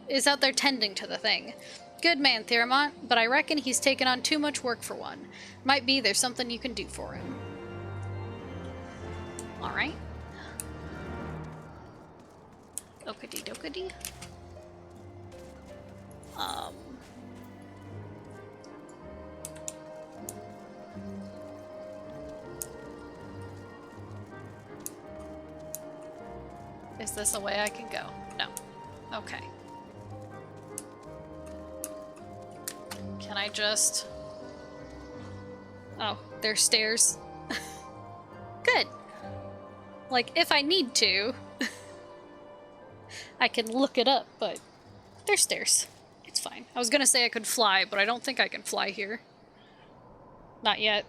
to the thing. Good man, Theramont, but I reckon he's taken on too much work for one. Might be there's something you can do for him. Alright. Okady dokady. Is this a way I can go? No. Okay. Can I just... Oh, there's stairs. Good. Like, if I need to, I can look it up, but there's stairs. It's fine. I was gonna say I could fly, but I don't think I can fly here. Not yet.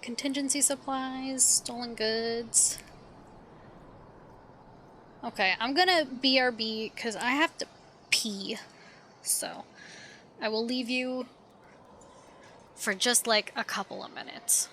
Contingency supplies, stolen goods. Okay, I'm gonna BRB because I have to pee. So, I will leave you for just like a couple of minutes.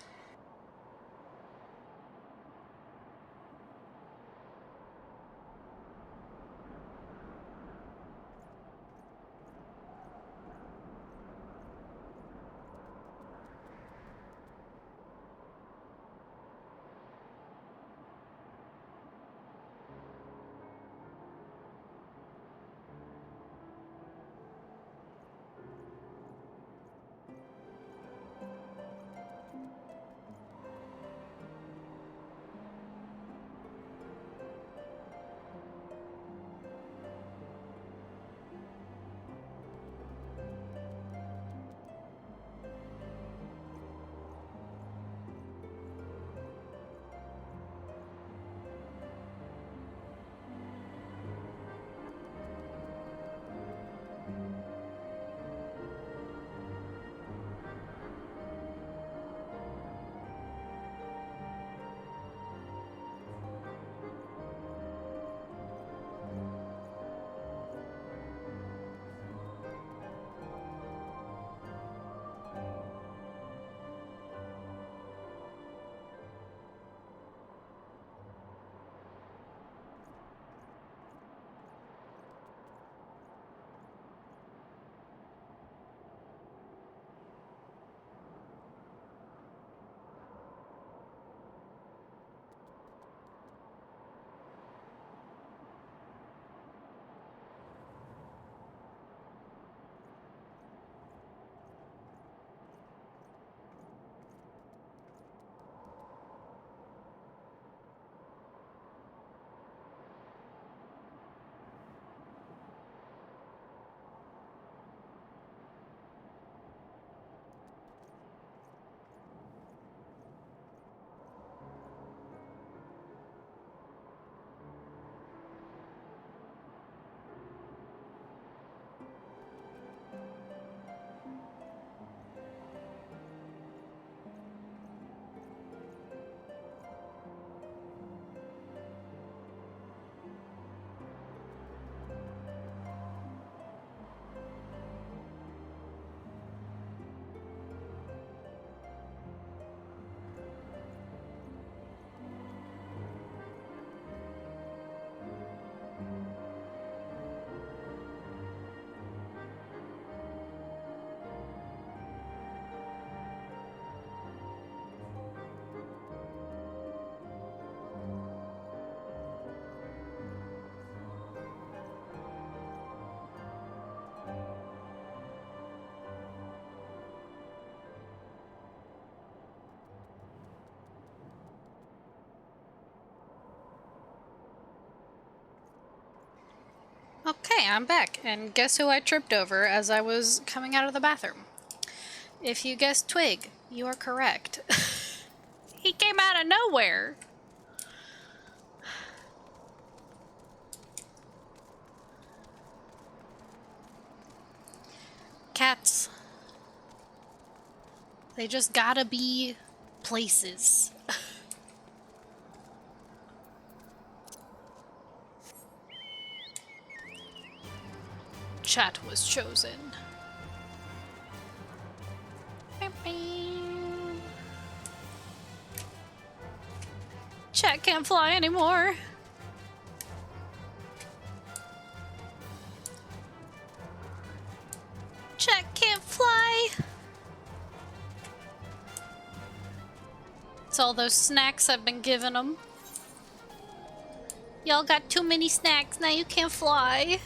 Okay, I'm back, and guess who I tripped over as I was coming out of the bathroom? If you guessed Twig, you are correct. He came out of nowhere! Cats. They just gotta be places. Chat was chosen. Chat can't fly anymore. Chat can't fly. It's all those snacks I've been giving them. Y'all got too many snacks, now you can't fly.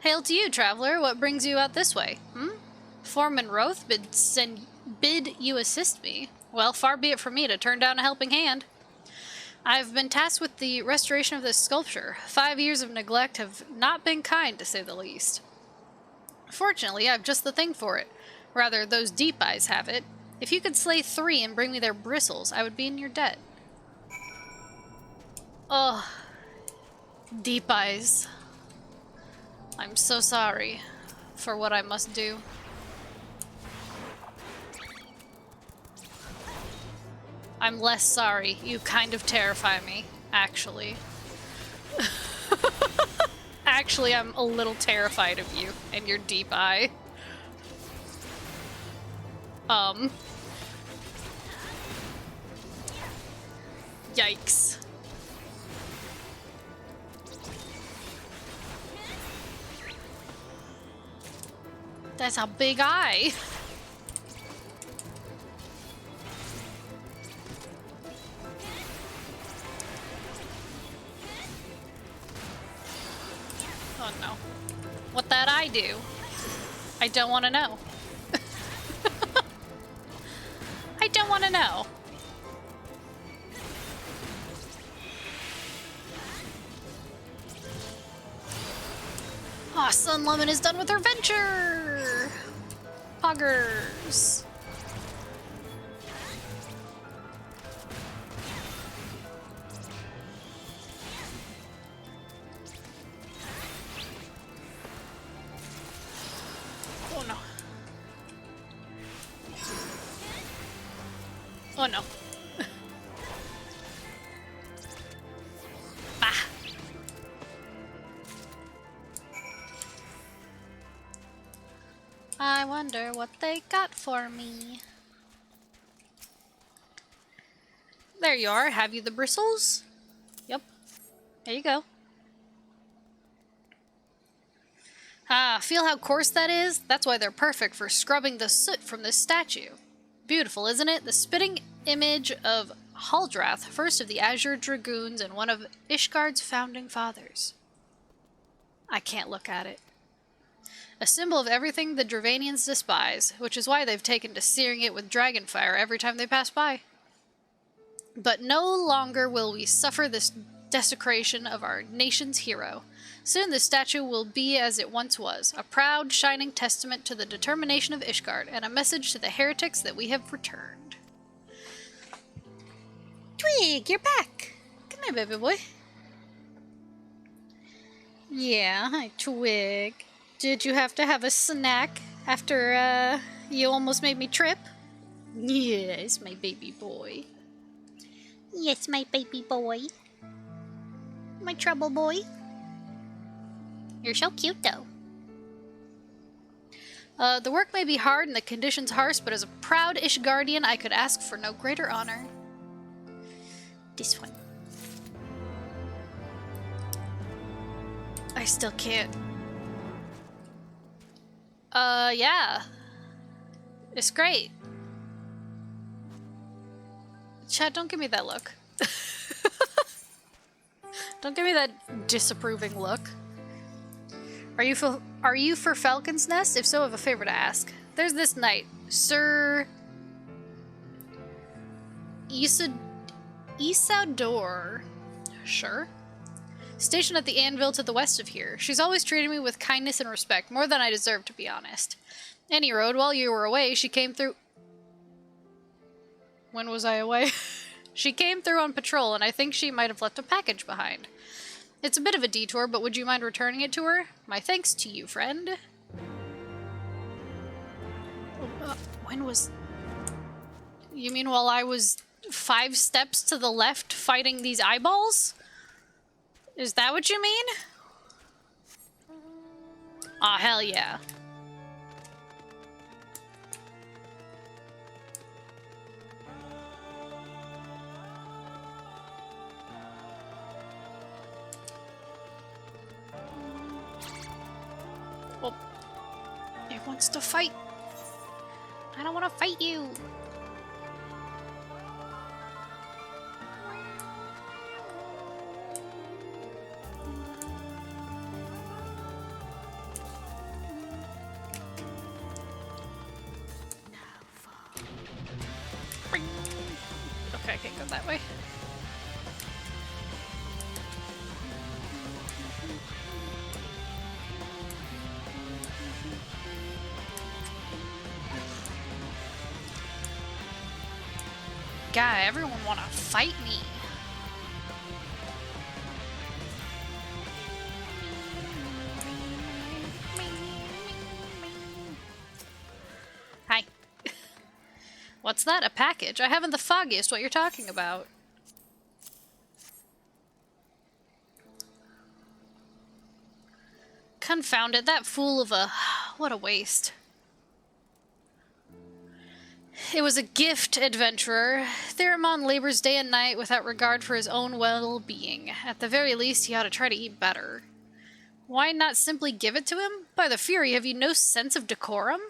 Hail to you, traveler. What brings you out this way? Foreman Roth bid you assist me. Well, far be it from me to turn down a helping hand. I've been tasked with the restoration of this sculpture. 5 years of neglect have not been kind, to say the least. Fortunately, I've just the thing for it. Rather, those deep eyes have it. If you could slay 3 and bring me their bristles, I would be in your debt. Ugh. Deep eyes. I'm so sorry for what I must do. I'm less sorry. You kind of terrify me, actually. Actually, I'm a little terrified of you and your deep eye. Yikes. That's a big eye. Oh no. What that eye do? I don't want to know. I don't want to know. Aw, Sun Lemon is done with her venture! Poggers. Oh no. Oh no. Bah. I wonder what they got for me. There you are. Have you the bristles? Yep. There you go. Ah, feel how coarse that is? That's why they're perfect for scrubbing the soot from this statue. Beautiful, isn't it? The spitting image of Haldrath, first of the Azure Dragoons and one of Ishgard's founding fathers. I can't look at it. A symbol of everything the Dravanians despise, which is why they've taken to searing it with dragonfire every time they pass by. But no longer will we suffer this desecration of our nation's hero. Soon the statue will be as it once was, a proud, shining testament to the determination of Ishgard, and a message to the heretics that we have returned. Twig, you're back! Come here, baby boy. Yeah, hi, Twig. Did you have to have a snack after, you almost made me trip? Yes, my baby boy. Yes, my baby boy. My trouble boy. You're so cute, though. The work may be hard and the conditions harsh, but as a proud Ishgardian, I could ask for no greater honor. This one. I still can't. Yeah. It's great. Chad, don't give me that look. Don't give me that disapproving look. Are you for Falcon's Nest? If so, I have a favor to ask. There's this knight, Sir Isador. Sure. Stationed at the anvil to the west of here. She's always treated me with kindness and respect, more than I deserve, to be honest. Any road, while you were away, she came through... When was I away? She came through on patrol, and I think she might have left a package behind. It's a bit of a detour, but would you mind returning it to her? My thanks to you, friend. When was... You mean while I was 5 steps to the left fighting these eyeballs? Is that what you mean? Aw, hell yeah. Oh. It wants to fight. I don't want to fight you. Okay, I can't go that way. God, everyone wanna fight me. Hi. What's that? A package? I haven't the foggiest what you're talking about. Confound it, that fool of a... What a waste. It was a gift, adventurer. Theramon labors day and night without regard for his own well-being. At the very least, he ought to try to eat better. Why not simply give it to him? By the Fury, have you no sense of decorum?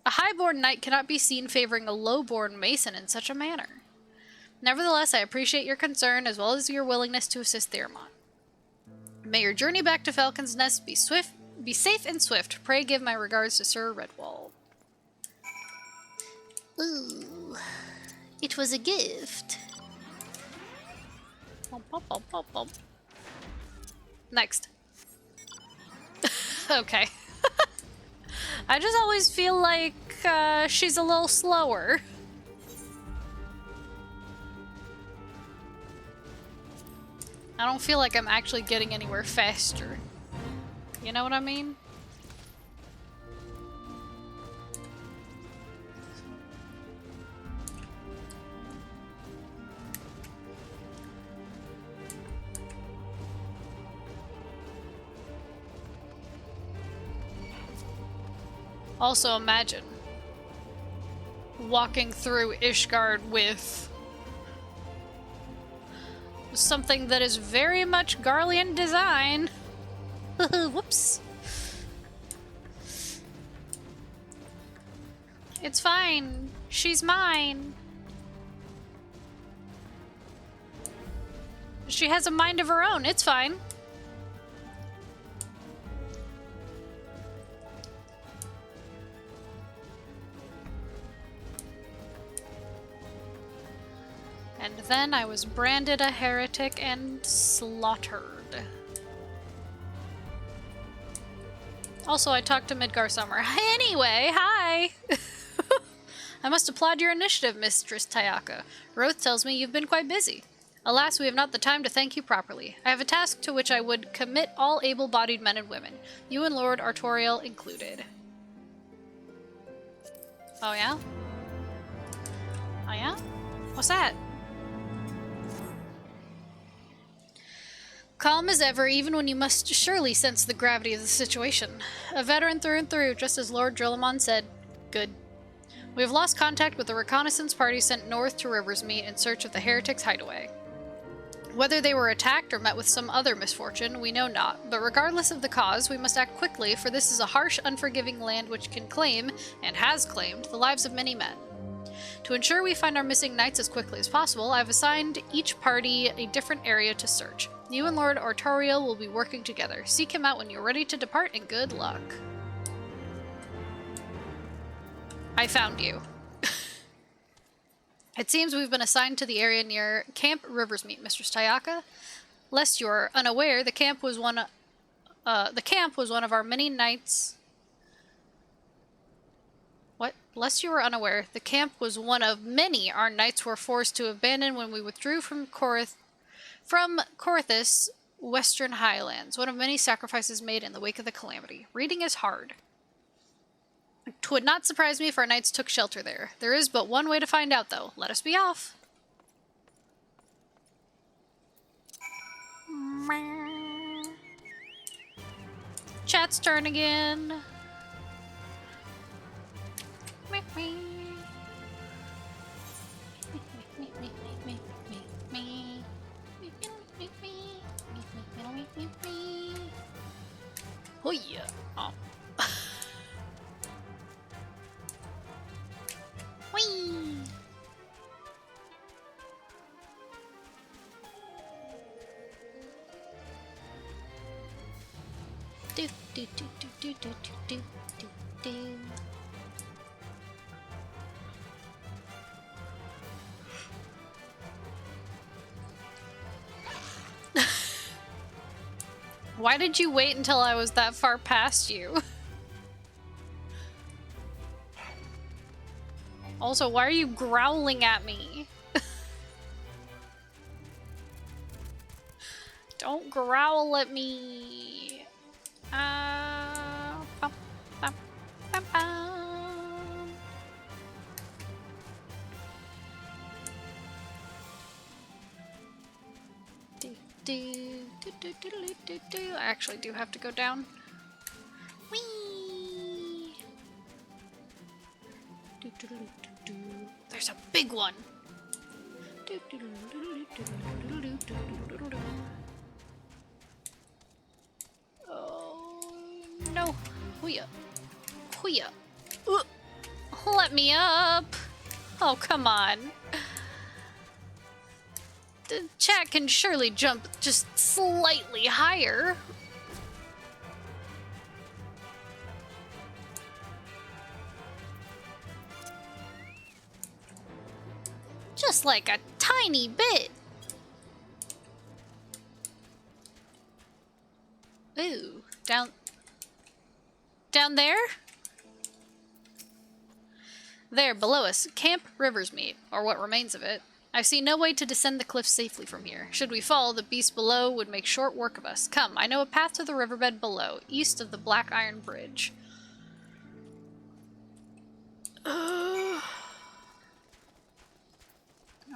A high-born knight cannot be seen favoring a low-born mason in such a manner. Nevertheless, I appreciate your concern as well as your willingness to assist Theramon. May your journey back to Falcon's Nest be safe and swift. Pray give my regards to Sir Redwall. Ooh, it was a gift. Bum, bum, bum, bum, bum. Next. Okay. I just always feel like she's a little slower. I don't feel like I'm actually getting anywhere faster. You know what I mean? Also imagine walking through Ishgard with something that is very much Garlean design. Whoops. It's fine. She's mine. She has a mind of her own. It's fine. And then I was branded a heretic and slaughtered. Also, I talked to Midgar Summer. Anyway, hi! I must applaud your initiative, Mistress Tayaka. Roth tells me you've been quite busy. Alas, we have not the time to thank you properly. I have a task to which I would commit all able-bodied men and women, you and Lord Artorial included. Oh yeah? Oh yeah? What's that? Calm as ever, even when you must surely sense the gravity of the situation. A veteran through and through, just as Lord Drillamon said. Good. We have lost contact with the reconnaissance party sent north to Riversmeet in search of the heretics' hideaway. Whether they were attacked or met with some other misfortune, we know not, but regardless of the cause, we must act quickly, for this is a harsh, unforgiving land which can claim, and has claimed, the lives of many men. To ensure we find our missing knights as quickly as possible, I have assigned each party a different area to search. You and Lord Artorial will be working together. Seek him out when you're ready to depart, and good luck. I found you. It seems we've been assigned to the area near Camp Riversmeet, Mistress Tayaka. Lest you're unaware, the camp was one of our many knights. What? Lest you were unaware, the camp was one of many our knights were forced to abandon when we withdrew from Corthus, Western Highlands. One of many sacrifices made in the wake of the calamity. Reading is hard. 'Twould not surprise me if our knights took shelter there. There is but one way to find out, though. Let us be off. Chat's turn again. Oh yeah. Oh. Whee! Do do do do do do do do do. Why did you wait until I was that far past you? Also, why are you growling at me? Don't growl at me. Bum, bum, bum, bum. I actually do have to go down. Whee! There's a big one. Oh no! Hoo-ya! Hoo-ya! Let me up! Oh, come on. The chat can surely jump just slightly higher. Just like a tiny bit. Ooh, down there? There, below us, Camp Riversmeet, or what remains of it. I see no way to descend the cliff safely from here. Should we fall, the beast below would make short work of us. Come, I know a path to the riverbed below, east of the Black Iron Bridge.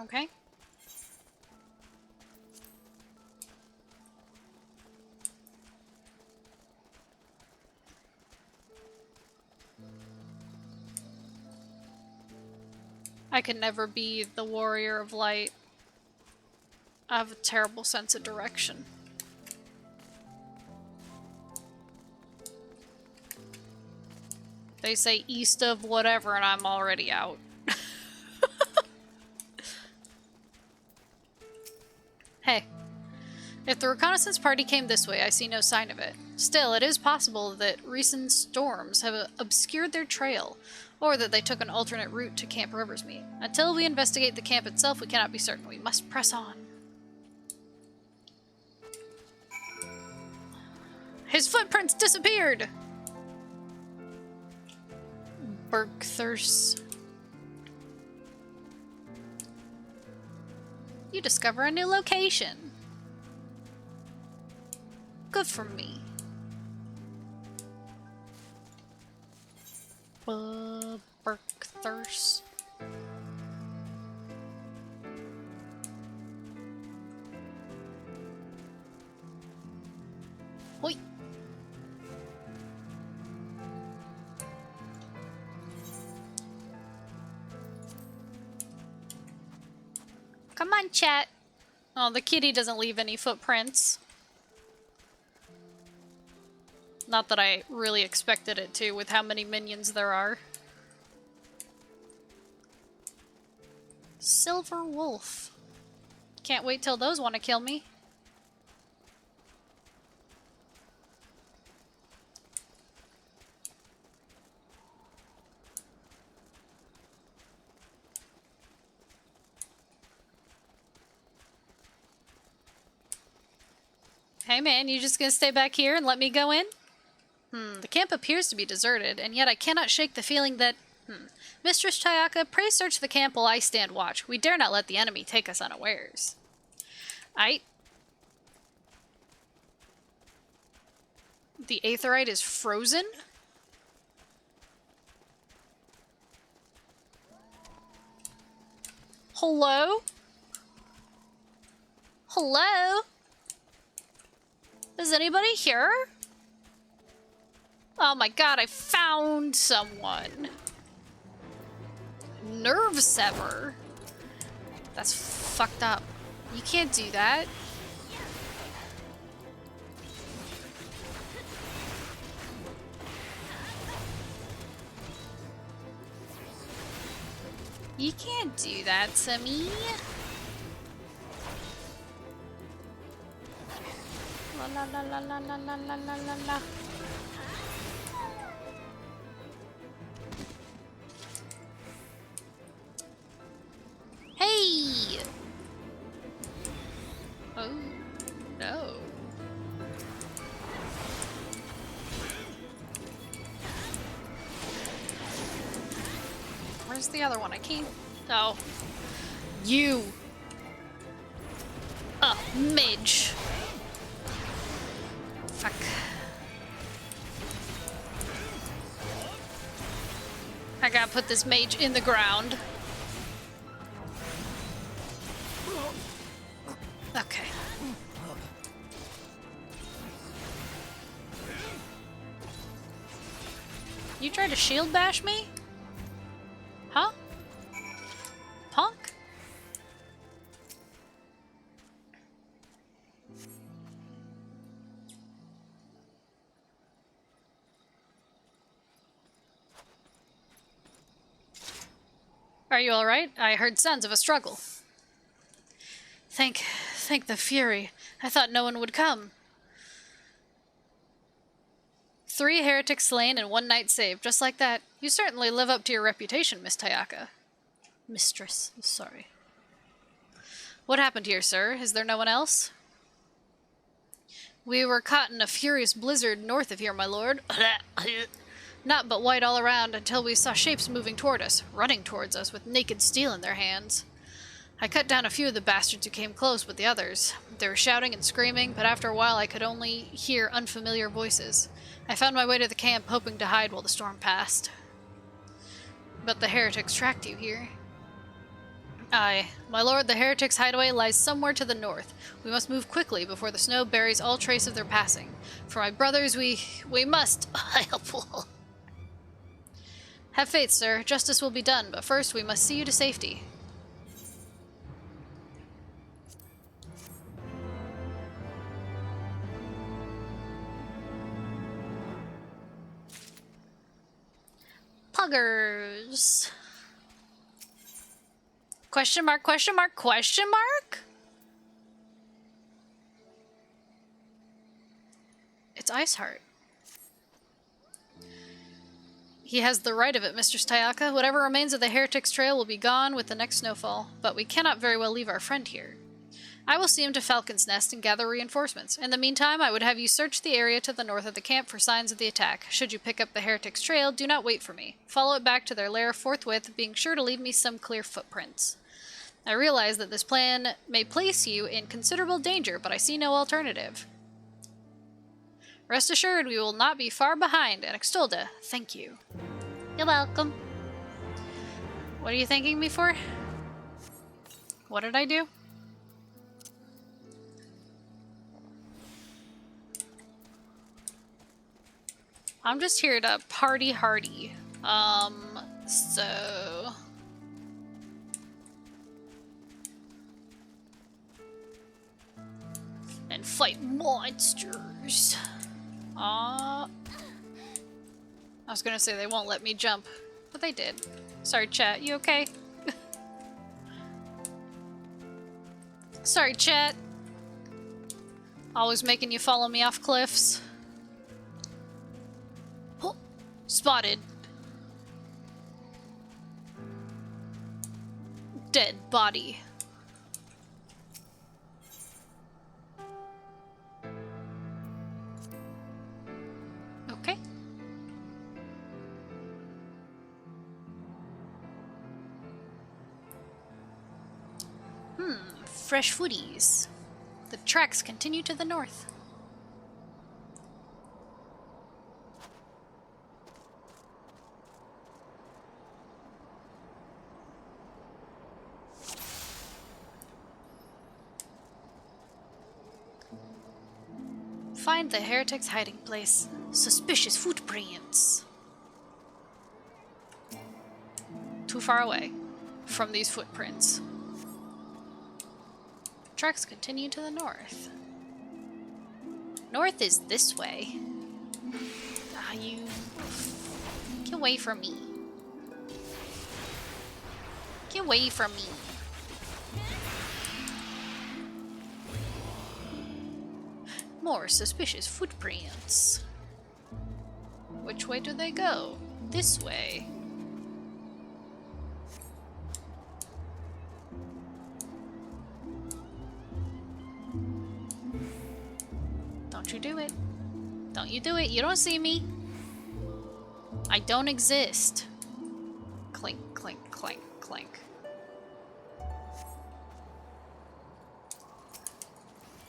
Okay. I could never be the warrior of light. I have a terrible sense of direction. They say east of whatever and I'm already out. Hey. If the reconnaissance party came this way, I see no sign of it. Still, it is possible that recent storms have obscured their trail, or that they took an alternate route to Camp Riversmeet. Until we investigate the camp itself, we cannot be certain. We must press on. His footprints disappeared! Bergthurst. You discover a new location. Good for me. Bergthurst. Oi. Come on, chat. Oh, the kitty doesn't leave any footprints. Not that I really expected it to, with how many minions there are. Silver wolf. Can't wait till those want to kill me. Hey man, you just gonna stay back here and let me go in? The camp appears to be deserted, and yet I cannot shake the feeling that... Mistress Chayaka, pray search the camp while I stand watch. We dare not let the enemy take us unawares. The Aetherite is frozen? Hello? Hello? Is anybody here? Oh my god, I found someone. Nerve sever? That's fucked up. You can't do that. You can't do that to me. La la la la la la la la la la. Hey! Oh, no. Where's the other one? I can't... Oh. You! Midge. Fuck. I gotta put this mage in the ground. Okay. You tried to shield bash me? Huh? Punk? Are you alright? I heard sounds of a struggle. Thank the Fury. I thought no one would come. 3 heretics slain and 1 knight saved, just like that. You certainly live up to your reputation, Miss Tayaka. Mistress, sorry. What happened here, sir? Is there no one else? We were caught in a furious blizzard north of here, my lord. Not but white all around until we saw shapes moving toward us, running towards us with naked steel in their hands. I cut down a few of the bastards who came close with the others. They were shouting and screaming, but after a while I could only hear unfamiliar voices. I found my way to the camp, hoping to hide while the storm passed. But the heretics tracked you here. Aye, my lord, the heretics' hideaway lies somewhere to the north. We must move quickly before the snow buries all trace of their passing. For my brothers, we must... Have faith, sir. Justice will be done, but first we must see you to safety. Puggers. Question mark, question mark, question mark? It's Iceheart. He has the right of it, Mistress Tayaka. Whatever remains of the Heretic's trail will be gone with the next snowfall, but we cannot very well leave our friend here. I will see him to Falcon's Nest and gather reinforcements. In the meantime, I would have you search the area to the north of the camp for signs of the attack. Should you pick up the Heretic's trail, do not wait for me. Follow it back to their lair forthwith, being sure to leave me some clear footprints. I realize that this plan may place you in considerable danger, but I see no alternative. Rest assured, we will not be far behind, and Extolda, thank you. You're welcome. What are you thanking me for? What did I do? I'm just here to party hardy. So... and fight monsters. I was gonna say they won't let me jump, but they did. Sorry, chat. You okay? Sorry, chat. Always making you follow me off cliffs. Oh, spotted. Dead body. Okay. Fresh foodies. The tracks continue to the north. Find the heretic's hiding place. Suspicious footprints. Too far away from these footprints. Tracks continue to the north. North is this way. Ah, you... Get away from me. Get away from me. More suspicious footprints. Which way do they go? This way. Don't you do it. Don't you do it. You don't see me. I don't exist. Clink, clink, clink, clink.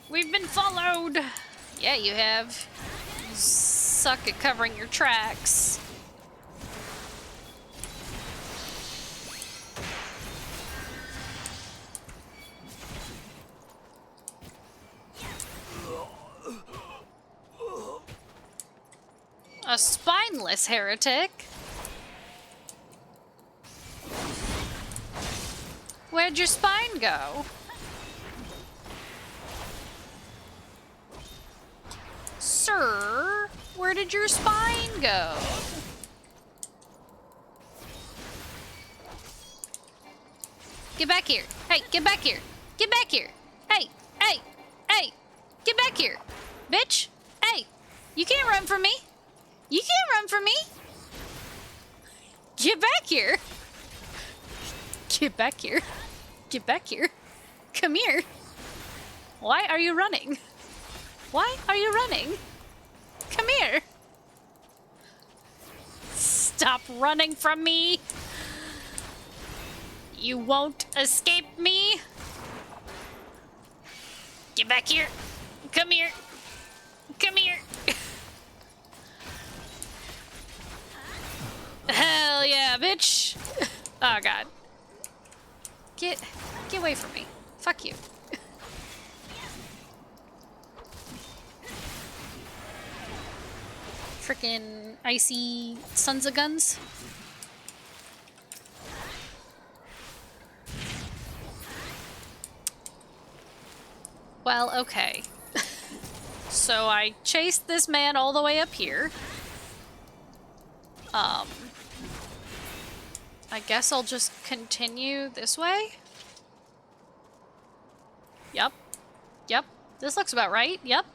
We've been followed! Yeah, you have. You suck at covering your tracks. A spineless heretic? Where'd your spine go? Sir, where did your spine go? Get back here. Hey, get back here. Get back here. Hey, hey, hey, get back here. Bitch, hey, you can't run from me. You can't run from me. Get back here. Get back here. Get back here. Come here. Why are you running? Why are you running? Come here. Stop running from me. You won't escape me. Get back here. Come here. Come here. Hell yeah, bitch. Oh god. Get away from me. Fuck you. Frickin' icy sons of guns. Well, okay. So I chased this man all the way up here. I guess I'll just continue this way. Yep. Yep. This looks about right. Yep.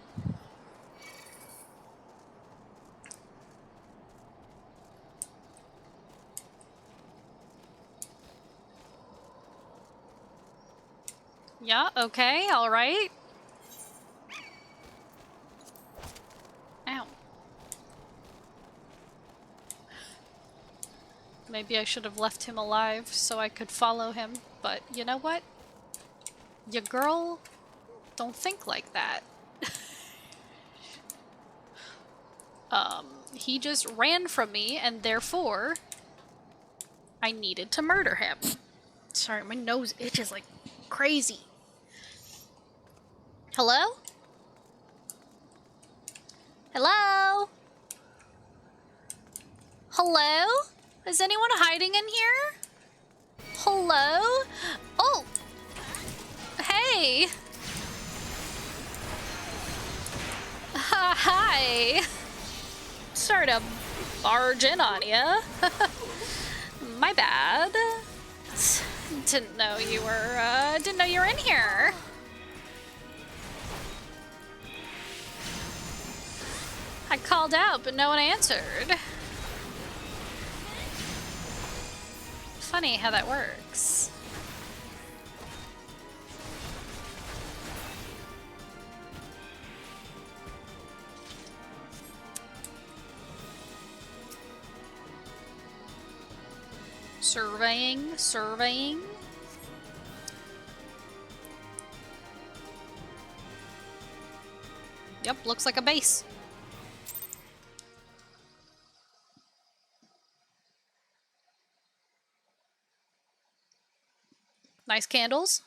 Yeah, okay, alright. Ow. Maybe I should have left him alive so I could follow him, but you know what? Your girl don't think like that. He just ran from me and therefore I needed to murder him. Sorry, my nose itches like crazy. Hello? Hello? Hello? Is anyone hiding in here? Hello? Oh! Hey! Hi! Sorry to barge in on ya. My bad. Didn't know you were in here. I called out, but no one answered. Funny how that works. Surveying. Yep, looks like a base. Nice candles.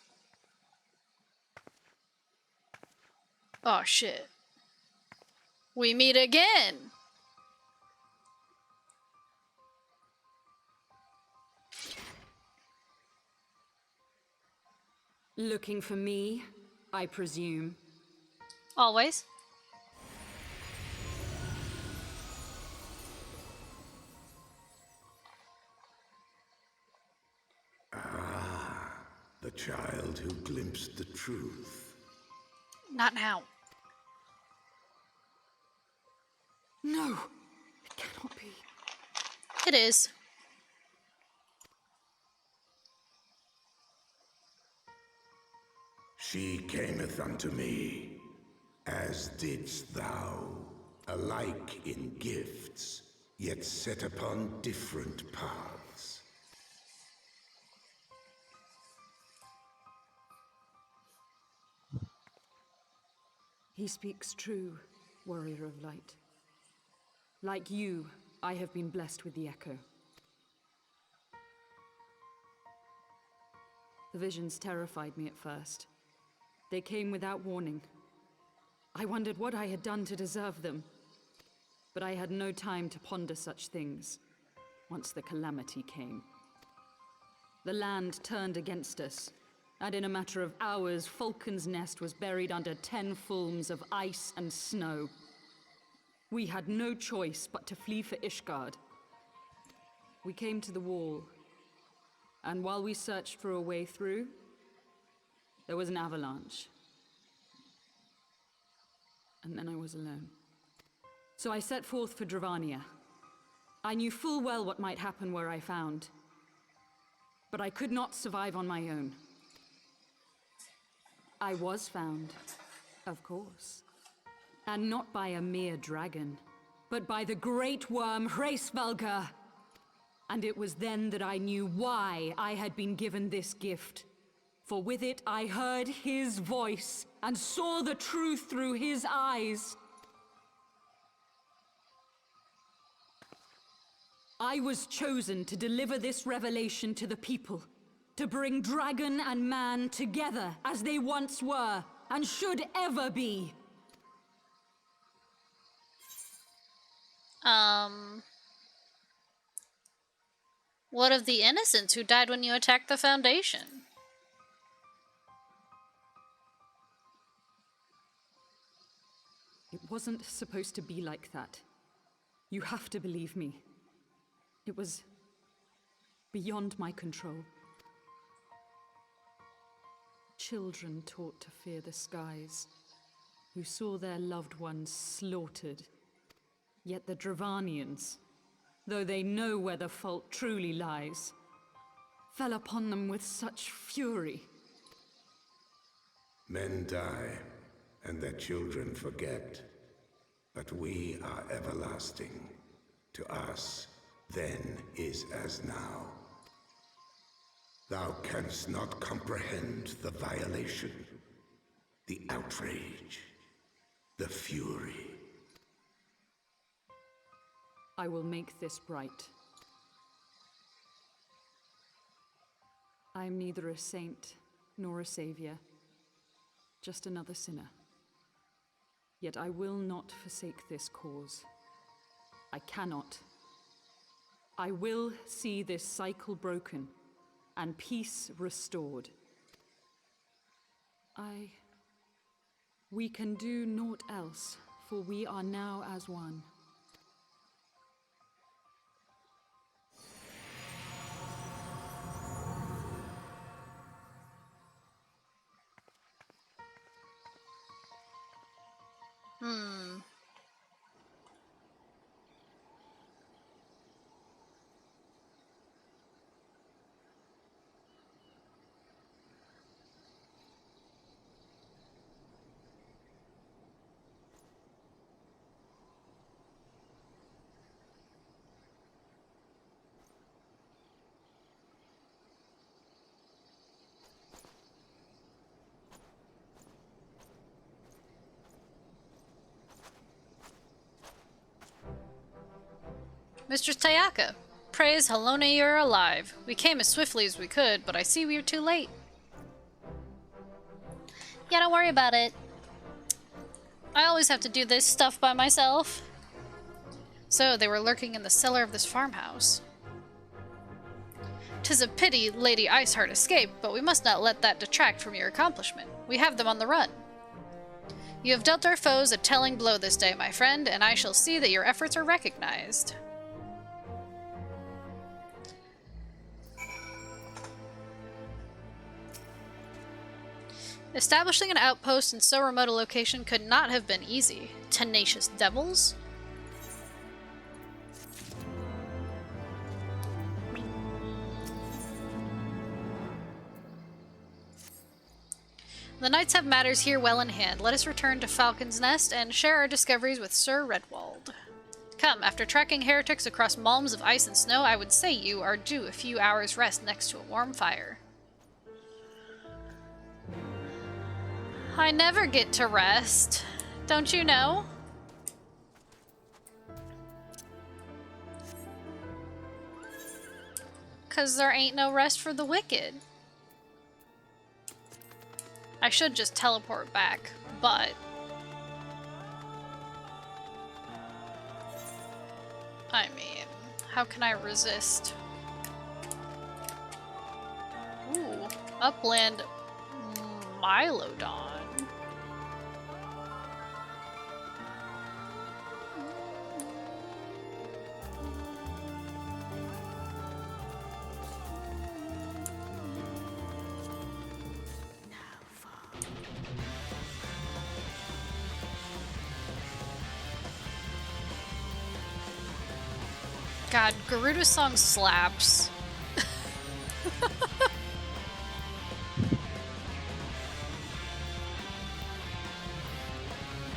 Oh shit. We meet again. Looking for me, I presume. Always. The child who glimpsed the truth. Not now. No, it cannot be. It is. She cameth unto me, as didst thou, alike in gifts, yet set upon different paths. He speaks true, warrior of light. Like you, I have been blessed with the echo. The visions terrified me at first. They came without warning. I wondered what I had done to deserve them. But I had no time to ponder such things once the calamity came. The land turned against us, and in a matter of hours, Falcon's Nest was buried under 10 fulms of ice and snow. We had no choice but to flee for Ishgard. We came to the wall, and while we searched for a way through, there was an avalanche. And then I was alone. So I set forth for Dravania. I knew full well what might happen where I found, but I could not survive on my own. I was found, of course, and not by a mere dragon, but by the great worm Hraesvelgr. And it was then that I knew why I had been given this gift. For with it I heard his voice and saw the truth through his eyes. I was chosen to deliver this revelation to the people, to bring dragon and man together as they once were and should ever be. What of the innocents who died when you attacked the Foundation? It wasn't supposed to be like that. You have to believe me. It was beyond my control. Children taught to fear the skies, who saw their loved ones slaughtered. Yet the Dravanians, though they know where the fault truly lies, fell upon them with such fury. Men die, and their children forget. But we are everlasting. To us, then is as now. Thou canst not comprehend the violation, the outrage, the fury. I will make this right. I am neither a saint nor a savior, just another sinner. Yet I will not forsake this cause. I cannot. I will see this cycle broken and peace restored. We can do naught else, for we are now as one. Mistress Tayaka, praise Halone you're alive. We came as swiftly as we could, but I see we are too late. Yeah, don't worry about it. I always have to do this stuff by myself. So, they were lurking in the cellar of this farmhouse. 'Tis a pity Lady Iceheart escaped, but we must not let that detract from your accomplishment. We have them on the run. You have dealt our foes a telling blow this day, my friend, and I shall see that your efforts are recognized. Establishing an outpost in so remote a location could not have been easy. Tenacious devils? The knights have matters here well in hand. Let us return to Falcon's Nest and share our discoveries with Sir Redwald. Come, after tracking heretics across malms of ice and snow, I would say you are due a few hours' rest next to a warm fire. I never get to rest. Don't you know? Cause there ain't no rest for the wicked. I should just teleport back, but... I mean, how can I resist? Ooh, Upland Mylodon. God, Garuda's song slaps.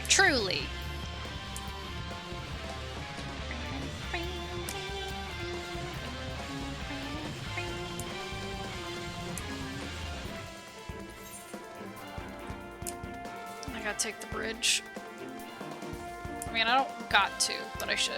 Truly. I gotta take the bridge. I mean, I don't got to, but I should.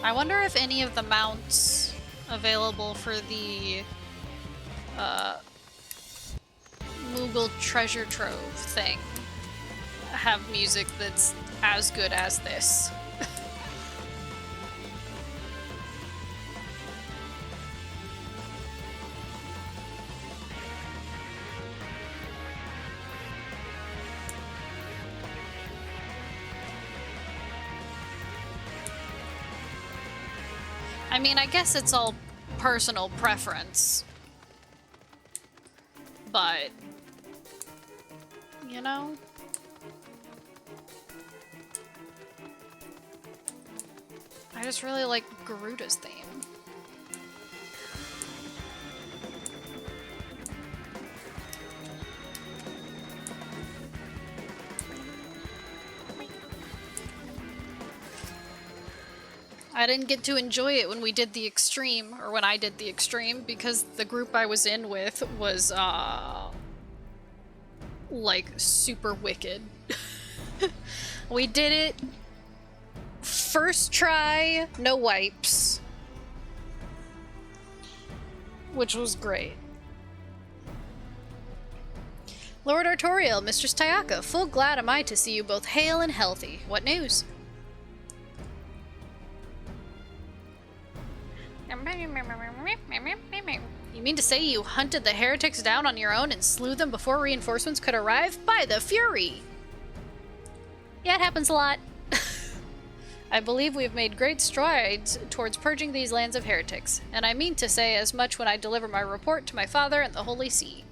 I wonder if any of the mounts available for the Moogle treasure trove thing have music that's as good as this. I mean, I guess it's all personal preference, but, you know? I just really like Garuda's theme. I didn't get to enjoy it when we did the extreme, or when I did the extreme, because the group I was in with was, like, super wicked. We did it first try, no wipes, which was great. Lord Artorial, Mistress Tayaka, full glad am I to see you both hale and healthy. What news? You mean to say you hunted the heretics down on your own and slew them before reinforcements could arrive? By the Fury! Yeah, it happens a lot. I believe we've made great strides towards purging these lands of heretics, and I mean to say as much when I deliver my report to my father and the Holy See.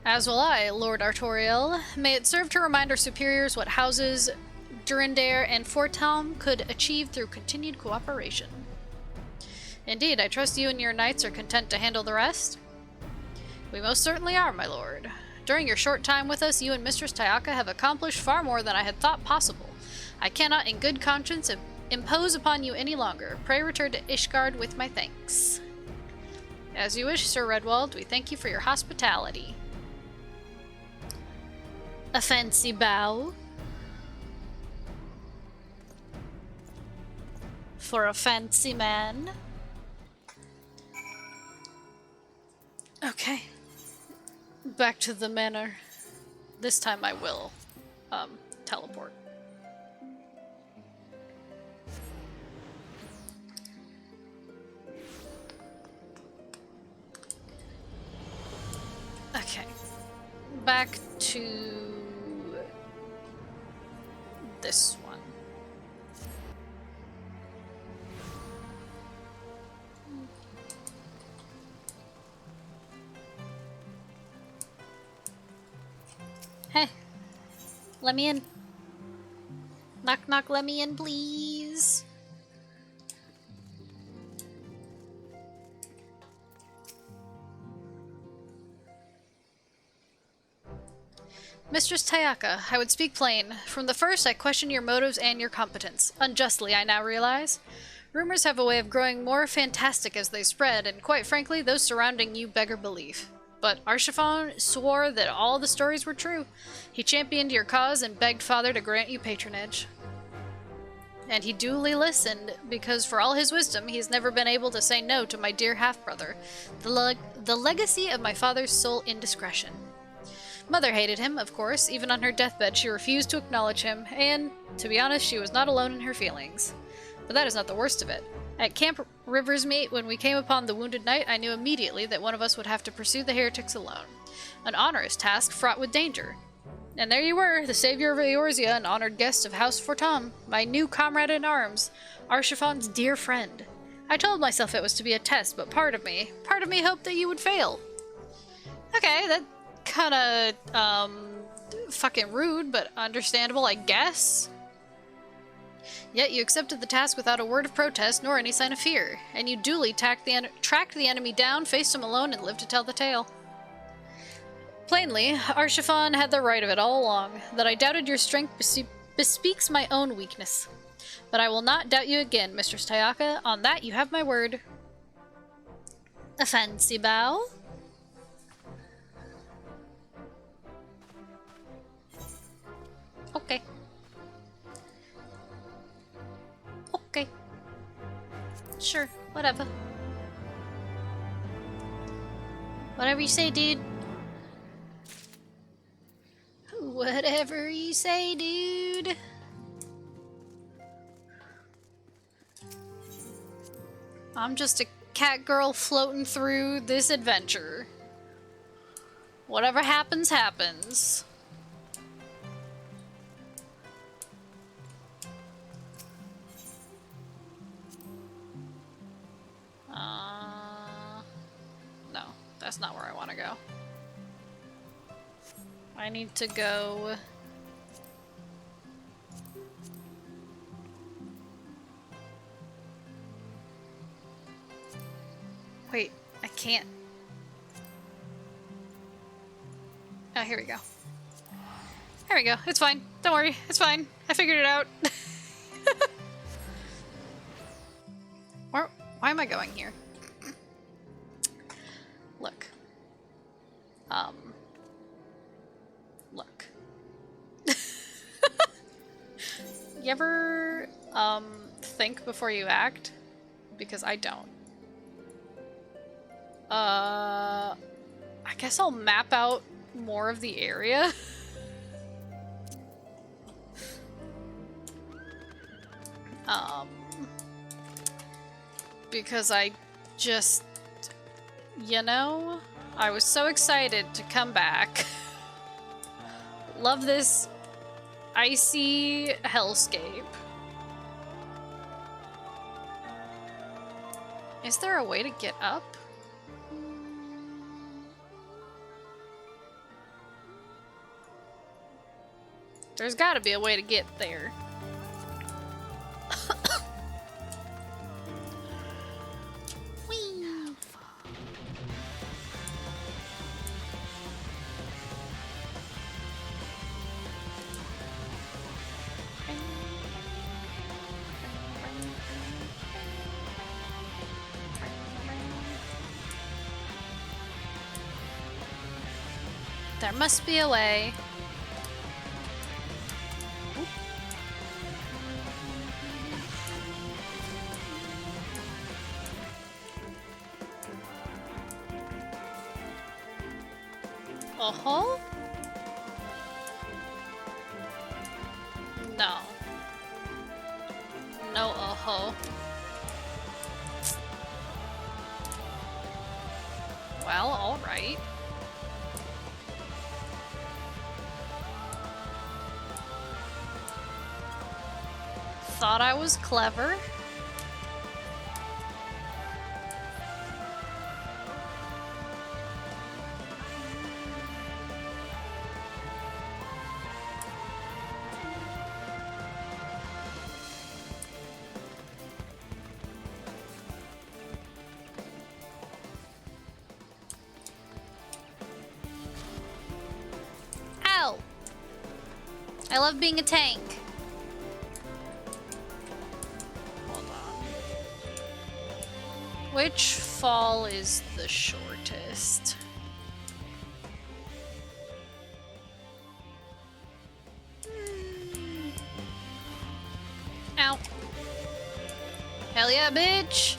As will I, Lord Artorial. May it serve to remind our superiors what houses Durandare and Fortalm could achieve through continued cooperation. Indeed, I trust you and your knights are content to handle the rest? We most certainly are, my lord. During your short time with us, you and Mistress Tayaka have accomplished far more than I had thought possible. I cannot in good conscience impose upon you any longer. Pray return to Ishgard with my thanks. As you wish, Sir Redwald. We thank you for your hospitality. A fancy bow. for a fancy man. Okay. Back to the manor. This time I will teleport. Okay. Back to this one. Hey, let me in. Knock, knock, let me in, please. Mistress Tayaka, I would speak plain. From the first, I questioned your motives and your competence. Unjustly, I now realize. Rumors have a way of growing more fantastic as they spread, and quite frankly, those surrounding you beggar belief. But Archifon swore that all the stories were true. He championed your cause and begged Father to grant you patronage. And he duly listened, because for all his wisdom, he has never been able to say no to my dear half-brother, the legacy of my father's sole indiscretion. Mother hated him, of course. Even on her deathbed, she refused to acknowledge him, and, to be honest, she was not alone in her feelings. But that is not the worst of it. At Camp Riversmeet, when we came upon the wounded knight, I knew immediately that one of us would have to pursue the heretics alone. An onerous task fraught with danger. And there you were, the savior of Eorzea, an honored guest of House Fortam, my new comrade in arms, Arshifon's dear friend. I told myself it was to be a test, but part of me hoped that you would fail. Okay, that kinda, fucking rude, but understandable, I guess? Yet you accepted the task without a word of protest nor any sign of fear, and you duly tracked the enemy down, faced him alone, and lived to tell the tale. Plainly, Archifon had the right of it all along. That I doubted your strength bespeaks my own weakness. But I will not doubt you again, Mistress Tayaka. On that you have my word. A fancy bow? Okay. Okay. Sure, whatever. Whatever you say, dude. Whatever you say, dude. I'm just a cat girl floating through this adventure. Whatever happens, happens. No, that's not where I want to go. I need to go... Wait, I can't... Oh, here we go. There we go. It's fine. Don't worry. It's fine. I figured it out. Why am I going here? Look. Look. You ever, think before you act? Because I don't. I guess I'll map out more of the area. Because I just, you know, I was so excited to come back. Love this icy hellscape. Is there a way to get up? There's gotta be a way to get there. There must be a way. Uh-huh. No. No uh-huh. Well, alright. Thought I was clever. Ow! I love being a tank. Hold on. Which fall is the shortest? Ow. Hell yeah, bitch!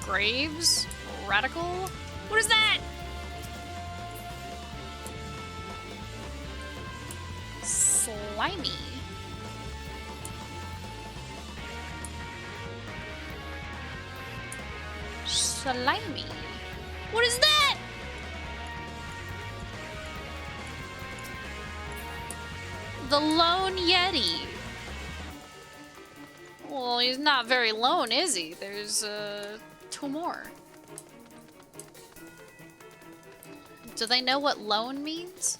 Graves? Radical? What is that? Slimy. Slimy. What is that? The Lone Yeti. Well, he's not very lone, is he? There's, two more. Do they know what lone means?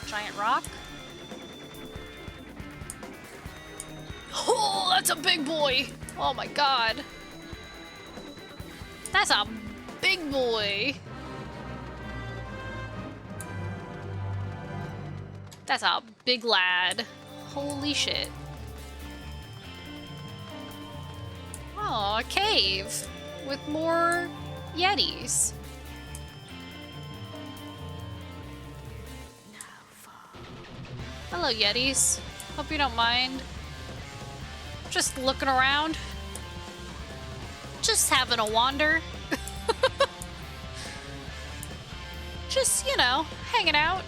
Giant rock? Oh, that's a big boy! Oh my god. That's a big boy. That's a big lad. Holy shit. Oh, a cave with more yetis. Hello, yetis. Hope you don't mind. Just looking around. Just having a wander. Just, you know, hanging out.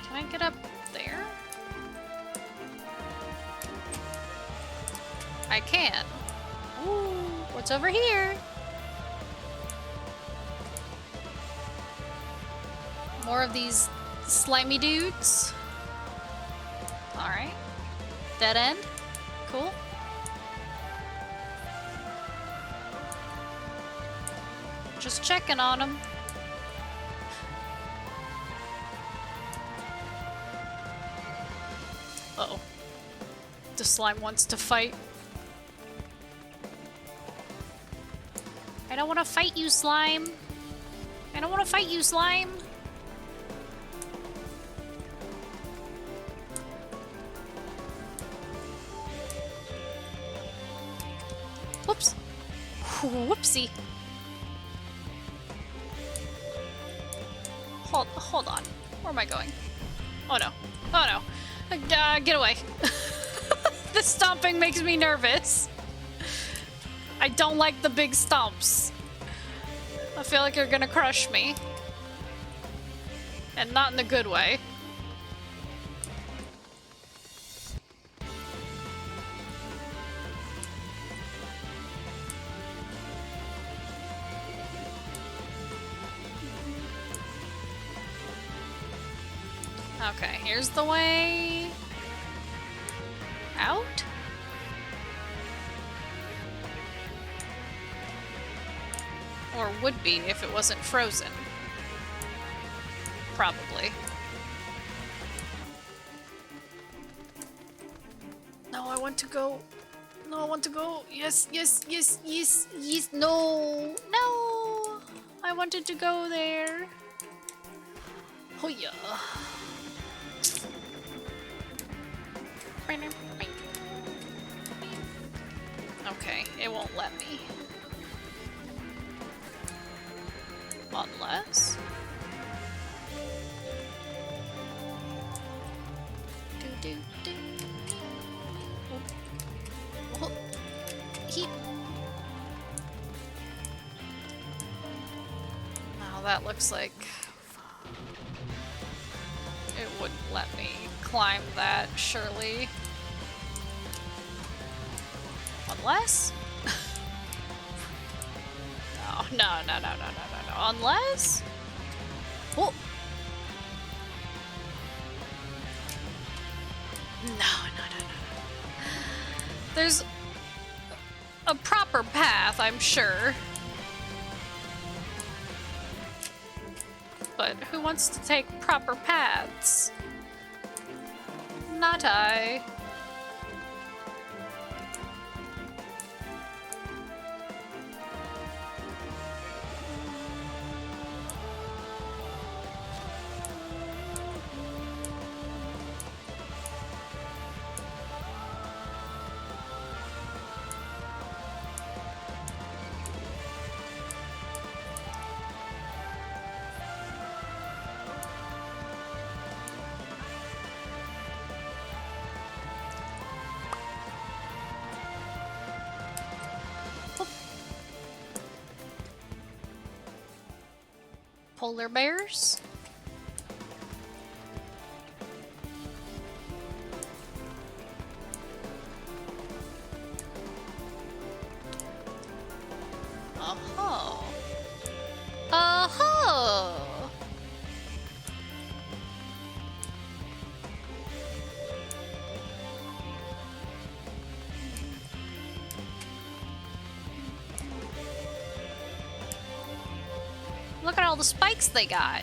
Can I get up there? I can. Ooh, what's over here? More of these slimy dudes. Alright. Dead end. Cool. Just checking on them. Uh-oh. The slime wants to fight. I don't want to fight you, slime. I don't want to fight you, slime. Whoops. Whoopsie. Hold on. Where am I going? Oh no. Oh no. Get away. The stomping makes me nervous. I don't like the big stomps. I feel like you're gonna crush me. And not in a good way. Okay, here's the way out. Or would be if it wasn't frozen. Probably. No, I want to go. No, I want to go. Yes, yes, yes, yes, yes. No, no. I wanted to go there. Oh yeah. Okay, it won't let me. Unless... Do. Oh. He... Now that looks like... It wouldn't let me climb that, surely. Unless? No. Unless? Oh! No. There's a proper path, I'm sure. But who wants to take proper paths? Not I. Polar bears? Oh. Oh. Look at all the spikes they got.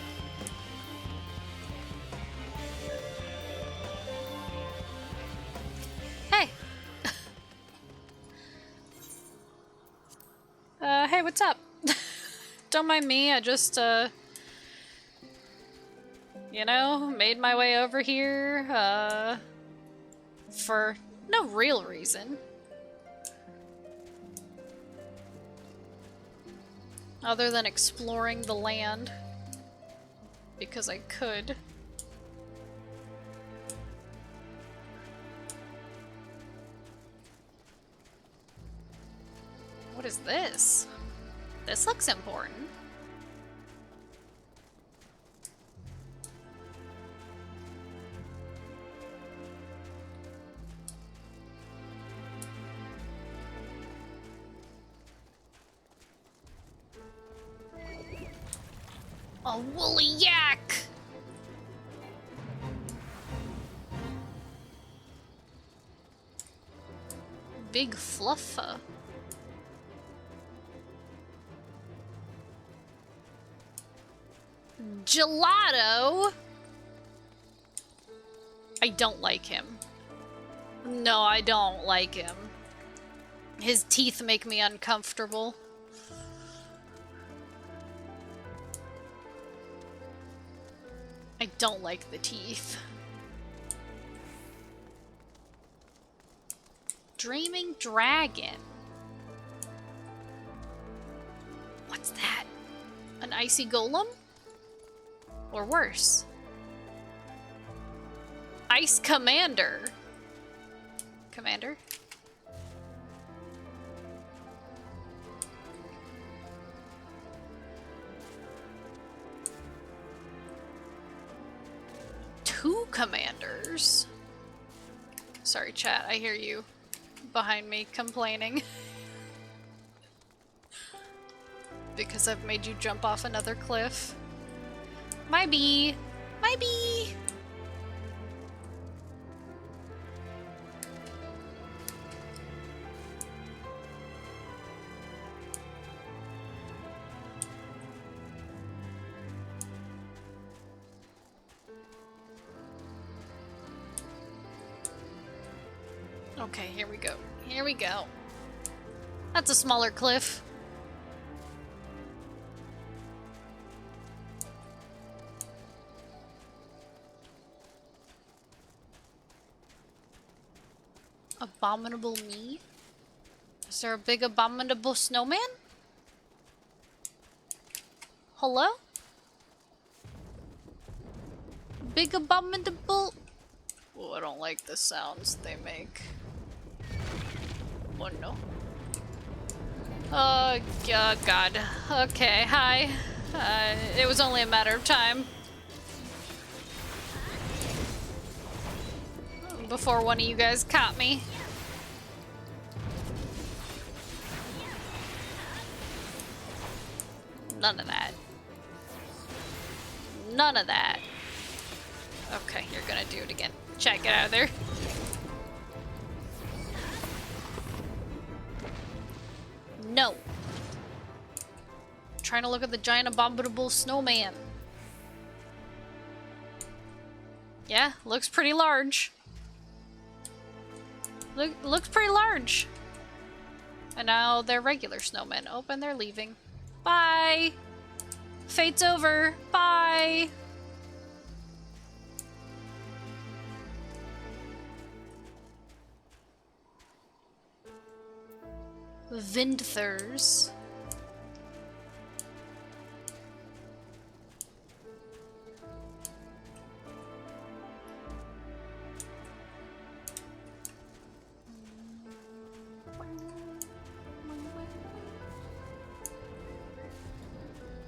Hey. Hey, what's up? Don't mind me, I just, you know, made my way over here, for no real reason. Other than exploring the land. Because I could. What is this? This looks important. A woolly yak! Big fluffer. Gelato? I don't like him. No, I don't like him. His teeth make me uncomfortable. I don't like the teeth. Dreaming dragon. What's that? An icy golem? Or worse? Ice commander. Commander? Two commanders. Sorry, chat, I hear you behind me complaining. Because I've made you jump off another cliff. My bee! My bee! Okay, here we go. Here we go. That's a smaller cliff. Abominable me? Is there a big abominable snowman? Hello? Big abominable... Oh, I don't like the sounds they make. Oh no. Oh, God. Okay, hi. It was only a matter of time before one of you guys caught me. None of that. None of that. Okay, you're gonna do it again. Chat, get out of there. No. I'm trying to look at the giant abominable snowman. Yeah, looks pretty large. Looks pretty large. And now they're regular snowmen. Oh, and they're leaving. Bye. Fate's over. Bye. Vindthers.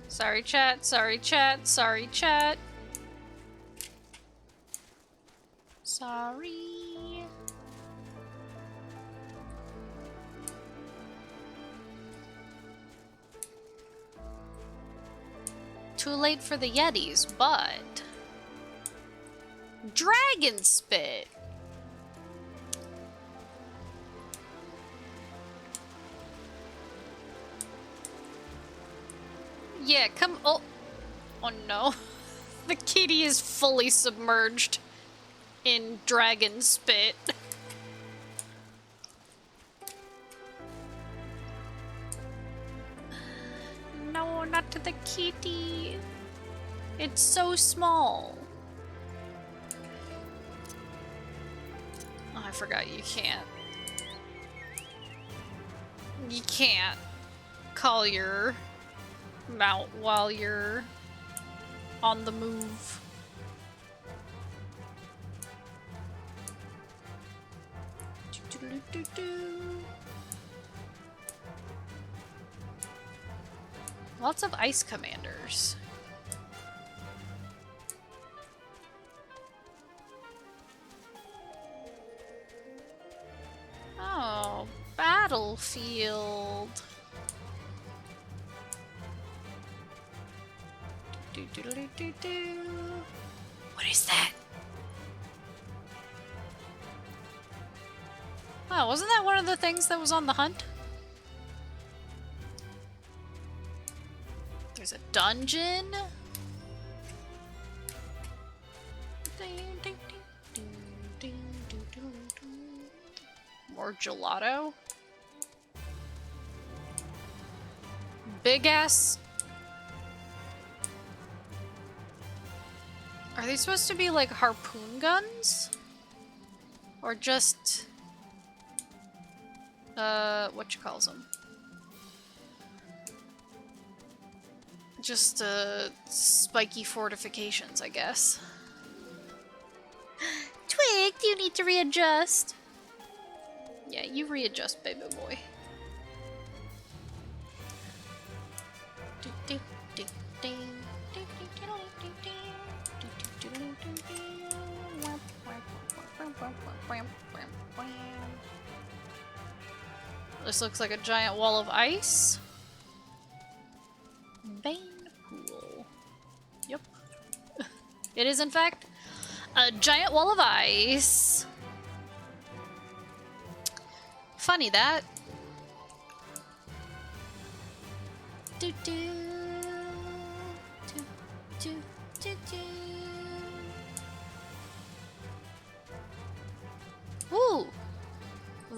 Sorry, chat. Sorry, chat. Sorry, chat. Sorry. Too late for the Yetis, but... Dragon Spit! Yeah, come- oh! Oh no. The kitty is fully submerged in dragon spit. No, not to the kitty. It's so small. Oh, I forgot you can't. You can't call your mount while you're on the move. Lots of ice commanders. Oh, battlefield. What is that? Oh, wasn't that one of the things that was on the hunt? There's a dungeon. More gelato. Big ass. Are they supposed to be like harpoon guns? Or just whatchamacalls them? Just spiky fortifications, I guess. Twig, do you need to readjust? Yeah, you readjust, baby boy. This looks like a giant wall of ice. Bane pool. Yep. It is, in fact, a giant wall of ice. Funny that. Do do do do do do. Ooh.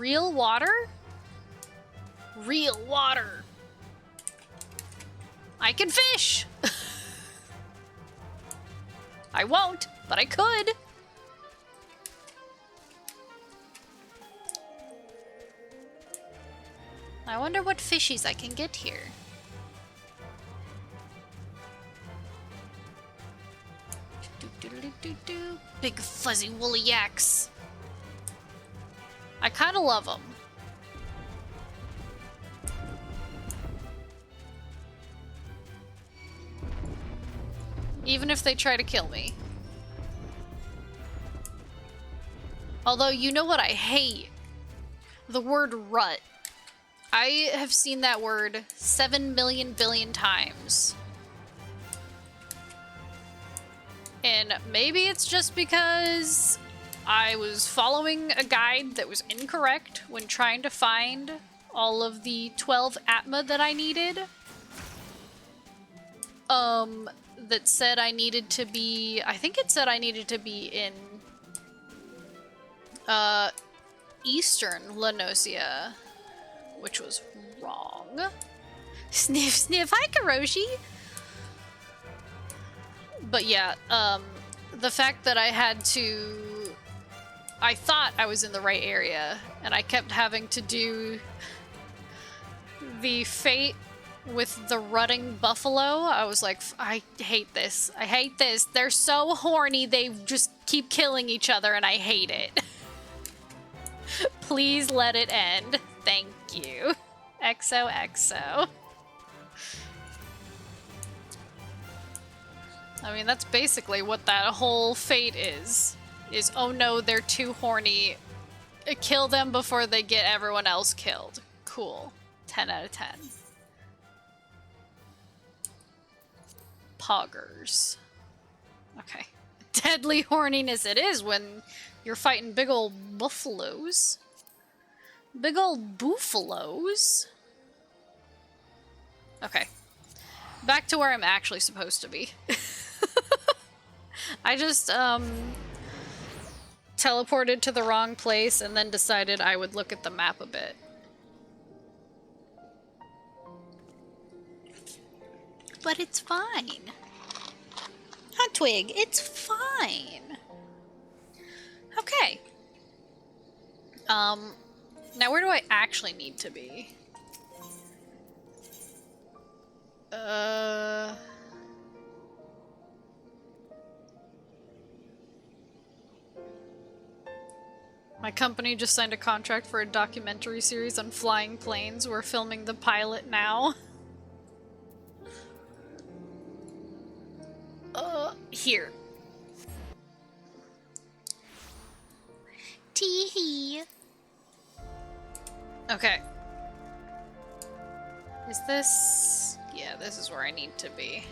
Real water? Real water. I can fish! I won't, but I could. I wonder what fishies I can get here. Big fuzzy woolly yaks. I kind of love them. Even if they try to kill me. Although, you know what I hate? The word rut. I have seen that word 7 million billion times. And maybe it's just because I was following a guide that was incorrect when trying to find all of the 12 Atma that I needed. That said I needed to be, I think it said I needed to be in Eastern Lenosia, which was wrong. Sniff, sniff, hi Karoshi! But yeah, the fact that I had to, I thought I was in the right area, and I kept having to do the fate with the rutting buffalo. I was like, I hate this. I hate this. They're so horny, they just keep killing each other, and I hate it. Please let it end. Thank you. XOXO. I mean, that's basically what that whole fate is. Is, oh no, they're too horny. Kill them before they get everyone else killed. Cool. 10 out of 10. Poggers. Okay. Deadly horniness it is when you're fighting big old buffaloes. Big old buffaloes. Okay. Back to where I'm actually supposed to be. I just, teleported to the wrong place and then decided I would look at the map a bit. But it's fine. Huh, Twig? It's fine. Okay. Now where do I actually need to be? My company just signed a contract for a documentary series on flying planes. We're filming the pilot now. Here. Tee-hee. Okay. Is this... Yeah, this is where I need to be.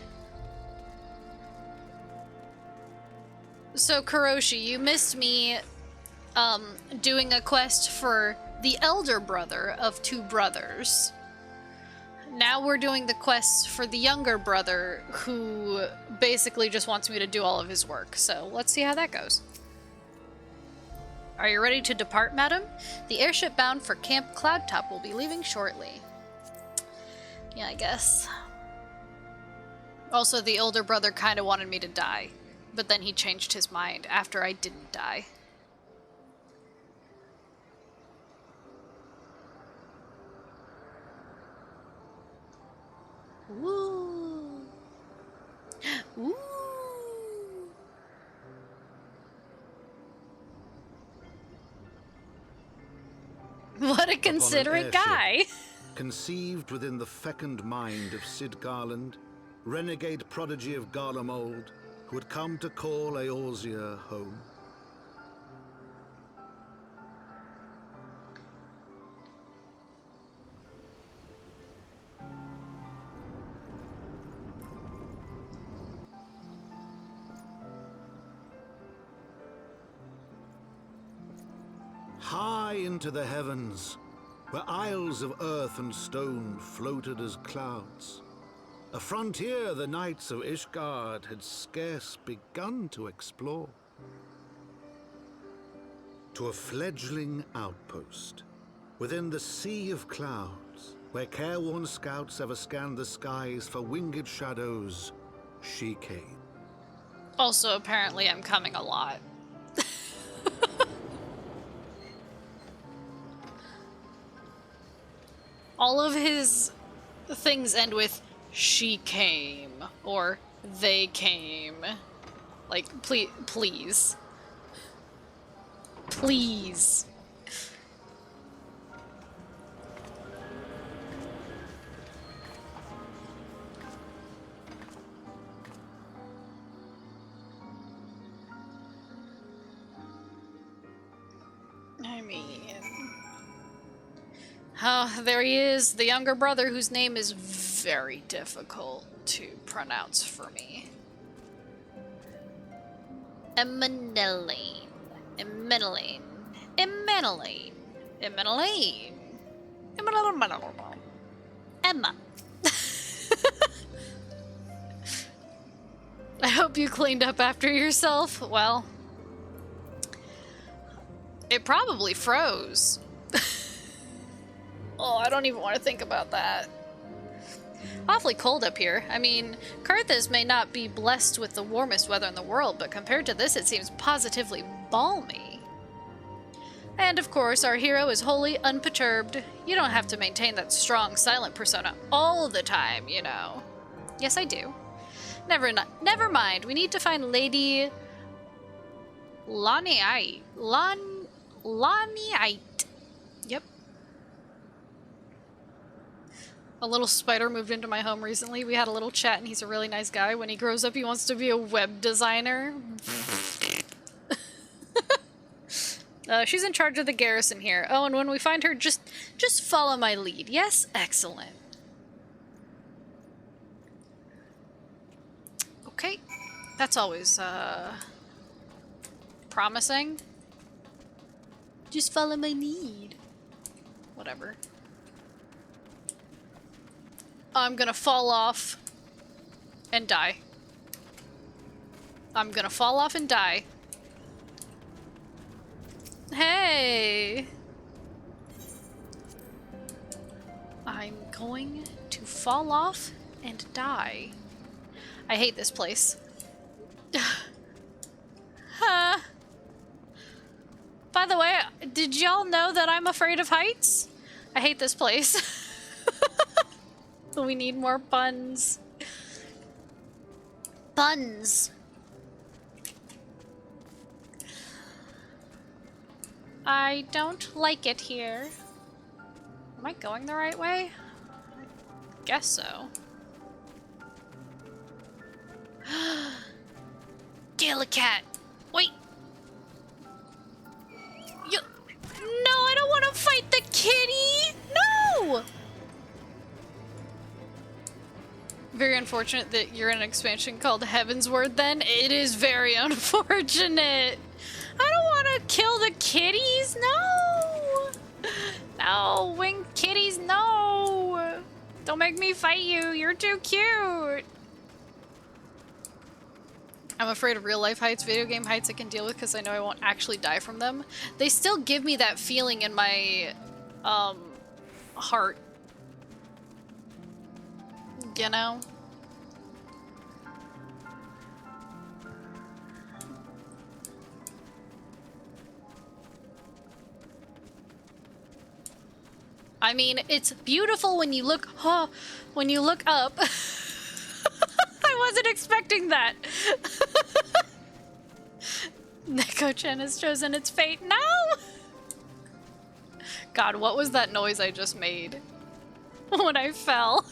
So, Karoshi, you missed me, doing a quest for the elder brother of 2 brothers. Now we're doing the quest for the younger brother, who basically just wants me to do all of his work. So, let's see how that goes. Are you ready to depart, madam? The airship bound for Camp Cloudtop will be leaving shortly. Yeah, I guess. Also, the older brother kind of wanted me to die, but then he changed his mind after I didn't die. Woo! Woo! What a considerate guy! Conceived within the fecund mind of Sid Garland, renegade prodigy of Garlemald, who had come to call Eorzea home. High into the heavens, where isles of earth and stone floated as clouds, a frontier the knights of Ishgard had scarce begun to explore. To a fledgling outpost, Within the sea of clouds, where careworn scouts ever scanned the skies for winged shadows, she came. Also, apparently I'm coming a lot. All of his things end with she came or they came. Like, please, please. Please. I mean... Oh, there he is, the younger brother whose name is very difficult to pronounce for me. Emmeneline. Emmeneline. Emmeneline. Emmeneline. Emmeneline. Emma. I hope you cleaned up after yourself. Well, it probably froze. Oh, I don't even want to think about that. Awfully cold up here. I mean, Carthage may not be blessed with the warmest weather in the world, but compared to this, it seems positively balmy. And of course, our hero is wholly unperturbed. You don't have to maintain that strong, silent persona all the time, you know. Yes, I do. Never mind. We need to find Lady Laniite. Laniite. Yep. A little spider moved into my home recently. We had a little chat and he's a really nice guy. When he grows up, he wants to be a web designer. She's in charge of the garrison here. Oh, and when we find her, just follow my lead. Yes? Excellent. Okay. That's always, promising. Just follow my lead. Whatever. I'm gonna fall off and die. I'm gonna fall off and die. Hey! I'm going to fall off and die. I hate this place. Huh. By the way, did y'all know that I'm afraid of heights? I hate this place. We need more buns. Buns. I don't like it here. Am I going the right way? I guess so. Kill a cat. Wait. No, I don't want to fight the kitty. No! Very unfortunate that you're in an expansion called Heavensward then. It is very unfortunate. I don't want to kill the kitties. No. No, winged kitties, no. Don't make me fight you. You're too cute. I'm afraid of real life heights. Video game heights I can deal with because I know I won't actually die from them. They still give me that feeling in my heart. You know? I mean, it's beautiful when you look, when you look up. I wasn't expecting that. Neko-chan has chosen its fate. No! God, what was that noise I just made when I fell?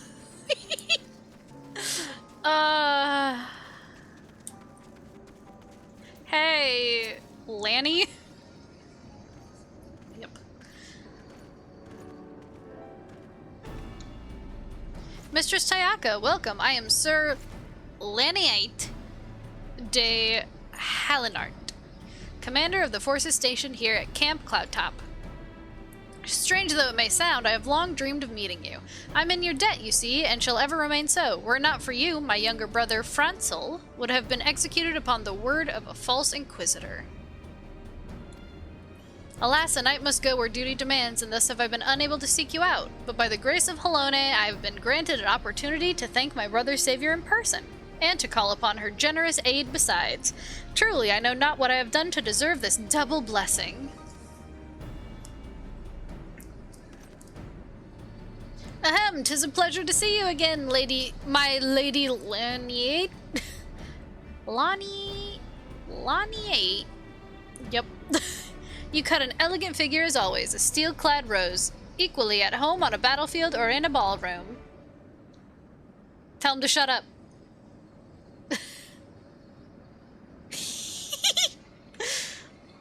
Hey, Lanny? Yep. Mistress Tayaka, welcome. I am Sir Laniite de Halinart, commander of the forces stationed here at Camp Cloudtop. Strange though it may sound, I have long dreamed of meeting you. I'm in your debt, you see, and shall ever remain so. Were it not for you, my younger brother, Franzel, would have been executed upon the word of a false inquisitor. Alas, a knight must go where duty demands, and thus have I been unable to seek you out. But by the grace of Halone, I have been granted an opportunity to thank my brother's savior in person, and to call upon her generous aid besides. Truly, I know not what I have done to deserve this double blessing. Ahem, 'tis a pleasure to see you again, my lady Laniate. Laniate. Yep. You cut an elegant figure as always, a steel-clad rose, equally at home on a battlefield or in a ballroom. Tell him to shut up.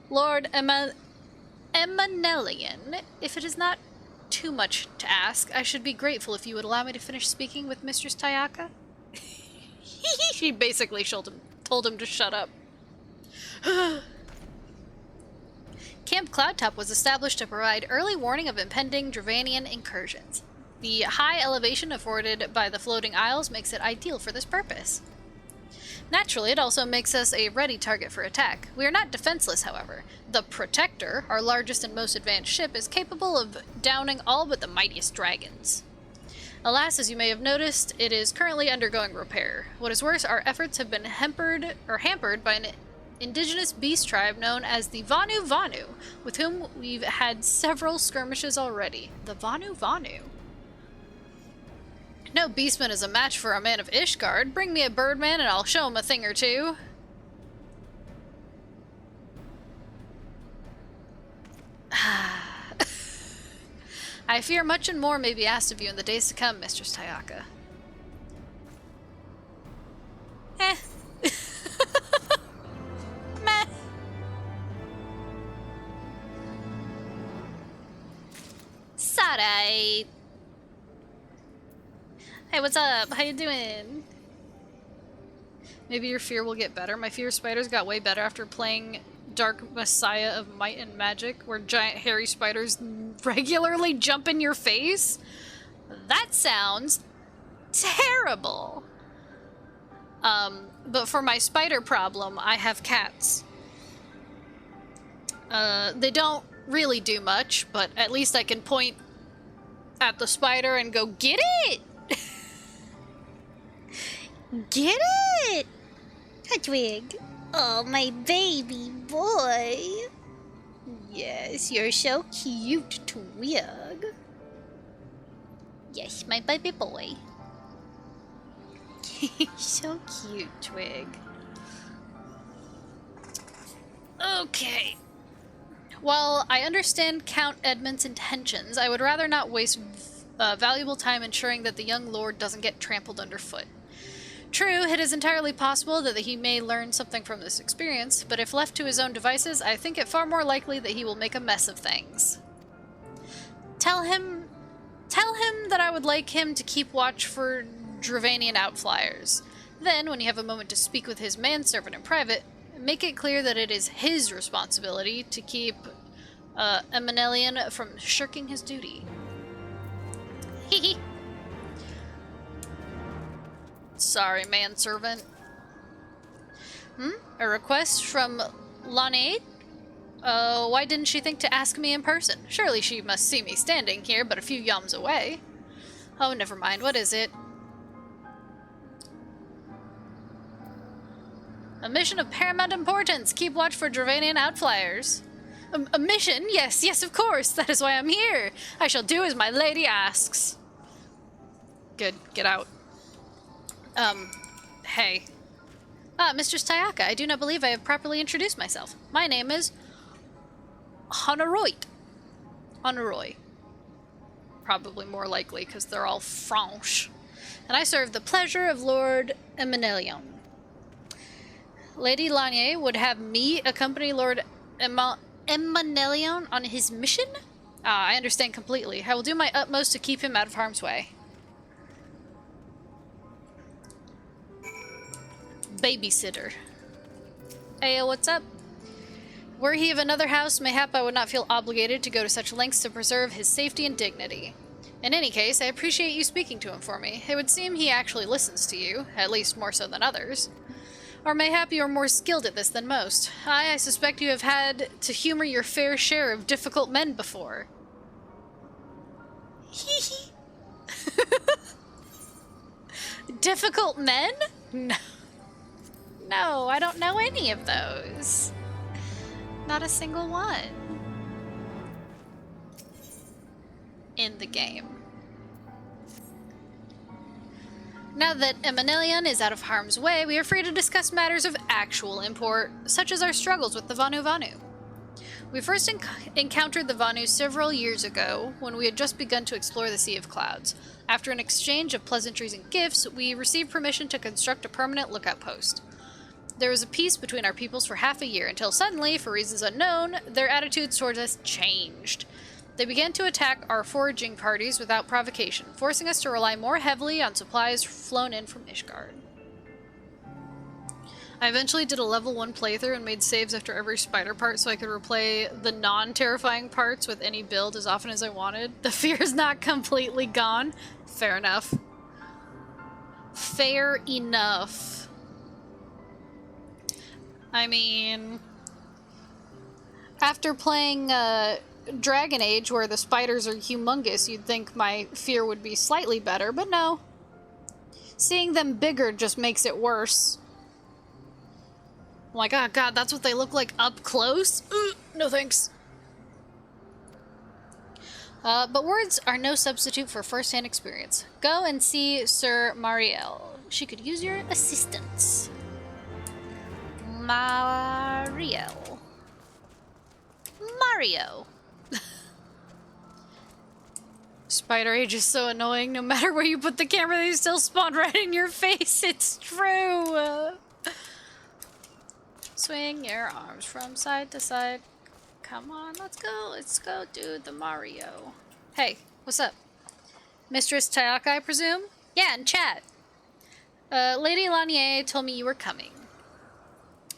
Lord Emanelian, if it is not too much to ask, I should be grateful if you would allow me to finish speaking with Mistress Tayaka. She basically told him to shut up. Camp Cloudtop was established to provide early warning of impending Dravanian incursions. The high elevation afforded by the floating isles makes it ideal for this purpose. Naturally, it also makes us a ready target for attack. We are not defenseless, however. The Protector, our largest and most advanced ship, is capable of downing all but the mightiest dragons. Alas, as you may have noticed, it is currently undergoing repair. What is worse, our efforts have been hampered by an indigenous beast tribe known as the Vanu Vanu, with whom we've had several skirmishes already. The Vanu Vanu. No beastman is a match for a man of Ishgard. Bring me a birdman and I'll show him a thing or two. I fear much and more may be asked of you in the days to come, Mistress Tayaka. Meh. Sarai. Hey, what's up? How you doing? Maybe your fear will get better. My fear of spiders got way better after playing Dark Messiah of Might and Magic, where giant hairy spiders regularly jump in your face. That sounds terrible. But for my spider problem, I have cats. They don't really do much, but at least I can point at the spider and go, get it! Get it! Hedwig. Oh, my baby boy. Yes, you're so cute, Twig. Yes, my baby boy. So cute, Twig. Okay. While I understand Count Edmund's intentions, I would rather not waste valuable time ensuring that the young lord doesn't get trampled underfoot. True, it is entirely possible that he may learn something from this experience, but if left to his own devices, I think it far more likely that he will make a mess of things. Tell him that I would like him to keep watch for Dravanian outflyers. Then, when you have a moment to speak with his manservant in private, make it clear that it is his responsibility to keep Emanelian from shirking his duty. Hehe. Sorry, manservant. A request from Lanaid? Why didn't she think to ask me in person? Surely she must see me standing here but a few yalms away. Oh, never mind. What is it? A mission of paramount importance. Keep watch for Dravanian outflyers. A mission? Yes, yes, of course. That is why I'm here. I shall do as my lady asks. Good. Get out. Hey. Mistress Tayaka, I do not believe I have properly introduced myself. My name is Honoroy. Honoroy. Probably more likely, because they're all French. And I serve the pleasure of Lord Emanelion. Lady Lanier would have me accompany Lord Emanelion on his mission? I understand completely. I will do my utmost to keep him out of harm's way. Babysitter. Hey, what's up? Were he of another house, mayhap I would not feel obligated to go to such lengths to preserve his safety and dignity. In any case, I appreciate you speaking to him for me. It would seem he actually listens to you, at least more so than others. Or mayhap you are more skilled at this than most. I suspect you have had to humor your fair share of difficult men before. Hee Difficult men? No. No, I don't know any of those. Not a single one. In the game. Now that Emanelion is out of harm's way, we are free to discuss matters of actual import, such as our struggles with the Vanu Vanu. We first encountered the Vanu several years ago, when we had just begun to explore the Sea of Clouds. After an exchange of pleasantries and gifts, we received permission to construct a permanent lookout post. There was a peace between our peoples for half a year, until suddenly, for reasons unknown, their attitudes towards us changed. They began to attack our foraging parties without provocation, forcing us to rely more heavily on supplies flown in from Ishgard. I eventually did a level 1 playthrough and made saves after every spider part so I could replay the non-terrifying parts with any build as often as I wanted. The fear is not completely gone. Fair enough. Fair enough. I mean, after playing Dragon Age, where the spiders are humongous, you'd think my fear would be slightly better, but no. Seeing them bigger just makes it worse. I'm like, oh god, that's what they look like up close? No thanks. But words are no substitute for first-hand experience. Go and see Sir Mariel. She could use your assistance. Mariel. Mario. Spider Age is so annoying. No matter where you put the camera, they still spawn right in your face. It's true. Swing your arms from side to side. Come on, let's go do the Mario. Hey, what's up? Mistress Tayaka, I presume? Yeah, in chat. Lady Lanier told me you were coming.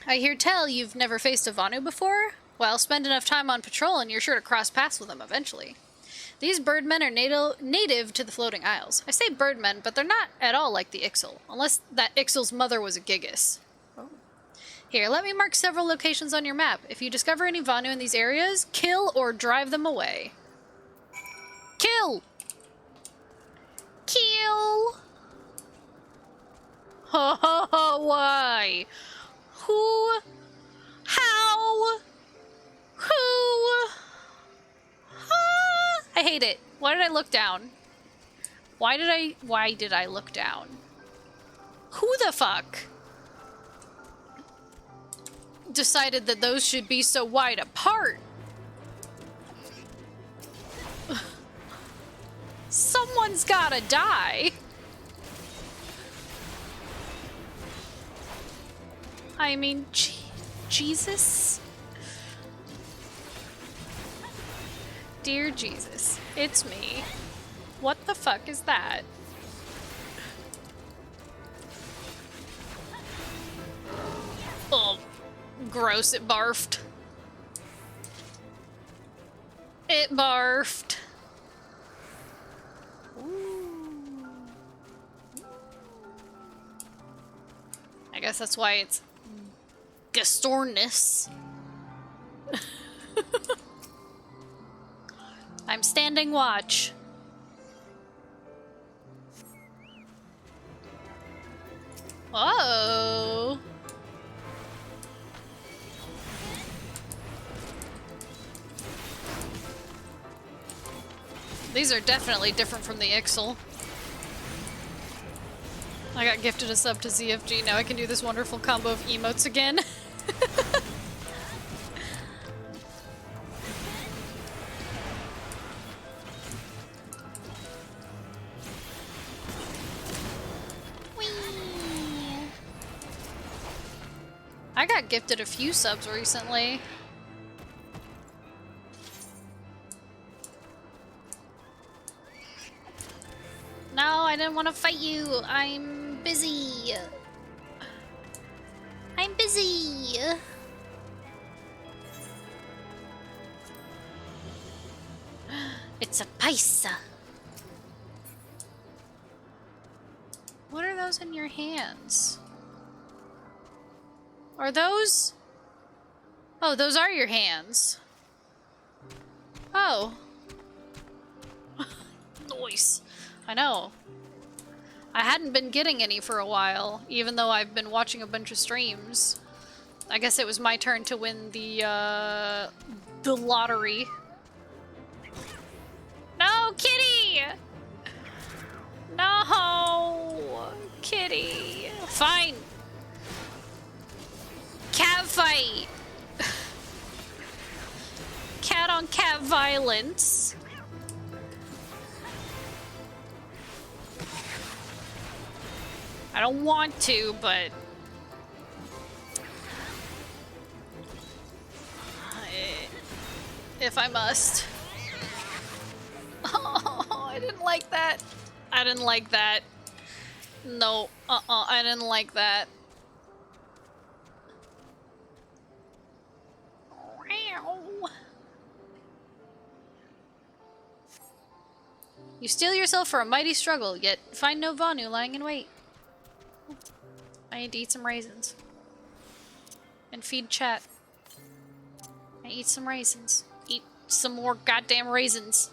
I hear tell you've never faced a Vanu before? Well, spend enough time on patrol and you're sure to cross paths with them eventually. These birdmen are native to the Floating Isles. I say birdmen, but they're not at all like the Ixal, unless that Ixal's mother was a Gigas. Oh. Here, let me mark several locations on your map. If you discover any Vanu in these areas, kill or drive them away. Kill! Kill! Ha ha ha, why? Who? How? Who? I hate it. Why did I look down? Why did I look down? Who the fuck decided that those should be so wide apart? Someone's gotta die. I mean, Jesus? Dear Jesus, it's me. What the fuck is that? Oh, gross, it barfed. It barfed. Ooh. I guess that's why it's Gastornus. I'm standing watch. Whoa. These are definitely different from the Ixal. I got gifted a sub to ZFG. Now I can do this wonderful combo of emotes again. I got gifted a few subs recently. No, I didn't want to fight you. I'm busy. I'm busy. It's a paisa. What are those in your hands? Are those... Oh, those are your hands. Oh. Nice. I know. I hadn't been getting any for a while, even though I've been watching a bunch of streams. I guess it was my turn to win the lottery. No, kitty! No! Kitty. Fine. Cat fight. Cat on cat violence. I don't want to, but... if I must. Oh, I didn't like that. I didn't like that. No, I didn't like that. You steel yourself for a mighty struggle, yet find no Vanu lying in wait. I need to eat some raisins. And feed chat. And eat some raisins. Eat some more goddamn raisins.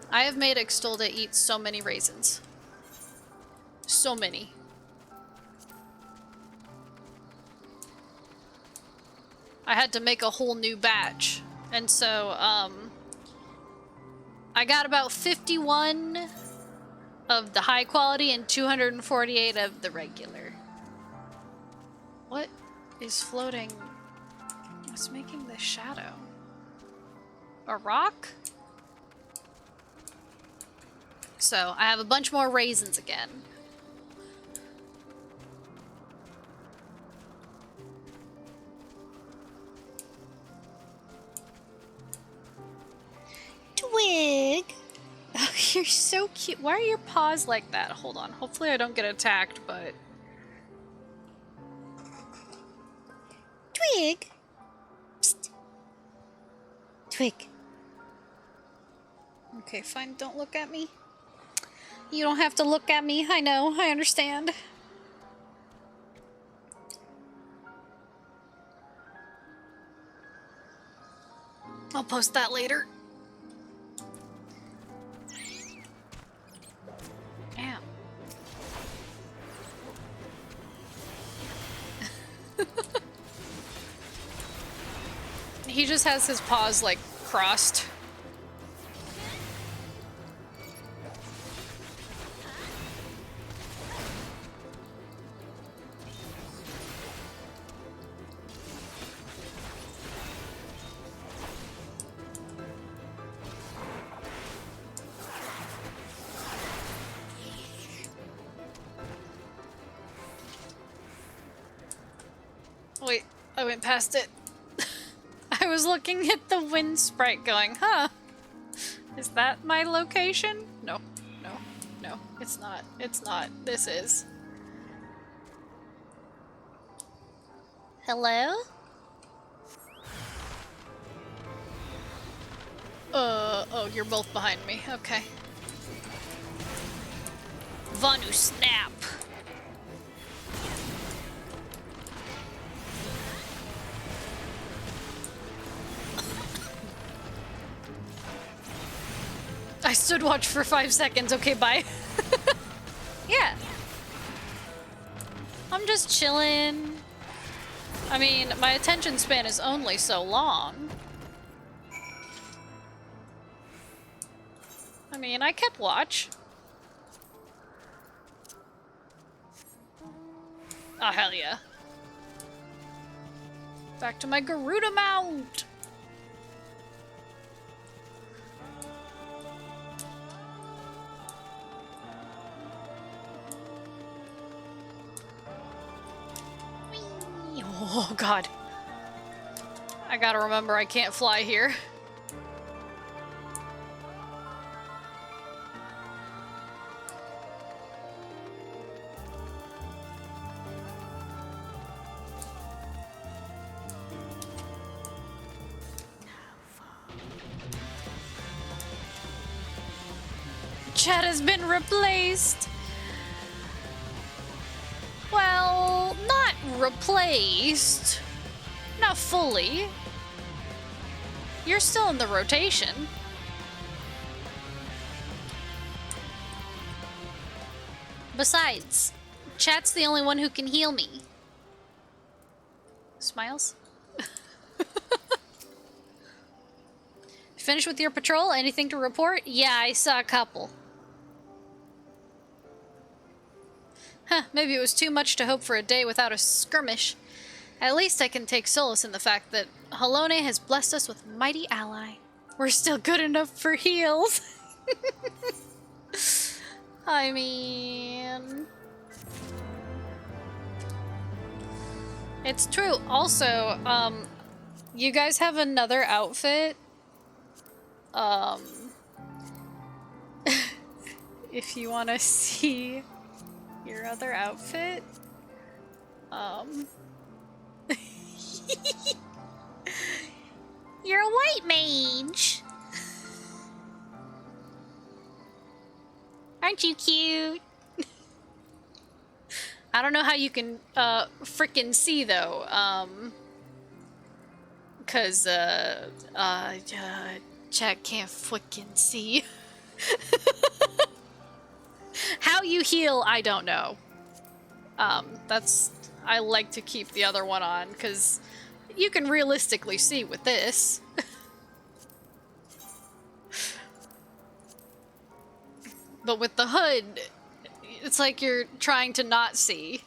I have made Extolda eat so many raisins. So many. I had to make a whole new batch. And so, I got about 51 of the high quality and 248 of the regular. What is floating? What's making this shadow? A rock? So, I have a bunch more raisins again. Twig! Oh, you're so cute. Why are your paws like that? Hold on. Hopefully I don't get attacked, but... Twig! Psst. Twig. Okay, fine. Don't look at me. You don't have to look at me. I know. I understand. I'll post that later. Damn. He just has his paws, like, crossed. Wait, I went past it. I was looking at the wind sprite going, huh? Is that my location? No, no, no, it's not. It's not. This is. Hello? Oh, you're both behind me. Okay. Vanu snap. I stood watch for 5 seconds. Okay, bye. Yeah. I'm just chilling. I mean, my attention span is only so long. I mean, I kept watch. Oh, hell yeah. Back to my Garuda mount. Oh, God. I gotta remember I can't fly here. Chat has been replaced. replaced. Not fully. You're still in the rotation. Besides, Chat's the only one who can heal me. Smiles? Finished with your patrol? Anything to report? Yeah, I saw a couple. Huh, maybe it was too much to hope for a day without a skirmish. At least I can take solace in the fact that Halone has blessed us with a mighty ally. We're still good enough for heals. I mean... It's true. Also, you guys have another outfit. If you want to see your other outfit, you're a white mage. Aren't you cute? I don't know how you can frickin' see though, cause chat can't frickin' see. How you heal, I don't know. I like to keep the other one on cause you can realistically see with this. But with the hood, it's like you're trying to not see.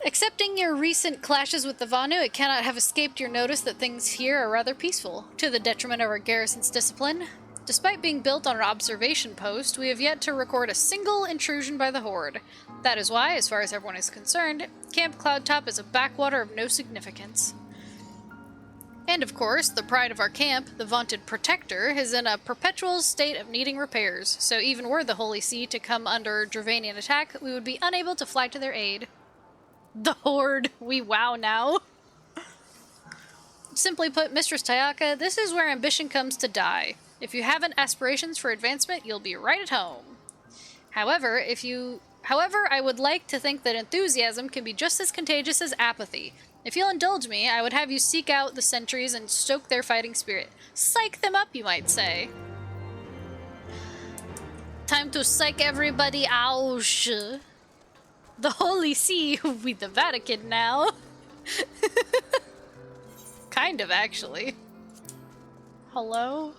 Accepting your recent clashes with the Vanu, it cannot have escaped your notice that things here are rather peaceful, to the detriment of our garrison's discipline. Despite being built on an observation post, we have yet to record a single intrusion by the Horde. That is why, as far as everyone is concerned, Camp Cloudtop is a backwater of no significance. And of course, the pride of our camp, the vaunted Protector, is in a perpetual state of needing repairs, so even were the Holy See to come under Dravanian attack, we would be unable to fly to their aid. The Horde, we wow now. Simply put, Mistress Tayaka, this is where ambition comes to die. If you haven't aspirations for advancement, you'll be right at home. However, I would like to think that enthusiasm can be just as contagious as apathy. If you'll indulge me, I would have you seek out the sentries and stoke their fighting spirit. Psych them up, you might say. Time to psych everybody out. The Holy See will be the Vatican now. Kind of, actually. Hello?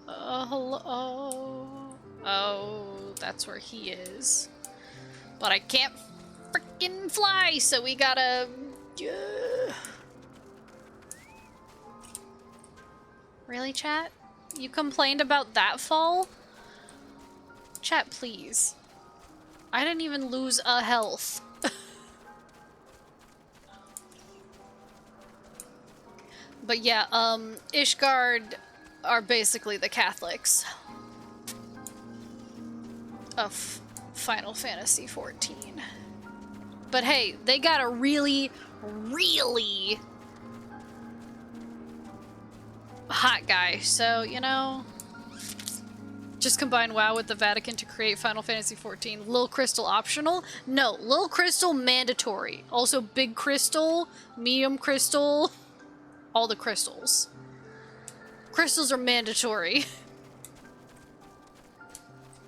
Hello? Oh, that's where he is. But I can't freaking fly, so we gotta... Really, chat? You complained about that fall? Chat, please. I didn't even lose a health. But yeah, Ishgard are basically the Catholics of Final Fantasy XIV. But hey, they got a really, really hot guy, so, you know, just combine WoW with the Vatican to create Final Fantasy XIV. Lil Crystal optional? No, Lil Crystal mandatory. Also Big Crystal, Medium Crystal, all the crystals. Crystals are mandatory.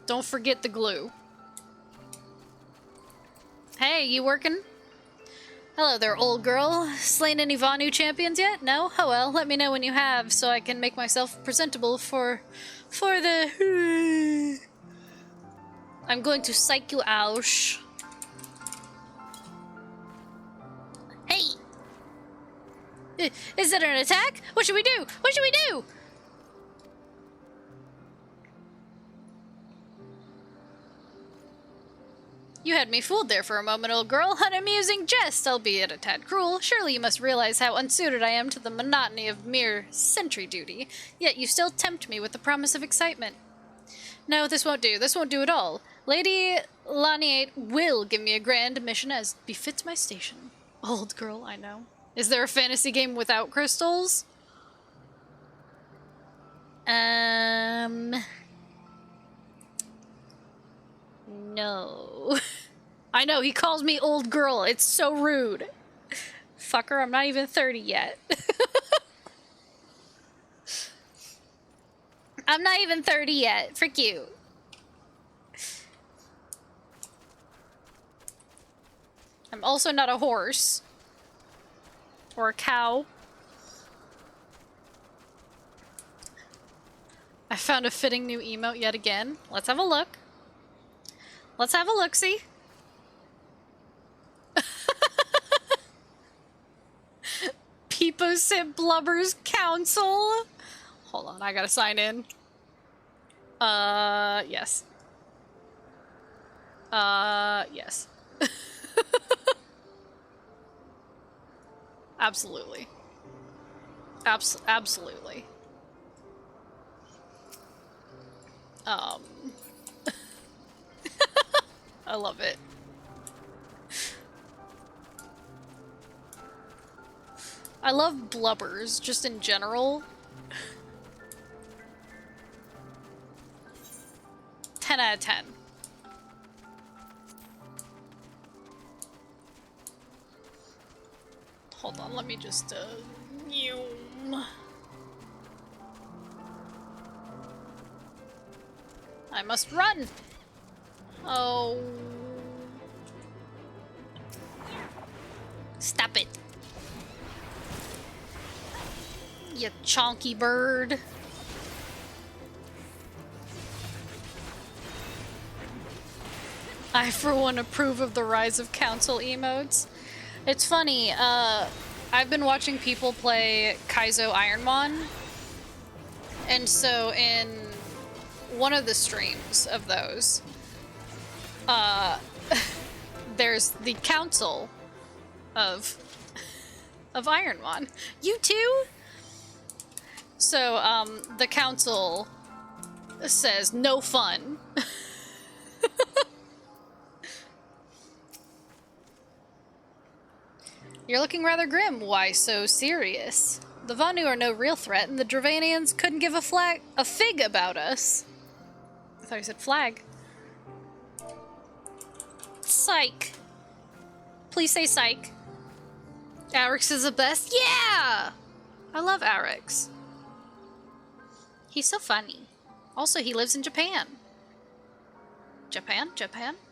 Don't forget the glue. Hey, you working? Hello there, old girl. Slain any Vanu champions yet? No? Oh well, let me know when you have, so I can make myself presentable for the... I'm going to psych you out. Hey! Is it an attack? What should we do? What should we do? You had me fooled there for a moment, old girl. An amusing jest, albeit a tad cruel. Surely you must realize how unsuited I am to the monotony of mere sentry duty. Yet you still tempt me with the promise of excitement. No, this won't do. This won't do at all. Lady Laniate will give me a grand mission as befits my station. Old girl, I know. Is there a fantasy game without crystals? No. I know, he calls me old girl. It's so rude. Fucker, I'm not even 30 yet. I'm not even 30 yet. Frick you. I'm also not a horse. Or a cow. I found a fitting new emote yet again. Let's have a look. Let's have a look-see. Peepo Sit Blubbers Council. Hold on, I gotta sign in. Yes. Yes. Absolutely. Absolutely. I love it. I love blubbers, just in general. 10 out of 10. Hold on, let me just, I must run! Oh. Stop it. You chonky bird. I, for one, approve of the rise of council emotes. It's funny, I've been watching people play Kaizo Ironmon, and so in one of the streams of those, there's the council of Ironmon. You too? So, the council says, no fun. You're looking rather grim. Why so serious? The Vanu are no real threat, and the Dravanians couldn't give a fig about us. I thought you said flag. Psych. Please say psych. Arix is the best? Yeah! I love Arix. He's so funny. Also, he lives in Japan. Japan?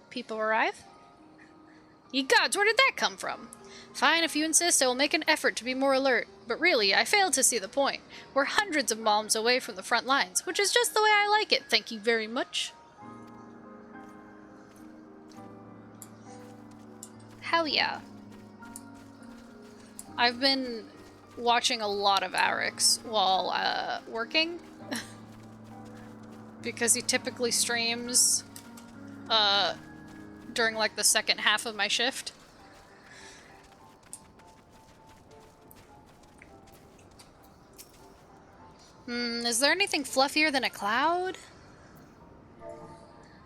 People arrive? Ye gods, where did that come from? Fine, if you insist, I will make an effort to be more alert. But really, I fail to see the point. We're hundreds of miles away from the front lines, which is just the way I like it. Thank you very much. Hell yeah. I've been watching a lot of Arix while working. Because he typically streams during like the second half of my shift. Is there anything fluffier than a cloud?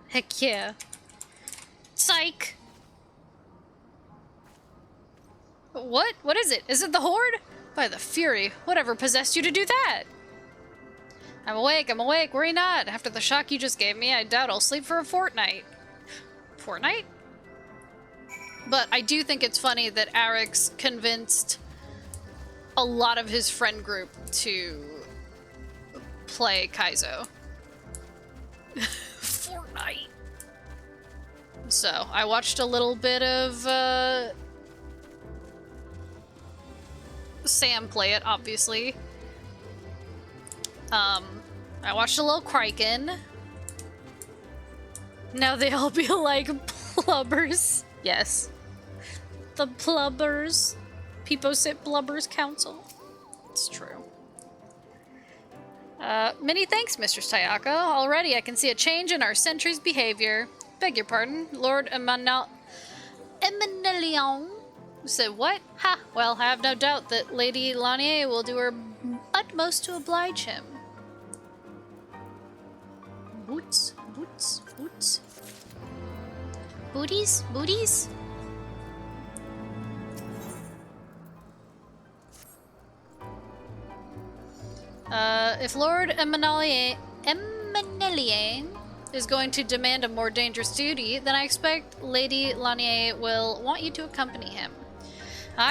Heck yeah. Psych! What? What is it? Is it the Horde? By the Fury, whatever possessed you to do that? I'm awake, worry not. After the shock you just gave me, I doubt I'll sleep for a fortnight. Fortnight? But I do think it's funny that Arix convinced a lot of his friend group to play Kaizo. Fortnite. So, I watched a little bit of Sam play it, obviously. I watched a little Kraken. Now they all be like blubbers. Yes. The blubbers. Peepo Sit Blubbers Council. It's true. Many thanks, Mistress Tayaka. Already I can see a change in our sentry's behavior. Beg your pardon, Lord Emanelion said what? Ha! Well, I have no doubt that Lady Lanier will do her utmost to oblige him. Boots? Boots? Boots? Booties? Booties? If Lord Emanelion is going to demand a more dangerous duty, then I expect Lady Lanier will want you to accompany him.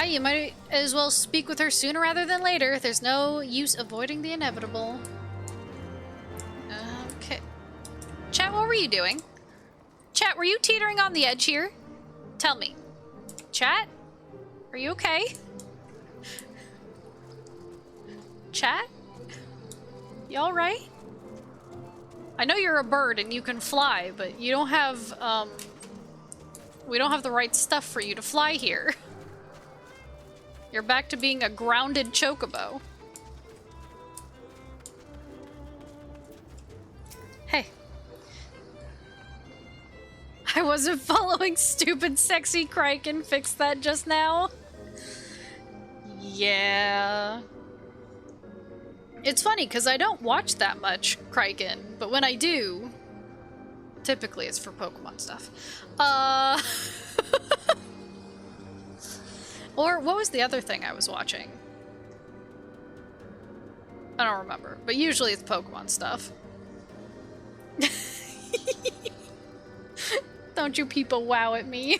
You might as well speak with her sooner rather than later. There's no use avoiding the inevitable. Okay. Chat, what were you doing? Chat, were you teetering on the edge here? Tell me. Chat? Are you okay? Chat? You alright? I know you're a bird and you can fly, but you don't have, we don't have the right stuff for you to fly here. You're back to being a grounded chocobo. Hey. I wasn't following stupid sexy Kraken. Fix that just now. Yeah. It's funny because I don't watch that much Kraken, but when I do, typically it's for Pokemon stuff. Or what was the other thing I was watching? I don't remember, but usually it's Pokemon stuff. Don't you wow at me.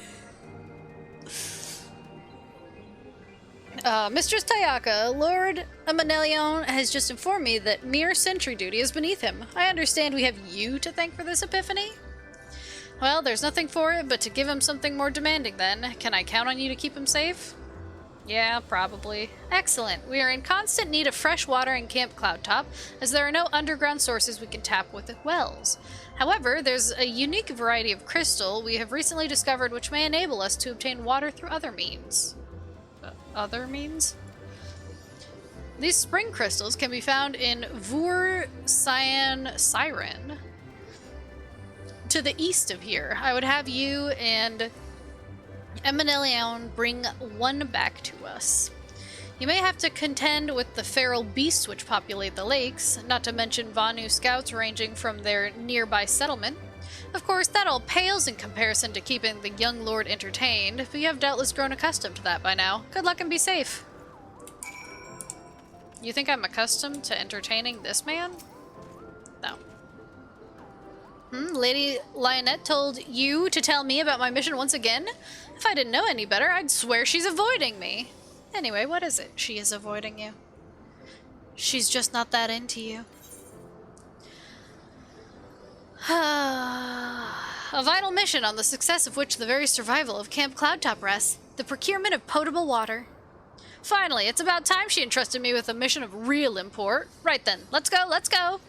Mistress Tayaka, Lord Amanelion has just informed me that mere sentry duty is beneath him. I understand we have you to thank for this epiphany? Well, there's nothing for it but to give him something more demanding then. Can I count on you to keep him safe? Yeah, probably. Excellent. We are in constant need of fresh water in Camp Cloudtop, as there are no underground sources we can tap with wells. However, there's a unique variety of crystal we have recently discovered which may enable us to obtain water through other means. Other means? These spring crystals can be found in Vur Cyan Siren, to the east of here. I would have you and Emanelion bring one back to us. You may have to contend with the feral beasts which populate the lakes, not to mention Vanu scouts ranging from their nearby settlement. Of course, that all pales in comparison to keeping the young lord entertained, but you have doubtless grown accustomed to that by now. Good luck and be safe. You think I'm accustomed to entertaining this man? No. Lady Lionette told you to tell me about my mission once again? If I didn't know any better, I'd swear she's avoiding me. Anyway, what is it she is avoiding you? She's just not that into you. A vital mission on the success of which the very survival of Camp Cloudtop rests. The procurement of potable water. Finally, it's about time she entrusted me with a mission of real import. Right then, let's go, let's go!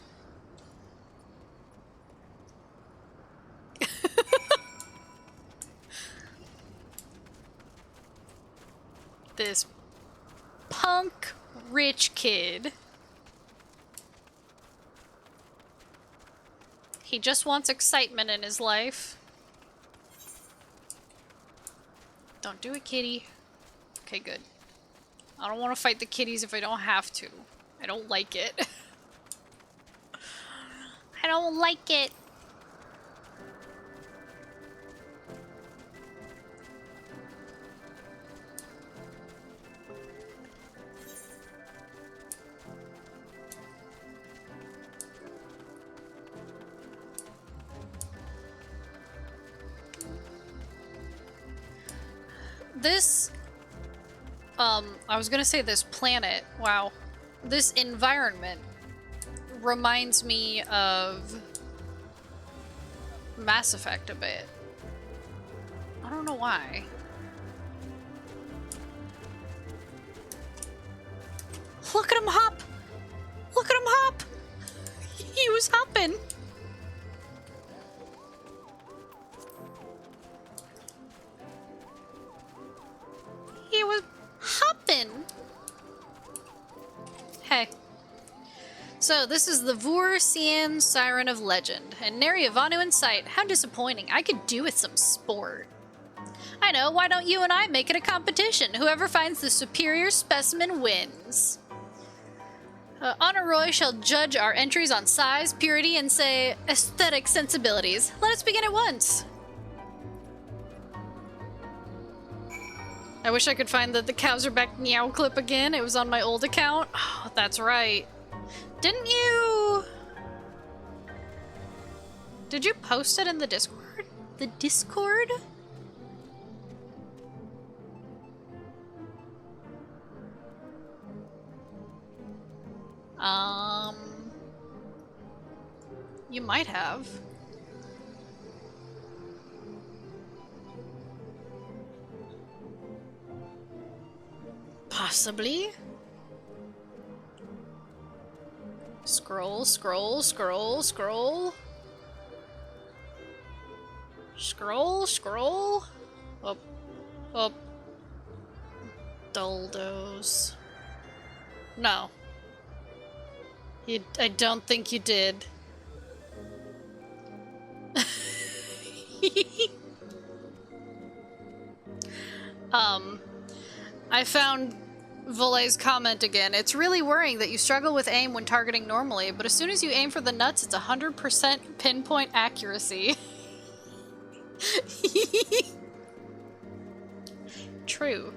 This punk rich kid. He just wants excitement in his life. Don't do it, kitty. Okay, good. I don't want to fight the kitties if I don't have to. I don't like it. I don't like it. This, I was gonna say this planet, wow. This environment reminds me of Mass Effect a bit. I don't know why. Look at him hop! Look at him hop! He was hopping! He was hopping. Hey. So, this is the Vur Cyan Siren of Legend, and nary a Vanu in sight. How disappointing. I could do with some sport. I know, why don't you and I make it a competition? Whoever finds the superior specimen wins. Honor Roy shall judge our entries on size, purity, and say aesthetic sensibilities. Let us begin at once. I wish I could find the cows are back meow clip again. It was on my old account. Oh, that's right. Didn't you? Did you post it in the Discord? The Discord? You might have. Possibly. Scroll, scroll, scroll, scroll. Scroll, scroll. Up, up. Doldos. No. I don't think you did. I found Vole's comment again. It's really worrying that you struggle with aim when targeting normally, but as soon as you aim for the nuts, it's 100% pinpoint accuracy. True.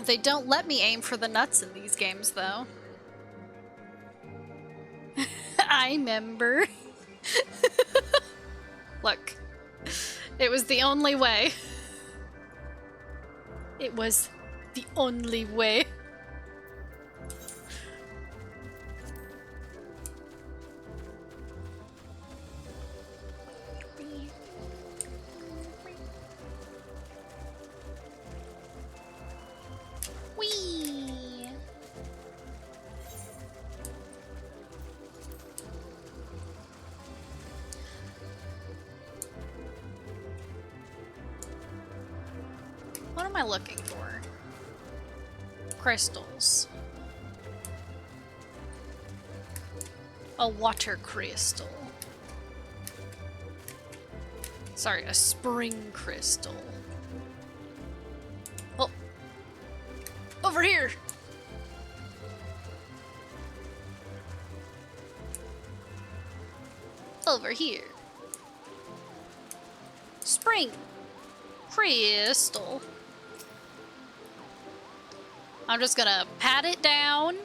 They don't let me aim for the nuts in these games, though. I remember. Look. It was the only way. It was the only way. Whee! What am I looking for? Crystals. A water crystal. Sorry, a spring crystal. Oh. Over here! Over here. Spring crystal. I'm just gonna pat it down.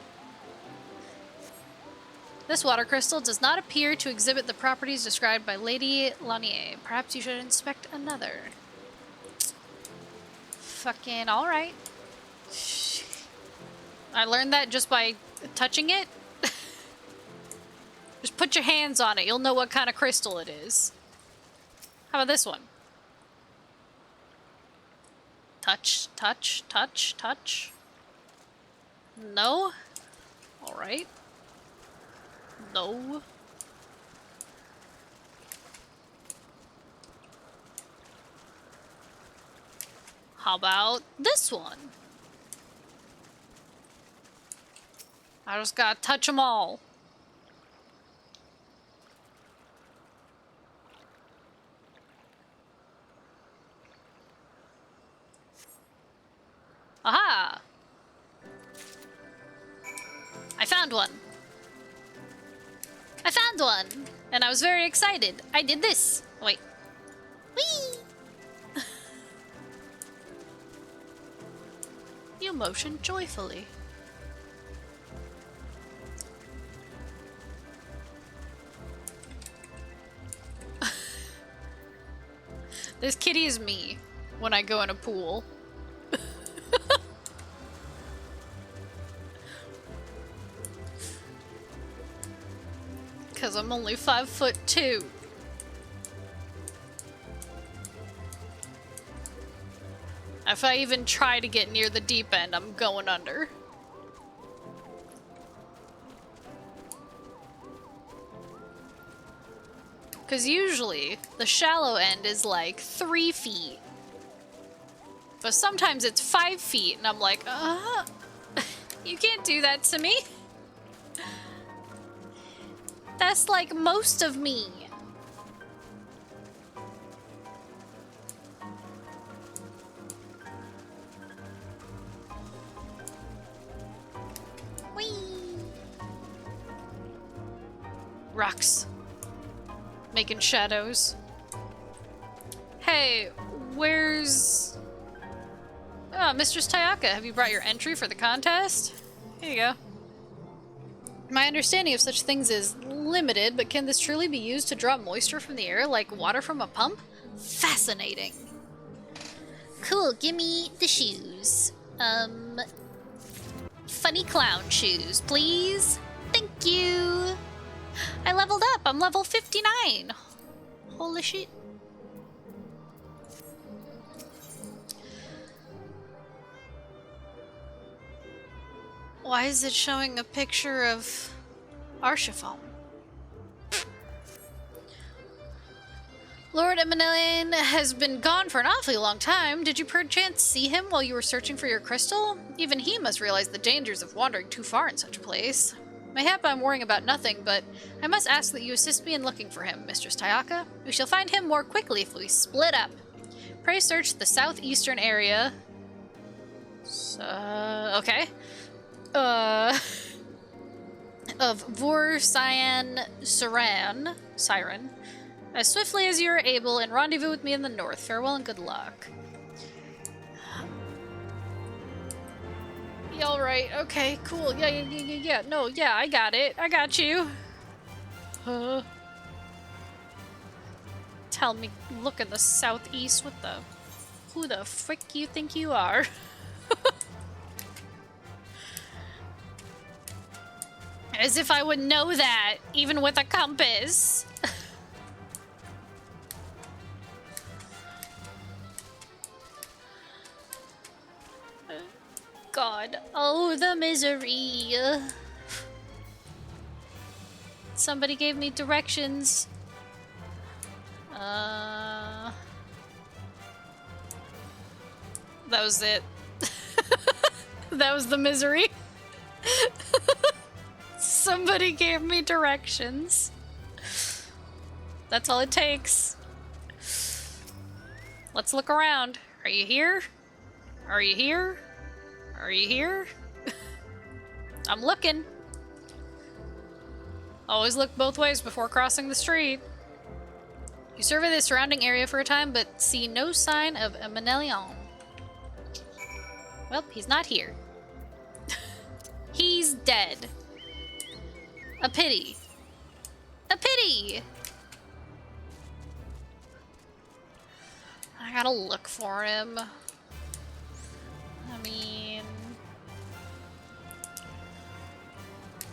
This water crystal does not appear to exhibit the properties described by Lady Lanier. Perhaps you should inspect another. Fucking alright. I learned that just by touching it. Just put your hands on it. You'll know what kind of crystal it is. How about this one? Touch, touch, touch, touch. No? Alright. No. How about this one? I just gotta touch them all. Aha! I found one. I found one! And I was very excited. I did this. Wait. Whee! You motion joyfully. This kitty is me when I go in a pool. Because I'm only 5'2". If I even try to get near the deep end, I'm going under. Because usually, the shallow end is like 3 feet. But sometimes it's 5 feet, and I'm like, you can't do that to me. That's like most of me. Whee! Rocks. Making shadows. Hey, where's... Oh, Mistress Tayaka, have you brought your entry for the contest? Here you go. My understanding of such things is limited, but can this truly be used to draw moisture from the air like water from a pump? Fascinating. Cool, gimme the shoes. Funny clown shoes, please. Thank you. I leveled up. I'm level 59. Holy shit. Why is it showing a picture of Archifon? Lord Eminelian has been gone for an awfully long time. Did you perchance see him while you were searching for your crystal? Even he must realize the dangers of wandering too far in such a place. Mayhap I'm worrying about nothing, but I must ask that you assist me in looking for him, Mistress Tayaka. We shall find him more quickly if we split up. Pray search the southeastern area. Okay. Of Vor Siren, as swiftly as you are able, and rendezvous with me in the north. Farewell and good luck. Yeah, alright, okay, cool. Yeah. No, yeah, I got it. I got you. Tell me, look in the southeast. What the... Who the frick you think you are? As if I would know that, even with a compass. God. Oh, the misery. Somebody gave me directions. That was it. That was the misery. Somebody gave me directions. That's all it takes. Let's look around. Are you here? Are you here? Are you here? I'm looking. Always look both ways before crossing the street. You survey the surrounding area for a time, but see no sign of Eminelian. Well, he's not here. He's dead. A pity. A pity! I gotta look for him. I mean...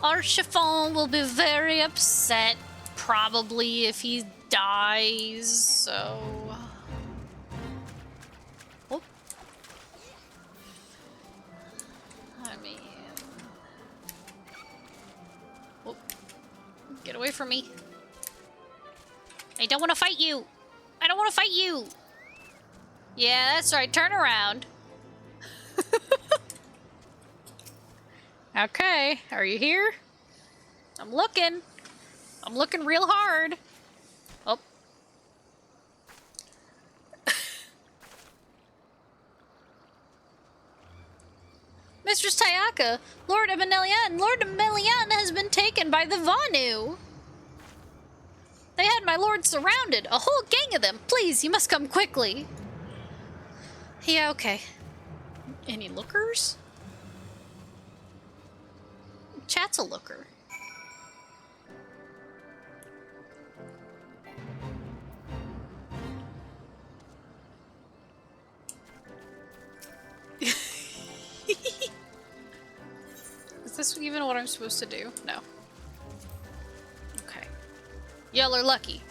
Archifon will be very upset, probably, if he dies, so... Oh. I mean... Oh. Get away from me. I don't want to fight you! I don't want to fight you! Yeah, that's right, turn around. Okay, are you here? I'm looking. I'm looking real hard. Oh. Mistress Tayaka, Lord Eminelian has been taken by the Vanu. They had my lord surrounded, a whole gang of them. Please, you must come quickly. Yeah, okay. Any lookers? Chat's a looker. Is this even what I'm supposed to do? No. Okay. Y'all are lucky.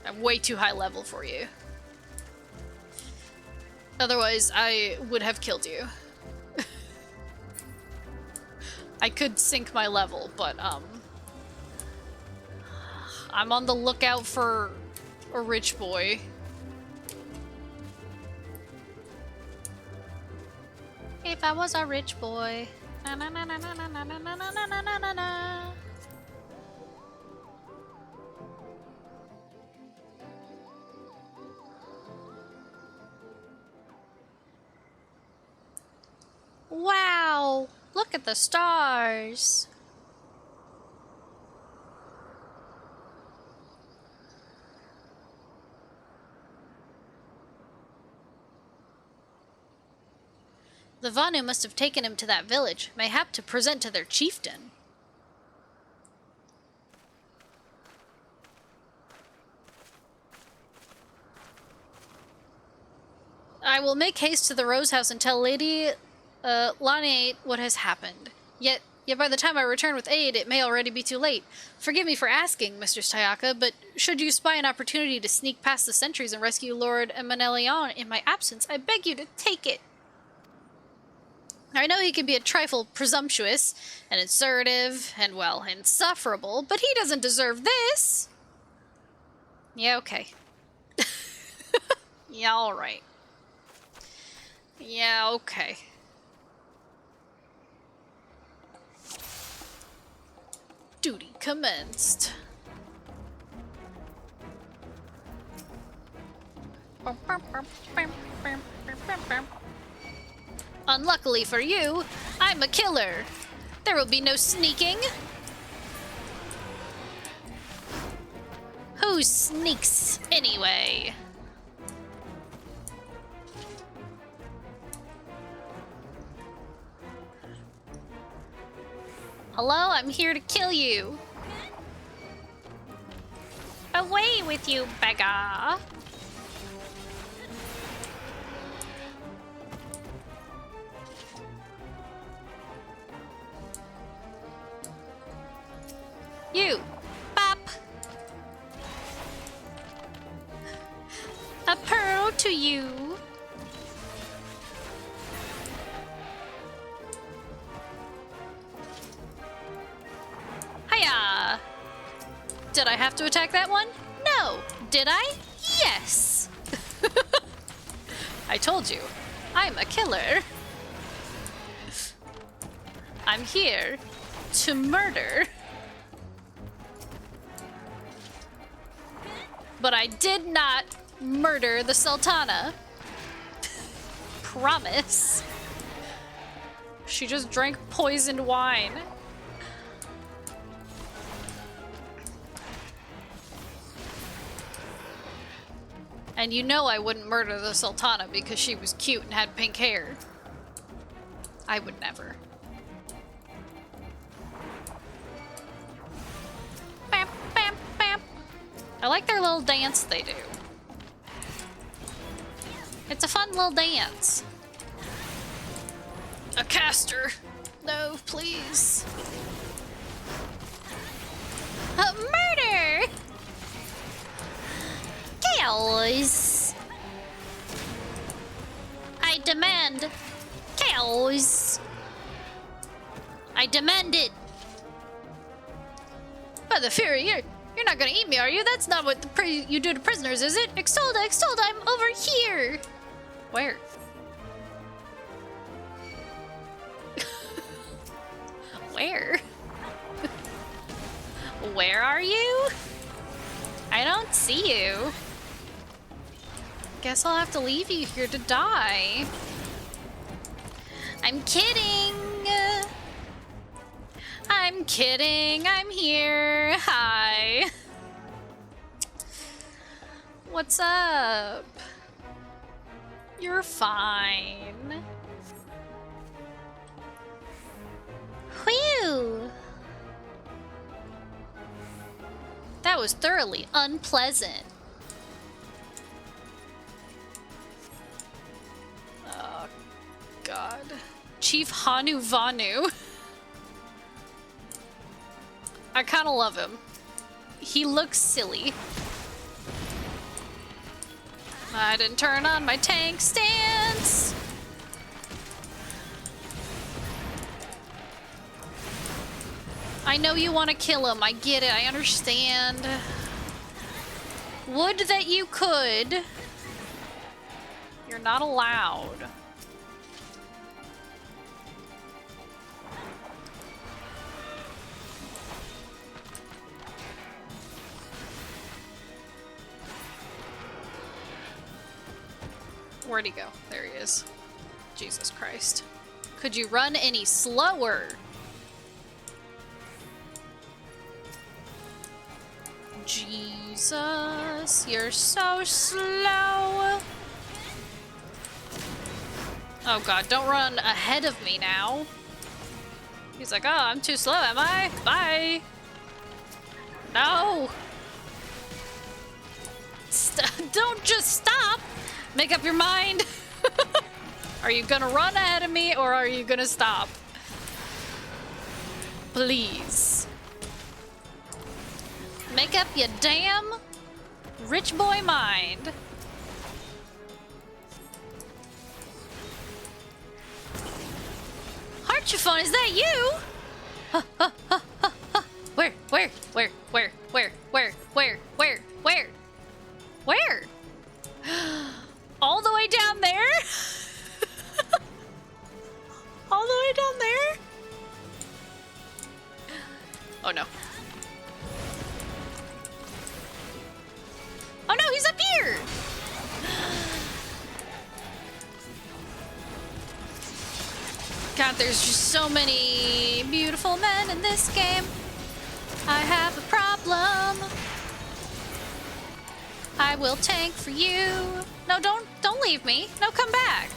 I'm way too high level for you. Otherwise, I would have killed you. I could sink my level, but, I'm on the lookout for a rich boy. If I was a rich boy. Na na na na na na na na na na na na na na. Wow! Look at the stars! The Vanu must have taken him to that village, mayhap to present to their chieftain. I will make haste to the Rose House and tell Lady Lane what has happened. Yet by the time I return with aid, it may already be too late. Forgive me for asking, Mistress Tayaka, but should you spy an opportunity to sneak past the sentries and rescue Lord Emanelion in my absence, I beg you to take it. I know he can be a trifle presumptuous and assertive and, well, insufferable, but he doesn't deserve this. Yeah, okay. Yeah, alright. Yeah, okay. Duty commenced. Unluckily for you, I'm a killer. There will be no sneaking. Who sneaks anyway? Hello, I'm here to kill you. Away with you, beggar. You, bop. A pearl to you. Hiya! Did I have to attack that one? No. Did I? Yes. I told you, I'm a killer. I'm here to murder. But I did not murder the Sultana. Promise. She just drank poisoned wine. And you know I wouldn't murder the Sultana because she was cute and had pink hair. I would never. Bam, bam, bam. I like their little dance they do. It's a fun little dance. A caster. No, please. Murder! Chaos! I demand chaos! I demand it! By the Fury, you're not gonna eat me, are you? That's not what you do to prisoners, is it? Extolda, Extolda, I'm over here! Where? Where? Where are you? I don't see you. Guess I'll have to leave you here to die. I'm kidding. I'm kidding. I'm here. Hi. What's up? You're fine. Whew. That was thoroughly unpleasant. Oh, God. Chief Hanu Vanu. I kind of love him. He looks silly. I didn't turn on my tank stance. I know you want to kill him. I get it. I understand. Would that you could. You're not allowed. Where'd he go? There he is. Jesus Christ. Could you run any slower? Jesus, you're so slow. Oh God, don't run ahead of me now. He's like, oh, I'm too slow, am I? Bye. No. Don't just stop. Make up your mind. Are you gonna run ahead of me or are you gonna stop? Please. Make up your damn rich boy mind. Archiphone, is that you? Where? All the way down there? All the way down there? Oh no. Oh no, he's up here! God, there's just so many beautiful men in this game. I have a problem. I will tank for you. No, don't leave me. No, come back.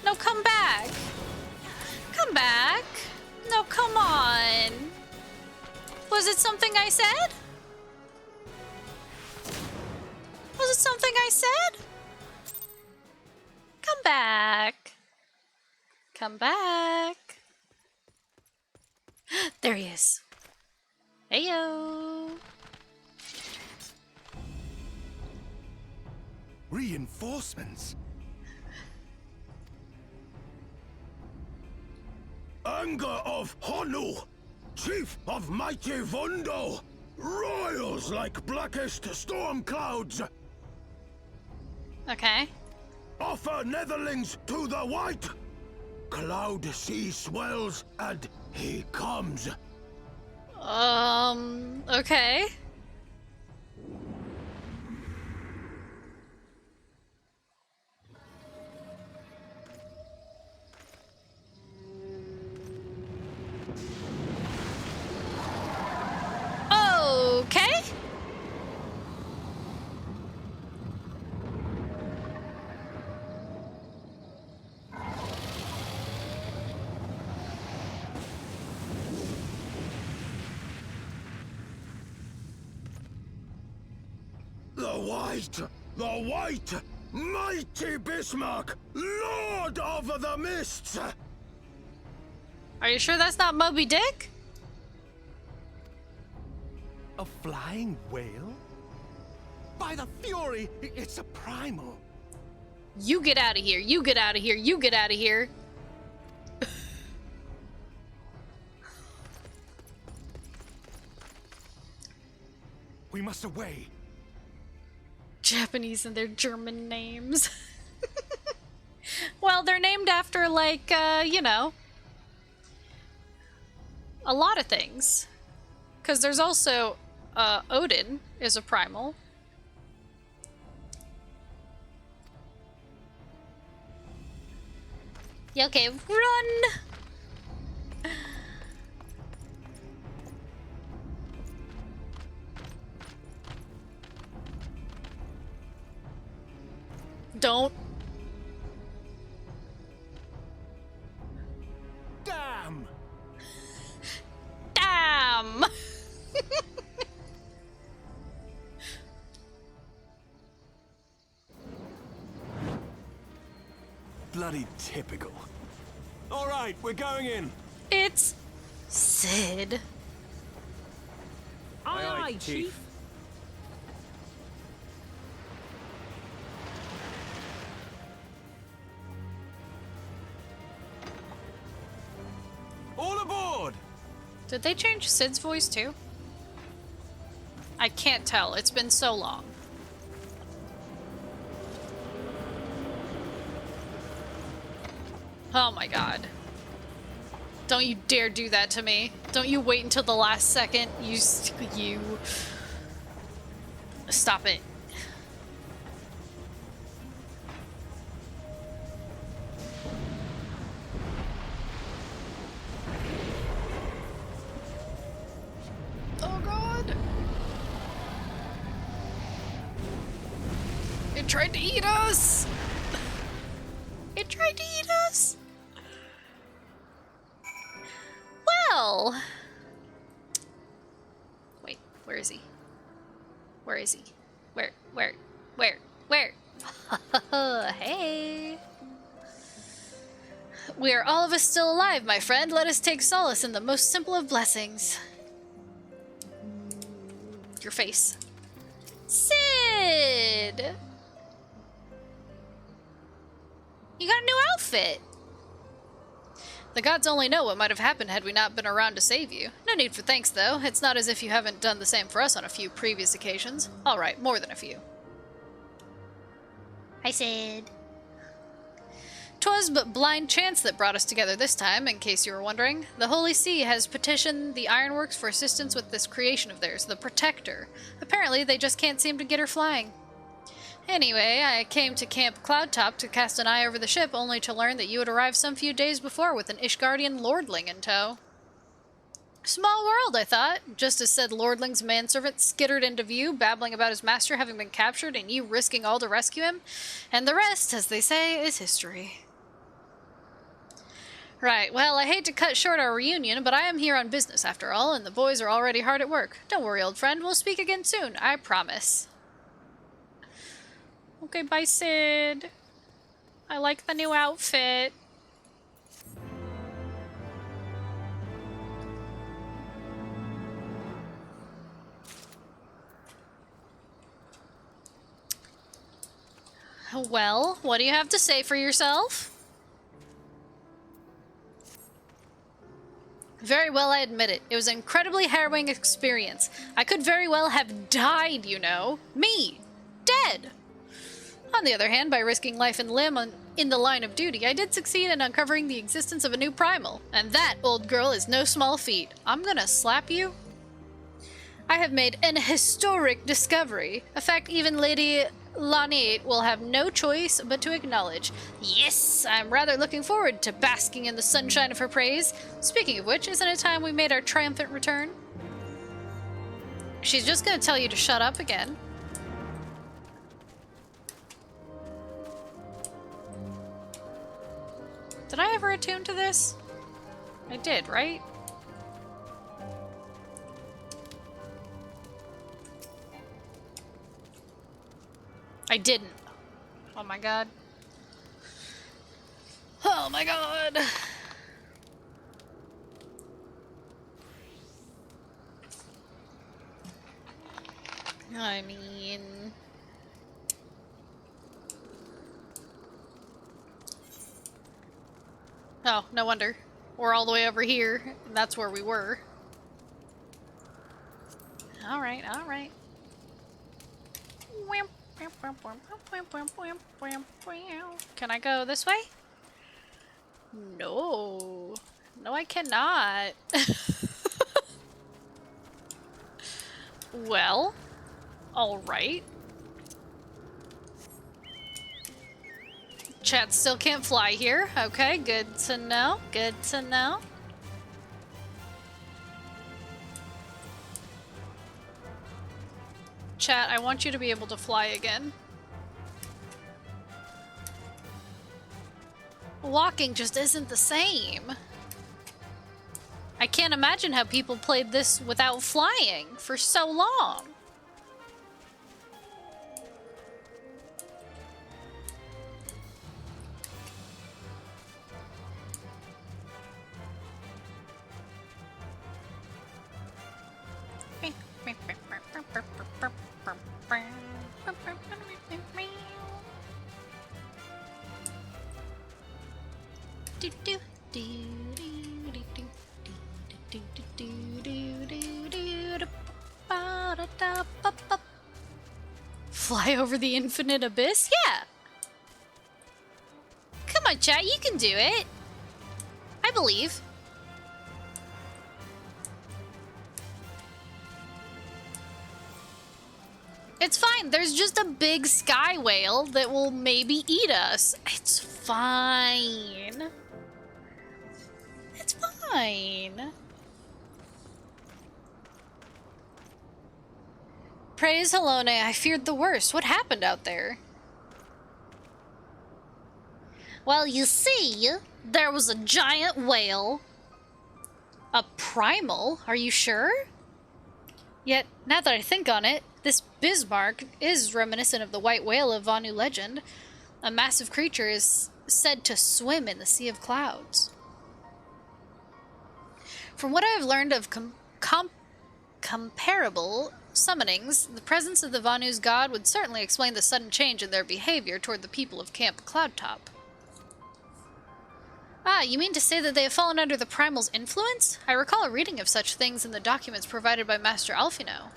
No, come back. Come back. No, come on. Was it something I said? Was it something I said? Come back. Come back. There he is. Heyo. Reinforcements? Anger of Honu, chief of mighty Vondo, royals like blackest storm clouds. Okay. Offer netherlings to the white. Cloud sea swells and he comes. Okay. Okay. The white, mighty Bismarck, Lord of the Mists. Are you sure that's not Moby Dick? A flying whale? By the Fury, it's a primal. You get out of here. You get out of here. You get out of here. We must away. Japanese and their German names. Well, they're named after, like, you know, a lot of things. Because there's also, Odin is a primal. Yeah, okay, run! Don't. Damn! Damn! Bloody typical. All right, we're going in. It's Sid. Aye, aye, Chief. All aboard! Did they change Sid's voice too? I can't tell. It's been so long. Oh my god. Don't you dare do that to me. Don't you wait until the last second. You. Stop it. Oh god. It tried to eat us. It tried to eat us. Well. Wait, where is he? Where is he? Where? Hey. We are all of us still alive, my friend. Let us take solace in the most simple of blessings. Your face. Sid! You got a new outfit! The gods only know what might have happened had we not been around to save you. No need for thanks, though. It's not as if you haven't done the same for us on a few previous occasions. Alright, more than a few. Hi, Sid. 'Twas but blind chance that brought us together this time, in case you were wondering. The Holy See has petitioned the Ironworks for assistance with this creation of theirs, the Protector. Apparently, they just can't seem to get her flying. Anyway, I came to Camp Cloudtop to cast an eye over the ship, only to learn that you had arrived some few days before with an Ishgardian lordling in tow. Small world, I thought, just as said lordling's manservant skittered into view, babbling about his master having been captured and you risking all to rescue him. And the rest, as they say, is history. Right, well, I hate to cut short our reunion, but I am here on business after all, and the boys are already hard at work. Don't worry, old friend, we'll speak again soon, I promise. Okay, bye, Sid. I like the new outfit. Well, what do you have to say for yourself? Very well, I admit it. It was an incredibly harrowing experience. I could very well have died, you know. Me. Dead. On the other hand, by risking life and limb in the line of duty, I did succeed in uncovering the existence of a new primal. And that, old girl, is no small feat. I'm gonna slap you. I have made an historic discovery. A fact even Lady Laniate will have no choice but to acknowledge. Yes, I'm rather looking forward to basking in the sunshine of her praise. Speaking of which, isn't it time we made our triumphant return? She's just gonna tell you to shut up again. Did I ever attune to this? I did, right? I didn't. Oh my god. Oh my god. I mean... Oh, no wonder. We're all the way over here, and that's where we were. Alright, alright. Can I go this way? No. No, I cannot. Well, alright. Chat still can't fly here. Okay, good to know. Good to know. Chat, I want you to be able to fly again. Walking just isn't the same. I can't imagine how people played this without flying for so long. Fly over the infinite abyss? Yeah. Come on, chat, you can do it. I believe. It's fine. There's just a big sky whale that will maybe eat us. It's fine. It's fine. Praise Helone, I feared the worst. What happened out there? Well, you see, there was a giant whale. A primal? Are you sure? Yet, now that I think on it, this Bismarck is reminiscent of the white whale of Vanu legend. A massive creature is said to swim in the Sea of Clouds. From what I have learned of comparable summonings, the presence of the Vanu's god would certainly explain the sudden change in their behavior toward the people of Camp Cloudtop. Ah, you mean to say that they have fallen under the Primal's influence? I recall a reading of such things in the documents provided by Master Alfino.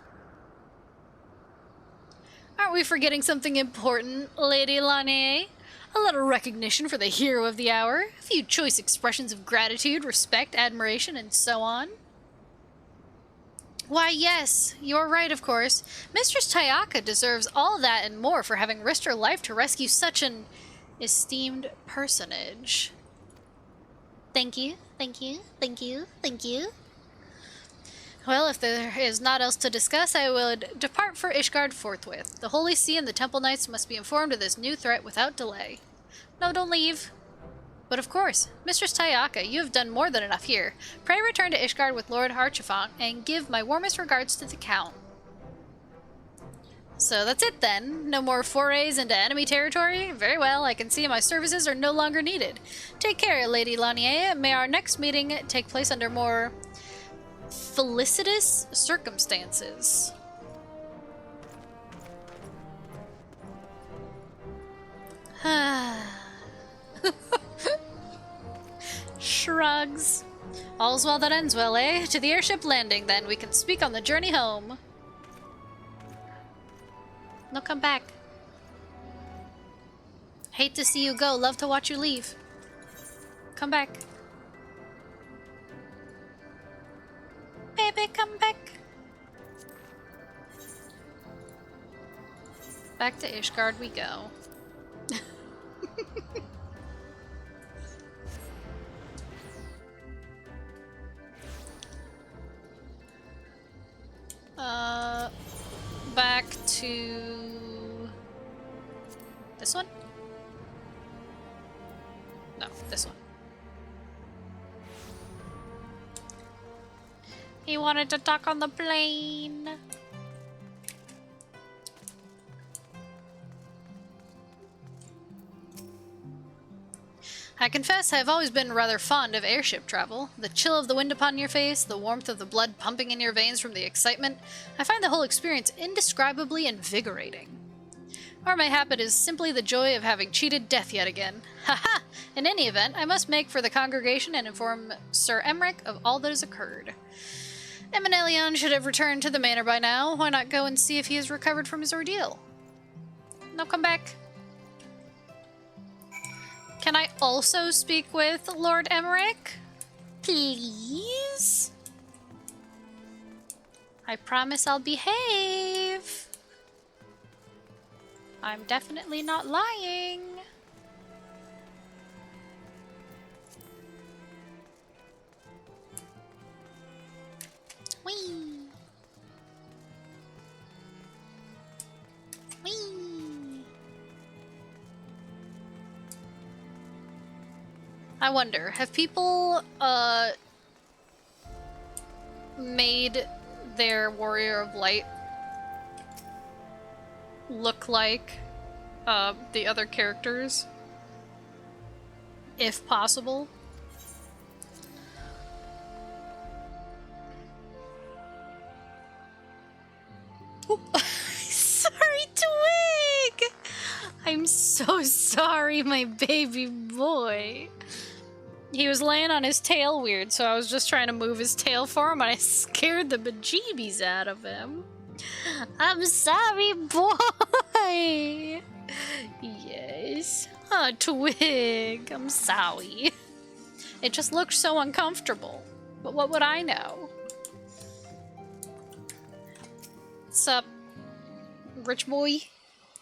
Aren't we forgetting something important, Lady Lanier? A little recognition for the hero of the hour, a few choice expressions of gratitude, respect, admiration, and so on. Why, yes, you're right, of course. Mistress Tayaka deserves all that and more for having risked her life to rescue such an esteemed personage. Thank you, thank you, thank you, thank you. Well, if there is naught else to discuss, I would depart for Ishgard forthwith. The Holy See and the Temple Knights must be informed of this new threat without delay. No, don't leave. But of course, Mistress Tayaka, you have done more than enough here. Pray return to Ishgard with Lord Harchefant and give my warmest regards to the Count. So that's it then. No more forays into enemy territory? Very well, I can see my services are no longer needed. Take care, Lady Lanier. May our next meeting take place under more felicitous circumstances. Shrugs. All's well that ends well, eh? To the airship landing, then. We can speak on the journey home. No, come back. Hate to see you go. Love to watch you leave. Come back. Baby, come back. Back to Ishgard we go. Back to this one? No, this one. He wanted to talk on the plane. I confess I have always been rather fond of airship travel. The chill of the wind upon your face, the warmth of the blood pumping in your veins from the excitement, I find the whole experience indescribably invigorating. Or mayhap it is simply the joy of having cheated death yet again. Haha! In any event, I must make for the congregation and inform Sir Emmerich of all that has occurred. Eminelion should have returned to the manor by now. Why not go and see if he has recovered from his ordeal? Now come back. Can I also speak with Lord Emmerich? Please? I promise I'll behave. I'm definitely not lying. Whee! Whee! I wonder, have people made their Warrior of Light look like the other characters? If possible. Sorry, Twig! I'm so sorry, my baby boy. He was laying on his tail weird, so I was just trying to move his tail for him, and I scared the bejeebies out of him. I'm sorry, boy! Yes. Oh, Twig, I'm sorry. It just looked so uncomfortable. But what would I know? What's up, rich boy?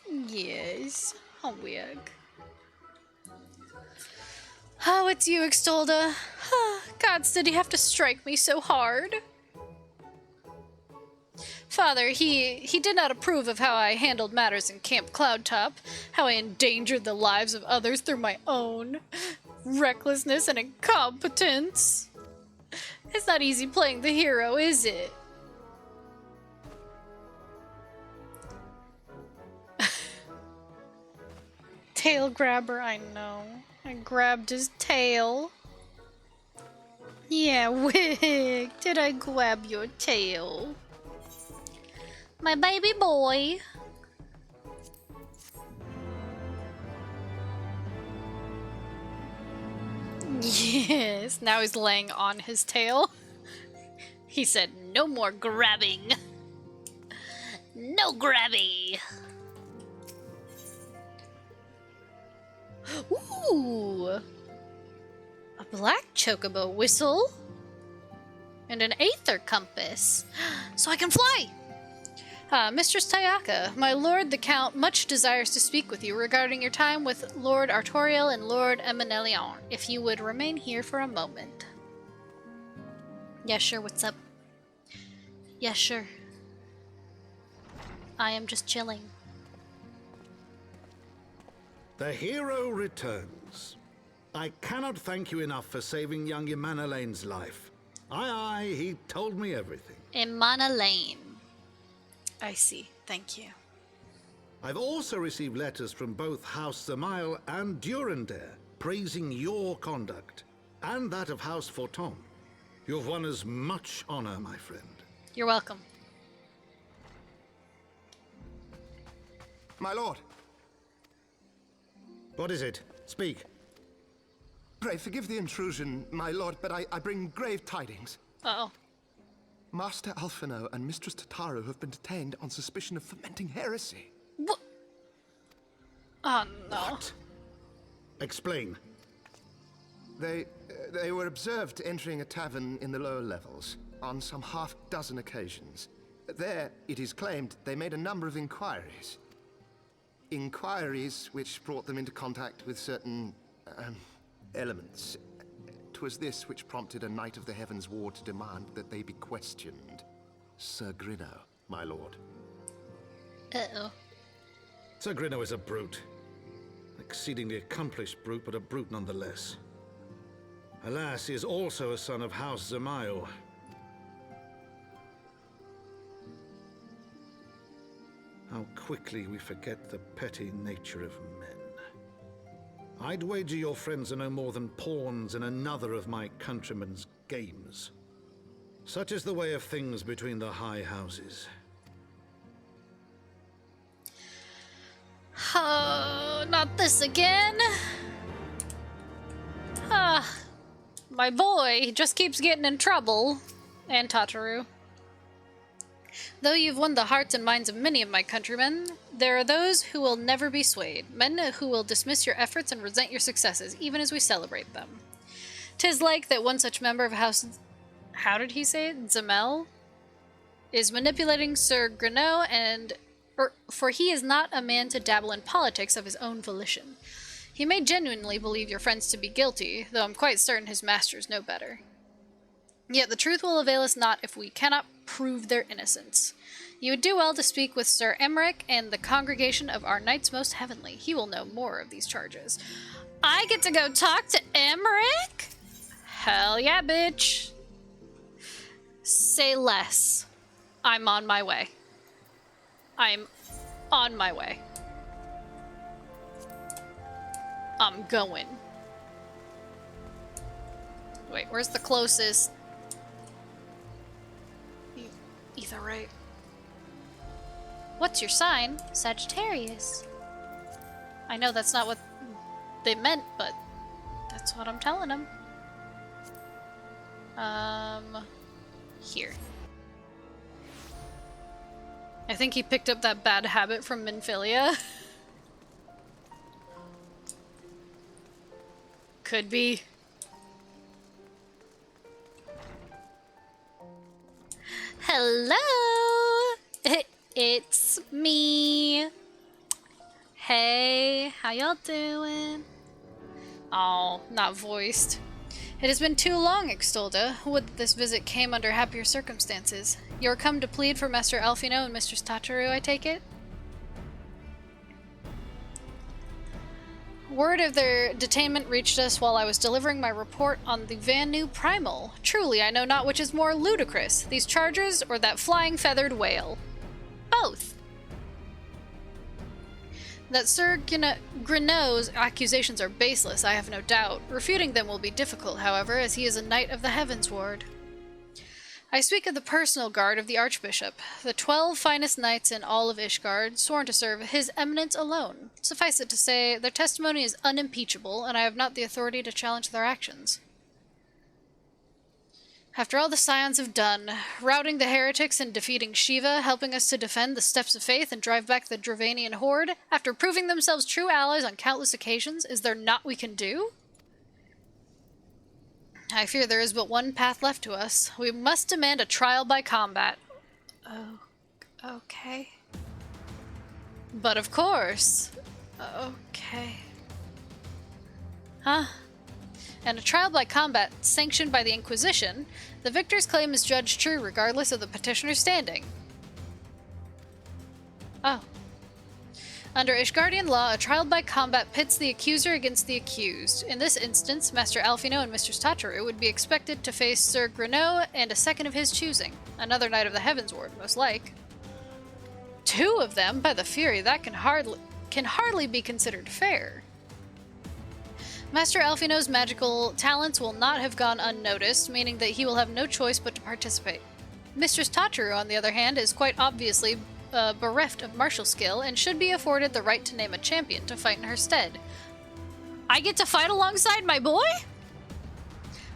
Yes. Oh, Wig. Oh, it's you, Extolda. Gods, did he have to strike me so hard? Father, he did not approve of how I handled matters in Camp Cloudtop, how I endangered the lives of others through my own recklessness and incompetence. It's not easy playing the hero, is it? Tail grabber, I know. I grabbed his tail. Yeah, Wick, did I grab your tail? My baby boy. Yes, now he's laying on his tail. He said, no more grabbing. No grabby. Ooh. A black chocobo whistle. And an aether compass. So I can fly! Mistress Tayaka, my lord the Count much desires to speak with you regarding your time with Lord Artoriel and Lord Emanelion, if you would remain here for a moment. Yeah, sure, what's up? Yeah, sure. I am just chilling. The hero returns. I cannot thank you enough for saving young Emanelane's life. Aye, he told me everything. Emanelane. I see. Thank you. I've also received letters from both House Zamail and Durandare praising your conduct, and that of House Forton. You've won us much honor, my friend. You're welcome. My lord. What is it? Speak. Pray forgive the intrusion, my lord, but I bring grave tidings. Uh-oh. Master Alphino and Mistress Tataru have been detained on suspicion of fomenting heresy. What? Oh, no. What? Explain. They were observed entering a tavern in the lower levels on some half-dozen occasions. There, it is claimed, they made a number of inquiries. Inquiries which brought them into contact with certain elements. 'Twas this which prompted a Knight of the Heavens Ward to demand that they be questioned. Sir Grinno, my lord. Uh-oh. Sir Grinno is a brute. An exceedingly accomplished brute, but a brute nonetheless. Alas, he is also a son of House Zamail. How quickly we forget the petty nature of men. I'd wager your friends are no more than pawns in another of my countrymen's games. Such is the way of things between the high houses. Oh, not this again. My boy, he just keeps getting in trouble. And Tataru. Though you've won the hearts and minds of many of my countrymen, there are those who will never be swayed, men who will dismiss your efforts and resent your successes, even as we celebrate them. 'Tis like that one such member of House... How did he say it? Zamel? Is manipulating Sir Grinno, for he is not a man to dabble in politics of his own volition. He may genuinely believe your friends to be guilty, though I'm quite certain his masters know better. Yet the truth will avail us not if we cannot prove their innocence. You would do well to speak with Sir Emmerich and the congregation of our Knights Most Heavenly. He will know more of these charges. I get to go talk to Emmerich? Hell yeah, bitch. Say less. I'm on my way. I'm on my way. I'm going. Wait, where's the closest? Either right. What's your sign? Sagittarius. I know that's not what they meant, but that's what I'm telling them. Here. I think he picked up that bad habit from Minfilia. Could be. Hello! It's me. Hey, how y'all doing? Oh, not voiced. It has been too long, Extolda. Would that this visit came under happier circumstances. You're come to plead for Master Alphino and Mistress Tataru, I take it? Word of their detainment reached us while I was delivering my report on the Vanu Primal. Truly, I know not which is more ludicrous, these charges or that flying feathered whale. Both. That Sir Greneaux's accusations are baseless, I have no doubt. Refuting them will be difficult, however, as he is a knight of the Heavens Ward. I speak of the personal guard of the Archbishop, the 12 finest knights in all of Ishgard, sworn to serve His Eminence alone. Suffice it to say, their testimony is unimpeachable, and I have not the authority to challenge their actions. After all the Scions have done, routing the heretics and defeating Shiva, helping us to defend the Steps of Faith and drive back the Dravanian horde, after proving themselves true allies on countless occasions, is there naught we can do? I fear there is but one path left to us. We must demand a trial by combat. Oh, okay. But of course. Okay. Huh? And a trial by combat sanctioned by the Inquisition, the victor's claim is judged true regardless of the petitioner's standing. Oh. Under Ishgardian law, a trial by combat pits the accuser against the accused. In this instance, Master Alfino and Mistress Tataru would be expected to face Sir Greneaux and a second of his choosing, another knight of the Heavens Ward, most like. 2 of them? By the Fury, that can hardly be considered fair. Master Alfino's magical talents will not have gone unnoticed, meaning that he will have no choice but to participate. Mistress Tataru, on the other hand, is quite obviously bereft of martial skill and should be afforded the right to name a champion to fight in her stead. I get to fight alongside my boy?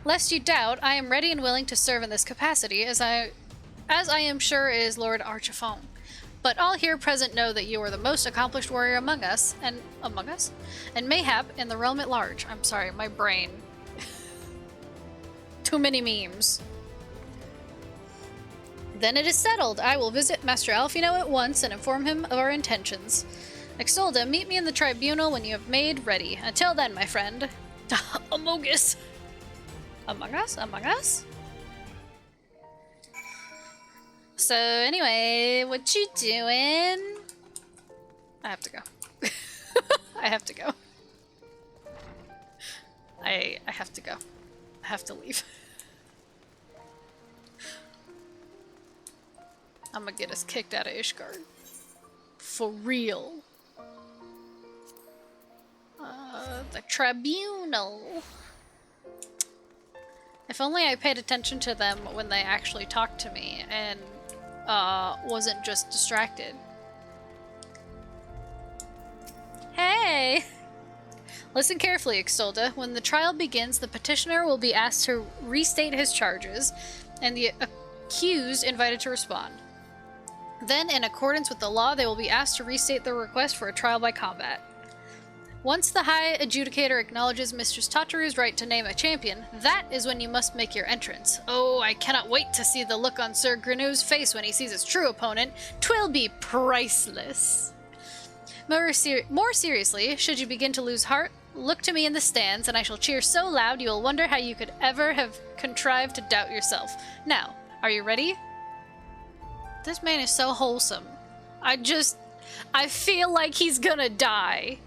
Lest you doubt, I am ready and willing to serve in this capacity, as I am sure is Lord Archifon. But all here present know that you are the most accomplished warrior among us, and mayhap in the realm at large. I'm sorry, my brain. Too many memes. Then it is settled. I will visit Master Alfino at once and inform him of our intentions. Exolda, meet me in the tribunal when you have made ready. Until then, my friend. Amogus. Among us? Among us? So anyway, what you doing? I have to go. I have to go. I have to go. I have to leave. I'm gonna get us kicked out of Ishgard. For real. The tribunal. If only I paid attention to them when they actually talked to me and wasn't just distracted. Hey! Listen carefully, Exolda. When the trial begins, the petitioner will be asked to restate his charges, and the accused invited to respond. Then, in accordance with the law, they will be asked to restate their request for a trial by combat. Once the High Adjudicator acknowledges Mistress Tataru's right to name a champion, that is when you must make your entrance. Oh, I cannot wait to see the look on Sir Greneaux's face when he sees his true opponent. 'Twill be priceless. More seriously, should you begin to lose heart, look to me in the stands, and I shall cheer so loud you will wonder how you could ever have contrived to doubt yourself. Now, are you ready? This man is so wholesome. I feel like he's gonna die.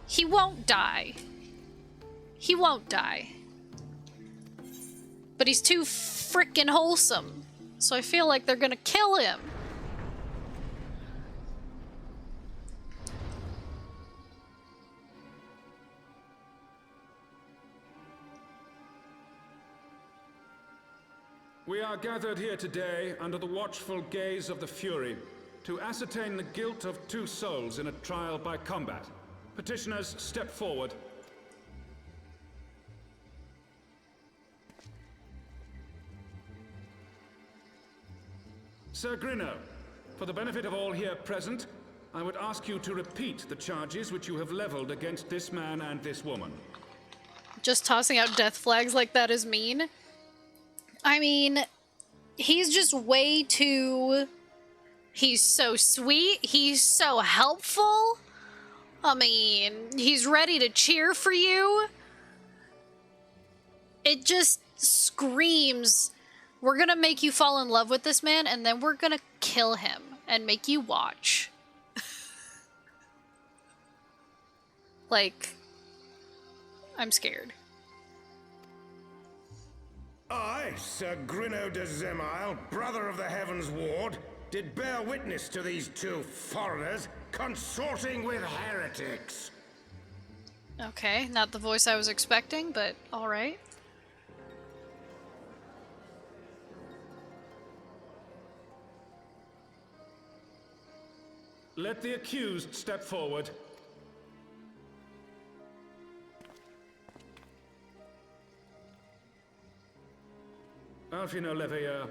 He won't die. He won't die. But he's too frickin' wholesome. So I feel like they're gonna kill him. We are gathered here today under the watchful gaze of the Fury to ascertain the guilt of 2 souls in a trial by combat. Petitioners, step forward. Sir Greneaux, for the benefit of all here present, I would ask you to repeat the charges which you have leveled against this man and this woman. Just tossing out death flags like that is mean. I mean, he's just way too... He's so sweet. He's so helpful. I mean, he's ready to cheer for you. It just screams, we're gonna make you fall in love with this man, and then we're gonna kill him and make you watch. Like, I'm scared. I, Sir Greneaux de Zemile, brother of the Heavens Ward, did bear witness to these two foreigners consorting with heretics. Okay, not the voice I was expecting, but alright. Let the accused step forward. Alfino Leveilleur,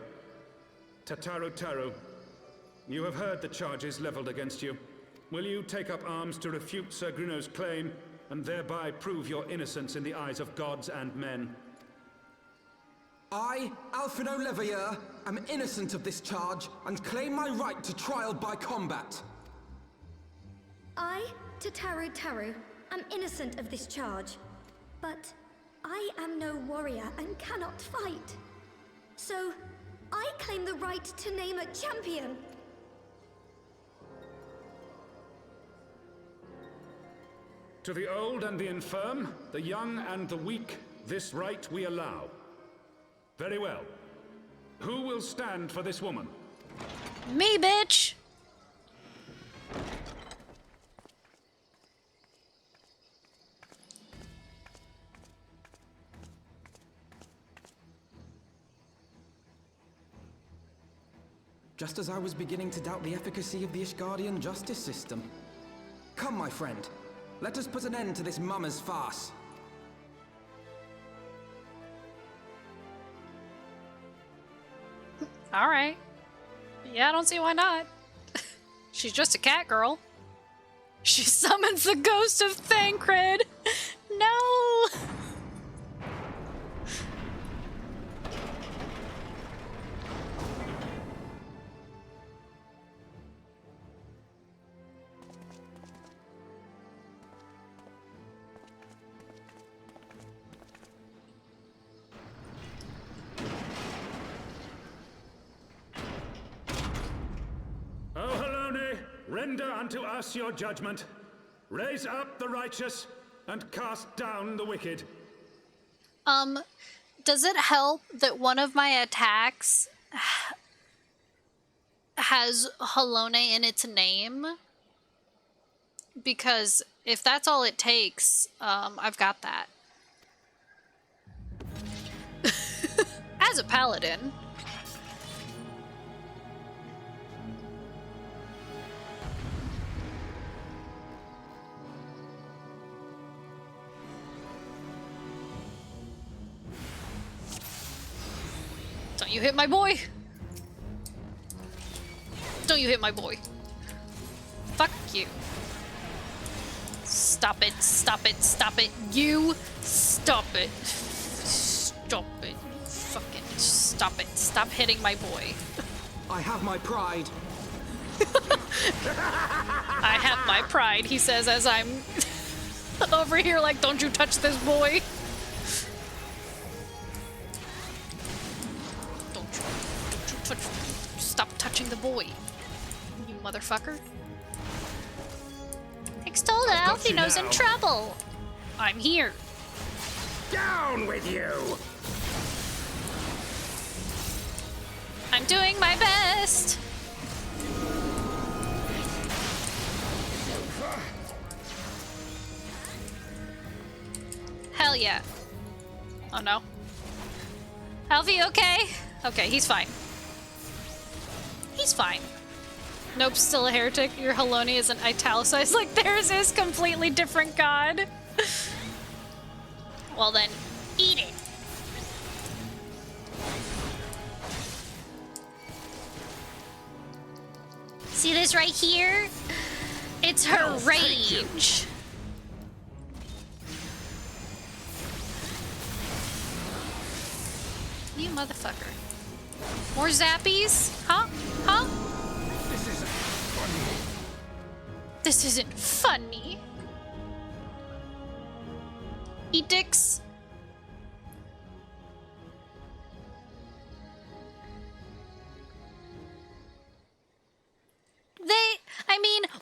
Tataru Taru, you have heard the charges leveled against you. Will you take up arms to refute Sir Gruno's claim, and thereby prove your innocence in the eyes of gods and men? I, Alfino Leveilleur, am innocent of this charge, and claim my right to trial by combat. I, Tataru Taru, am innocent of this charge, but I am no warrior and cannot fight. So, I claim the right to name a champion. To the old and the infirm, the young and the weak, this right we allow. Very well. Who will stand for this woman? Me, bitch! Just as I was beginning to doubt the efficacy of the Ishgardian justice system. Come, my friend. Let us put an end to this mummer's farce. Alright. Yeah, I don't see why not. She's just a cat girl. She summons the ghost of Thancred! No! Render unto us your judgment. Raise up the righteous, and cast down the wicked. Does it help that one of my attacks has Halone in its name? Because if that's all it takes, I've got that. As a paladin. Don't you hit my boy! Don't you hit my boy. Fuck you. Stop it, stop it, stop it. You stop it. Stop it. Fucking stop it. Stop hitting my boy. I have my pride. I have my pride, he says as I'm over here like, don't you touch this boy. Stop touching the boy, you motherfucker. Extol Alfino's in trouble. I'm here. Down with you! I'm doing my best. Hell yeah. Oh no. Alfie, okay? Okay, he's fine. He's fine. Nope, still a heretic. Your Halone isn't italicized like theirs is. Completely different god. Well then, eat it. See this right here? It's her rage. You motherfucker. More zappies? Huh? Huh? This isn't funny. This isn't funny. Eat dicks.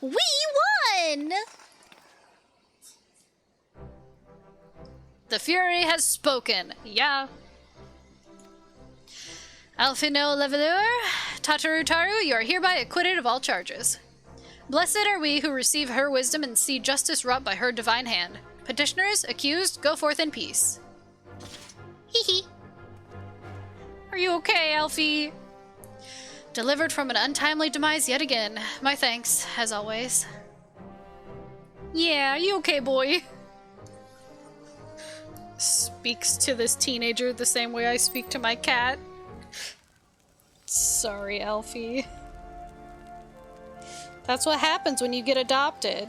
We won! The Fury has spoken. Yeah. Alfino Leveilleur, Tataru Taru, you are hereby acquitted of all charges. Blessed are we who receive her wisdom and see justice wrought by her divine hand. Petitioners, accused, go forth in peace. Hee hee. Are you okay, Alfie? Delivered from an untimely demise yet again. My thanks, as always. Yeah, you okay, boy? Speaks to this teenager the same way I speak to my cat. Sorry, Alfie. That's what happens when you get adopted.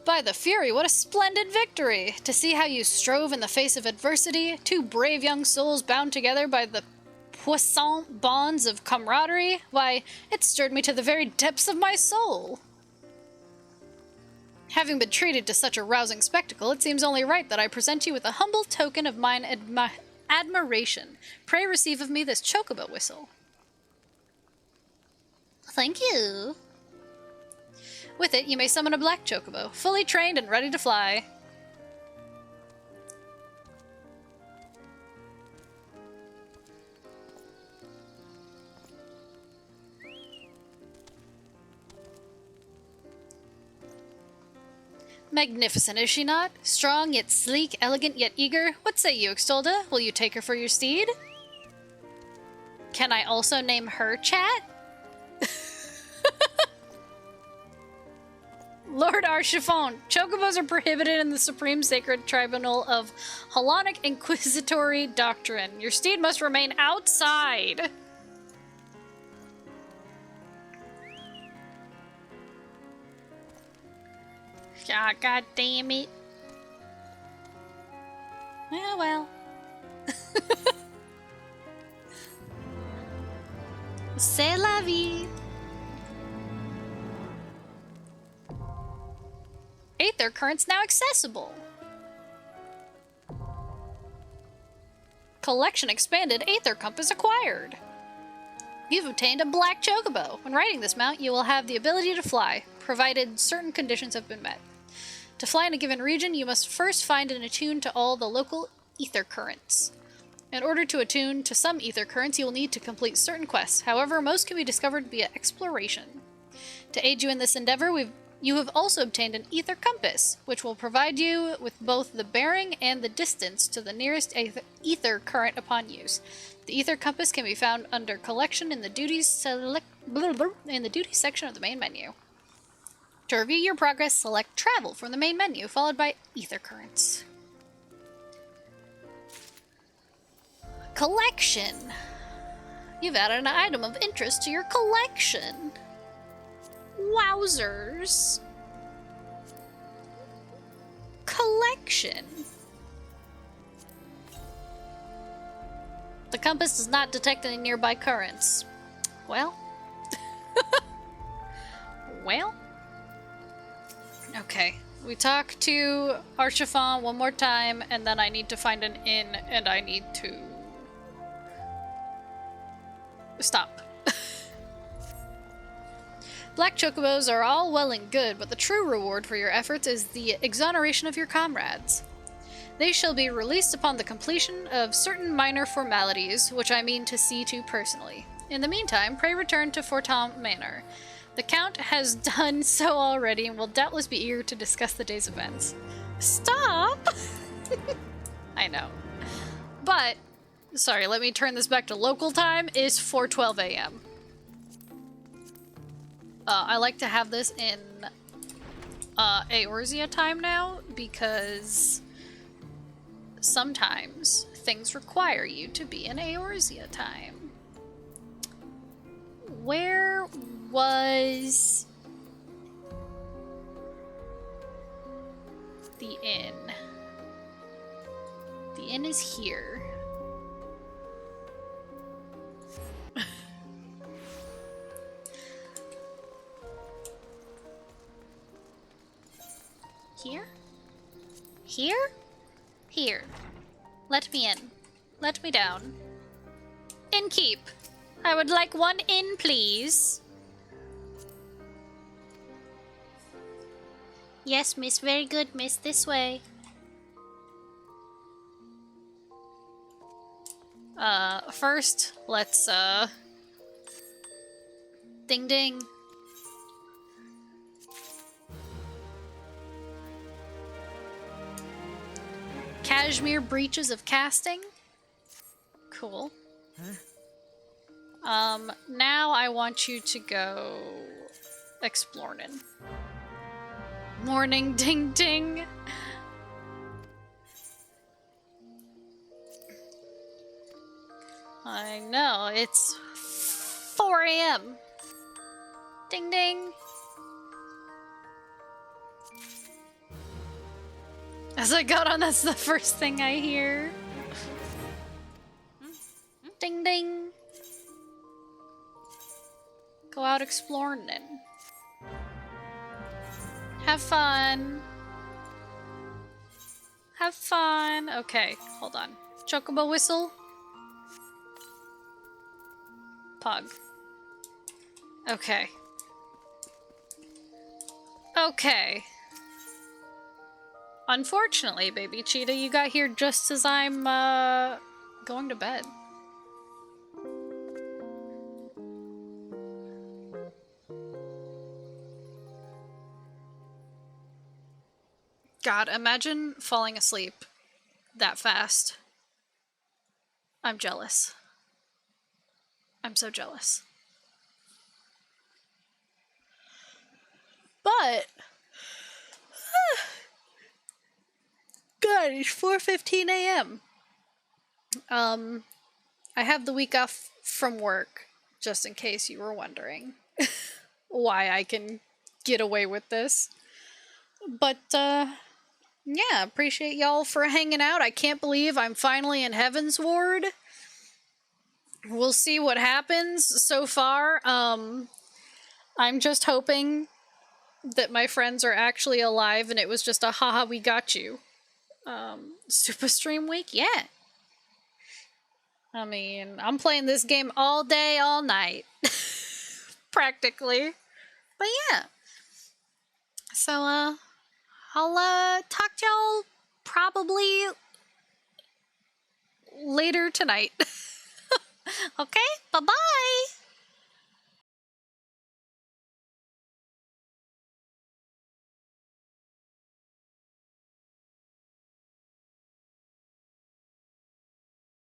By the Fury, what a splendid victory! To see how you strove in the face of adversity, two brave young souls bound together by the puissant bonds of camaraderie, why, it stirred me to the very depths of my soul. Having been treated to such a rousing spectacle, it seems only right that I present you with a humble token of mine admiration. Pray receive of me this chocobo whistle. Thank you. With it, you may summon a black chocobo, fully trained and ready to fly. Magnificent, is she not? Strong yet sleek, elegant yet eager. What say you, Extolda? Will you take her for your steed? Can I also name her Chat? Lord Archiphon, chocobos are prohibited in the Supreme Sacred Tribunal of Hellenic Inquisitory Doctrine. Your steed must remain outside. Ah, God damn it. Oh, well. C'est la vie. Aether currents now accessible. Collection expanded. Aether compass acquired. You've obtained a black chocobo. When riding this mount, you will have the ability to fly, provided certain conditions have been met. To fly in a given region, you must first find and attune to all the local ether currents. In order to attune to some ether currents, you will need to complete certain quests. However, most can be discovered via exploration. To aid you in this endeavor, you have also obtained an ether compass, which will provide you with both the bearing and the distance to the nearest ether current upon use. The ether compass can be found under collection in the duties section of the main menu. To review your progress, select travel from the main menu, followed by ether currents. Collection. You've added an item of interest to your collection. Wowzers. Collection. The compass does not detect any nearby currents. Well. Well. Okay. We talk to Archiphon one more time, and then I need to find an inn, and I need to... stop. Black chocobos are all well and good, but the true reward for your efforts is the exoneration of your comrades. They shall be released upon the completion of certain minor formalities, which I mean to see to personally. In the meantime, pray return to Fortam Manor. The Count has done so already and will doubtless be eager to discuss the day's events. Stop! I know. But, sorry, let me turn this back to local time, is 4:12 a.m. I like to have this in Eorzea time now, because sometimes things require you to be in Eorzea time. Where was the inn? The inn is here. Here? Here? Here. Let me in. Let me down. Innkeep! I would like one inn, please. Yes, miss. Very good, miss. This way. First, let's, ding ding. Cashmere breaches of casting. Cool. Now I want you to go exploring. Morning ding ding. I know, it's 4 a.m. Ding ding. As I got on, that's the first thing I hear. Ding ding. Go out exploring. Have fun. Have fun. Okay, hold on. Chocobo whistle. Pug. Okay. Okay. Unfortunately, baby cheetah, you got here just as I'm, going to bed. God, imagine falling asleep that fast. I'm jealous. I'm so jealous. But God, it's 4:15 a.m. I have the week off from work, just in case you were wondering why I can get away with this. But yeah, appreciate y'all for hanging out. I can't believe I'm finally in Heaven's Ward. We'll see what happens. So far, I'm just hoping that my friends are actually alive and it was just a haha, we got you. Super Stream Week? Yeah. I mean, I'm playing this game all day, all night. Practically. But yeah. So, I'll, talk to y'all probably later tonight. Okay? Bye-bye!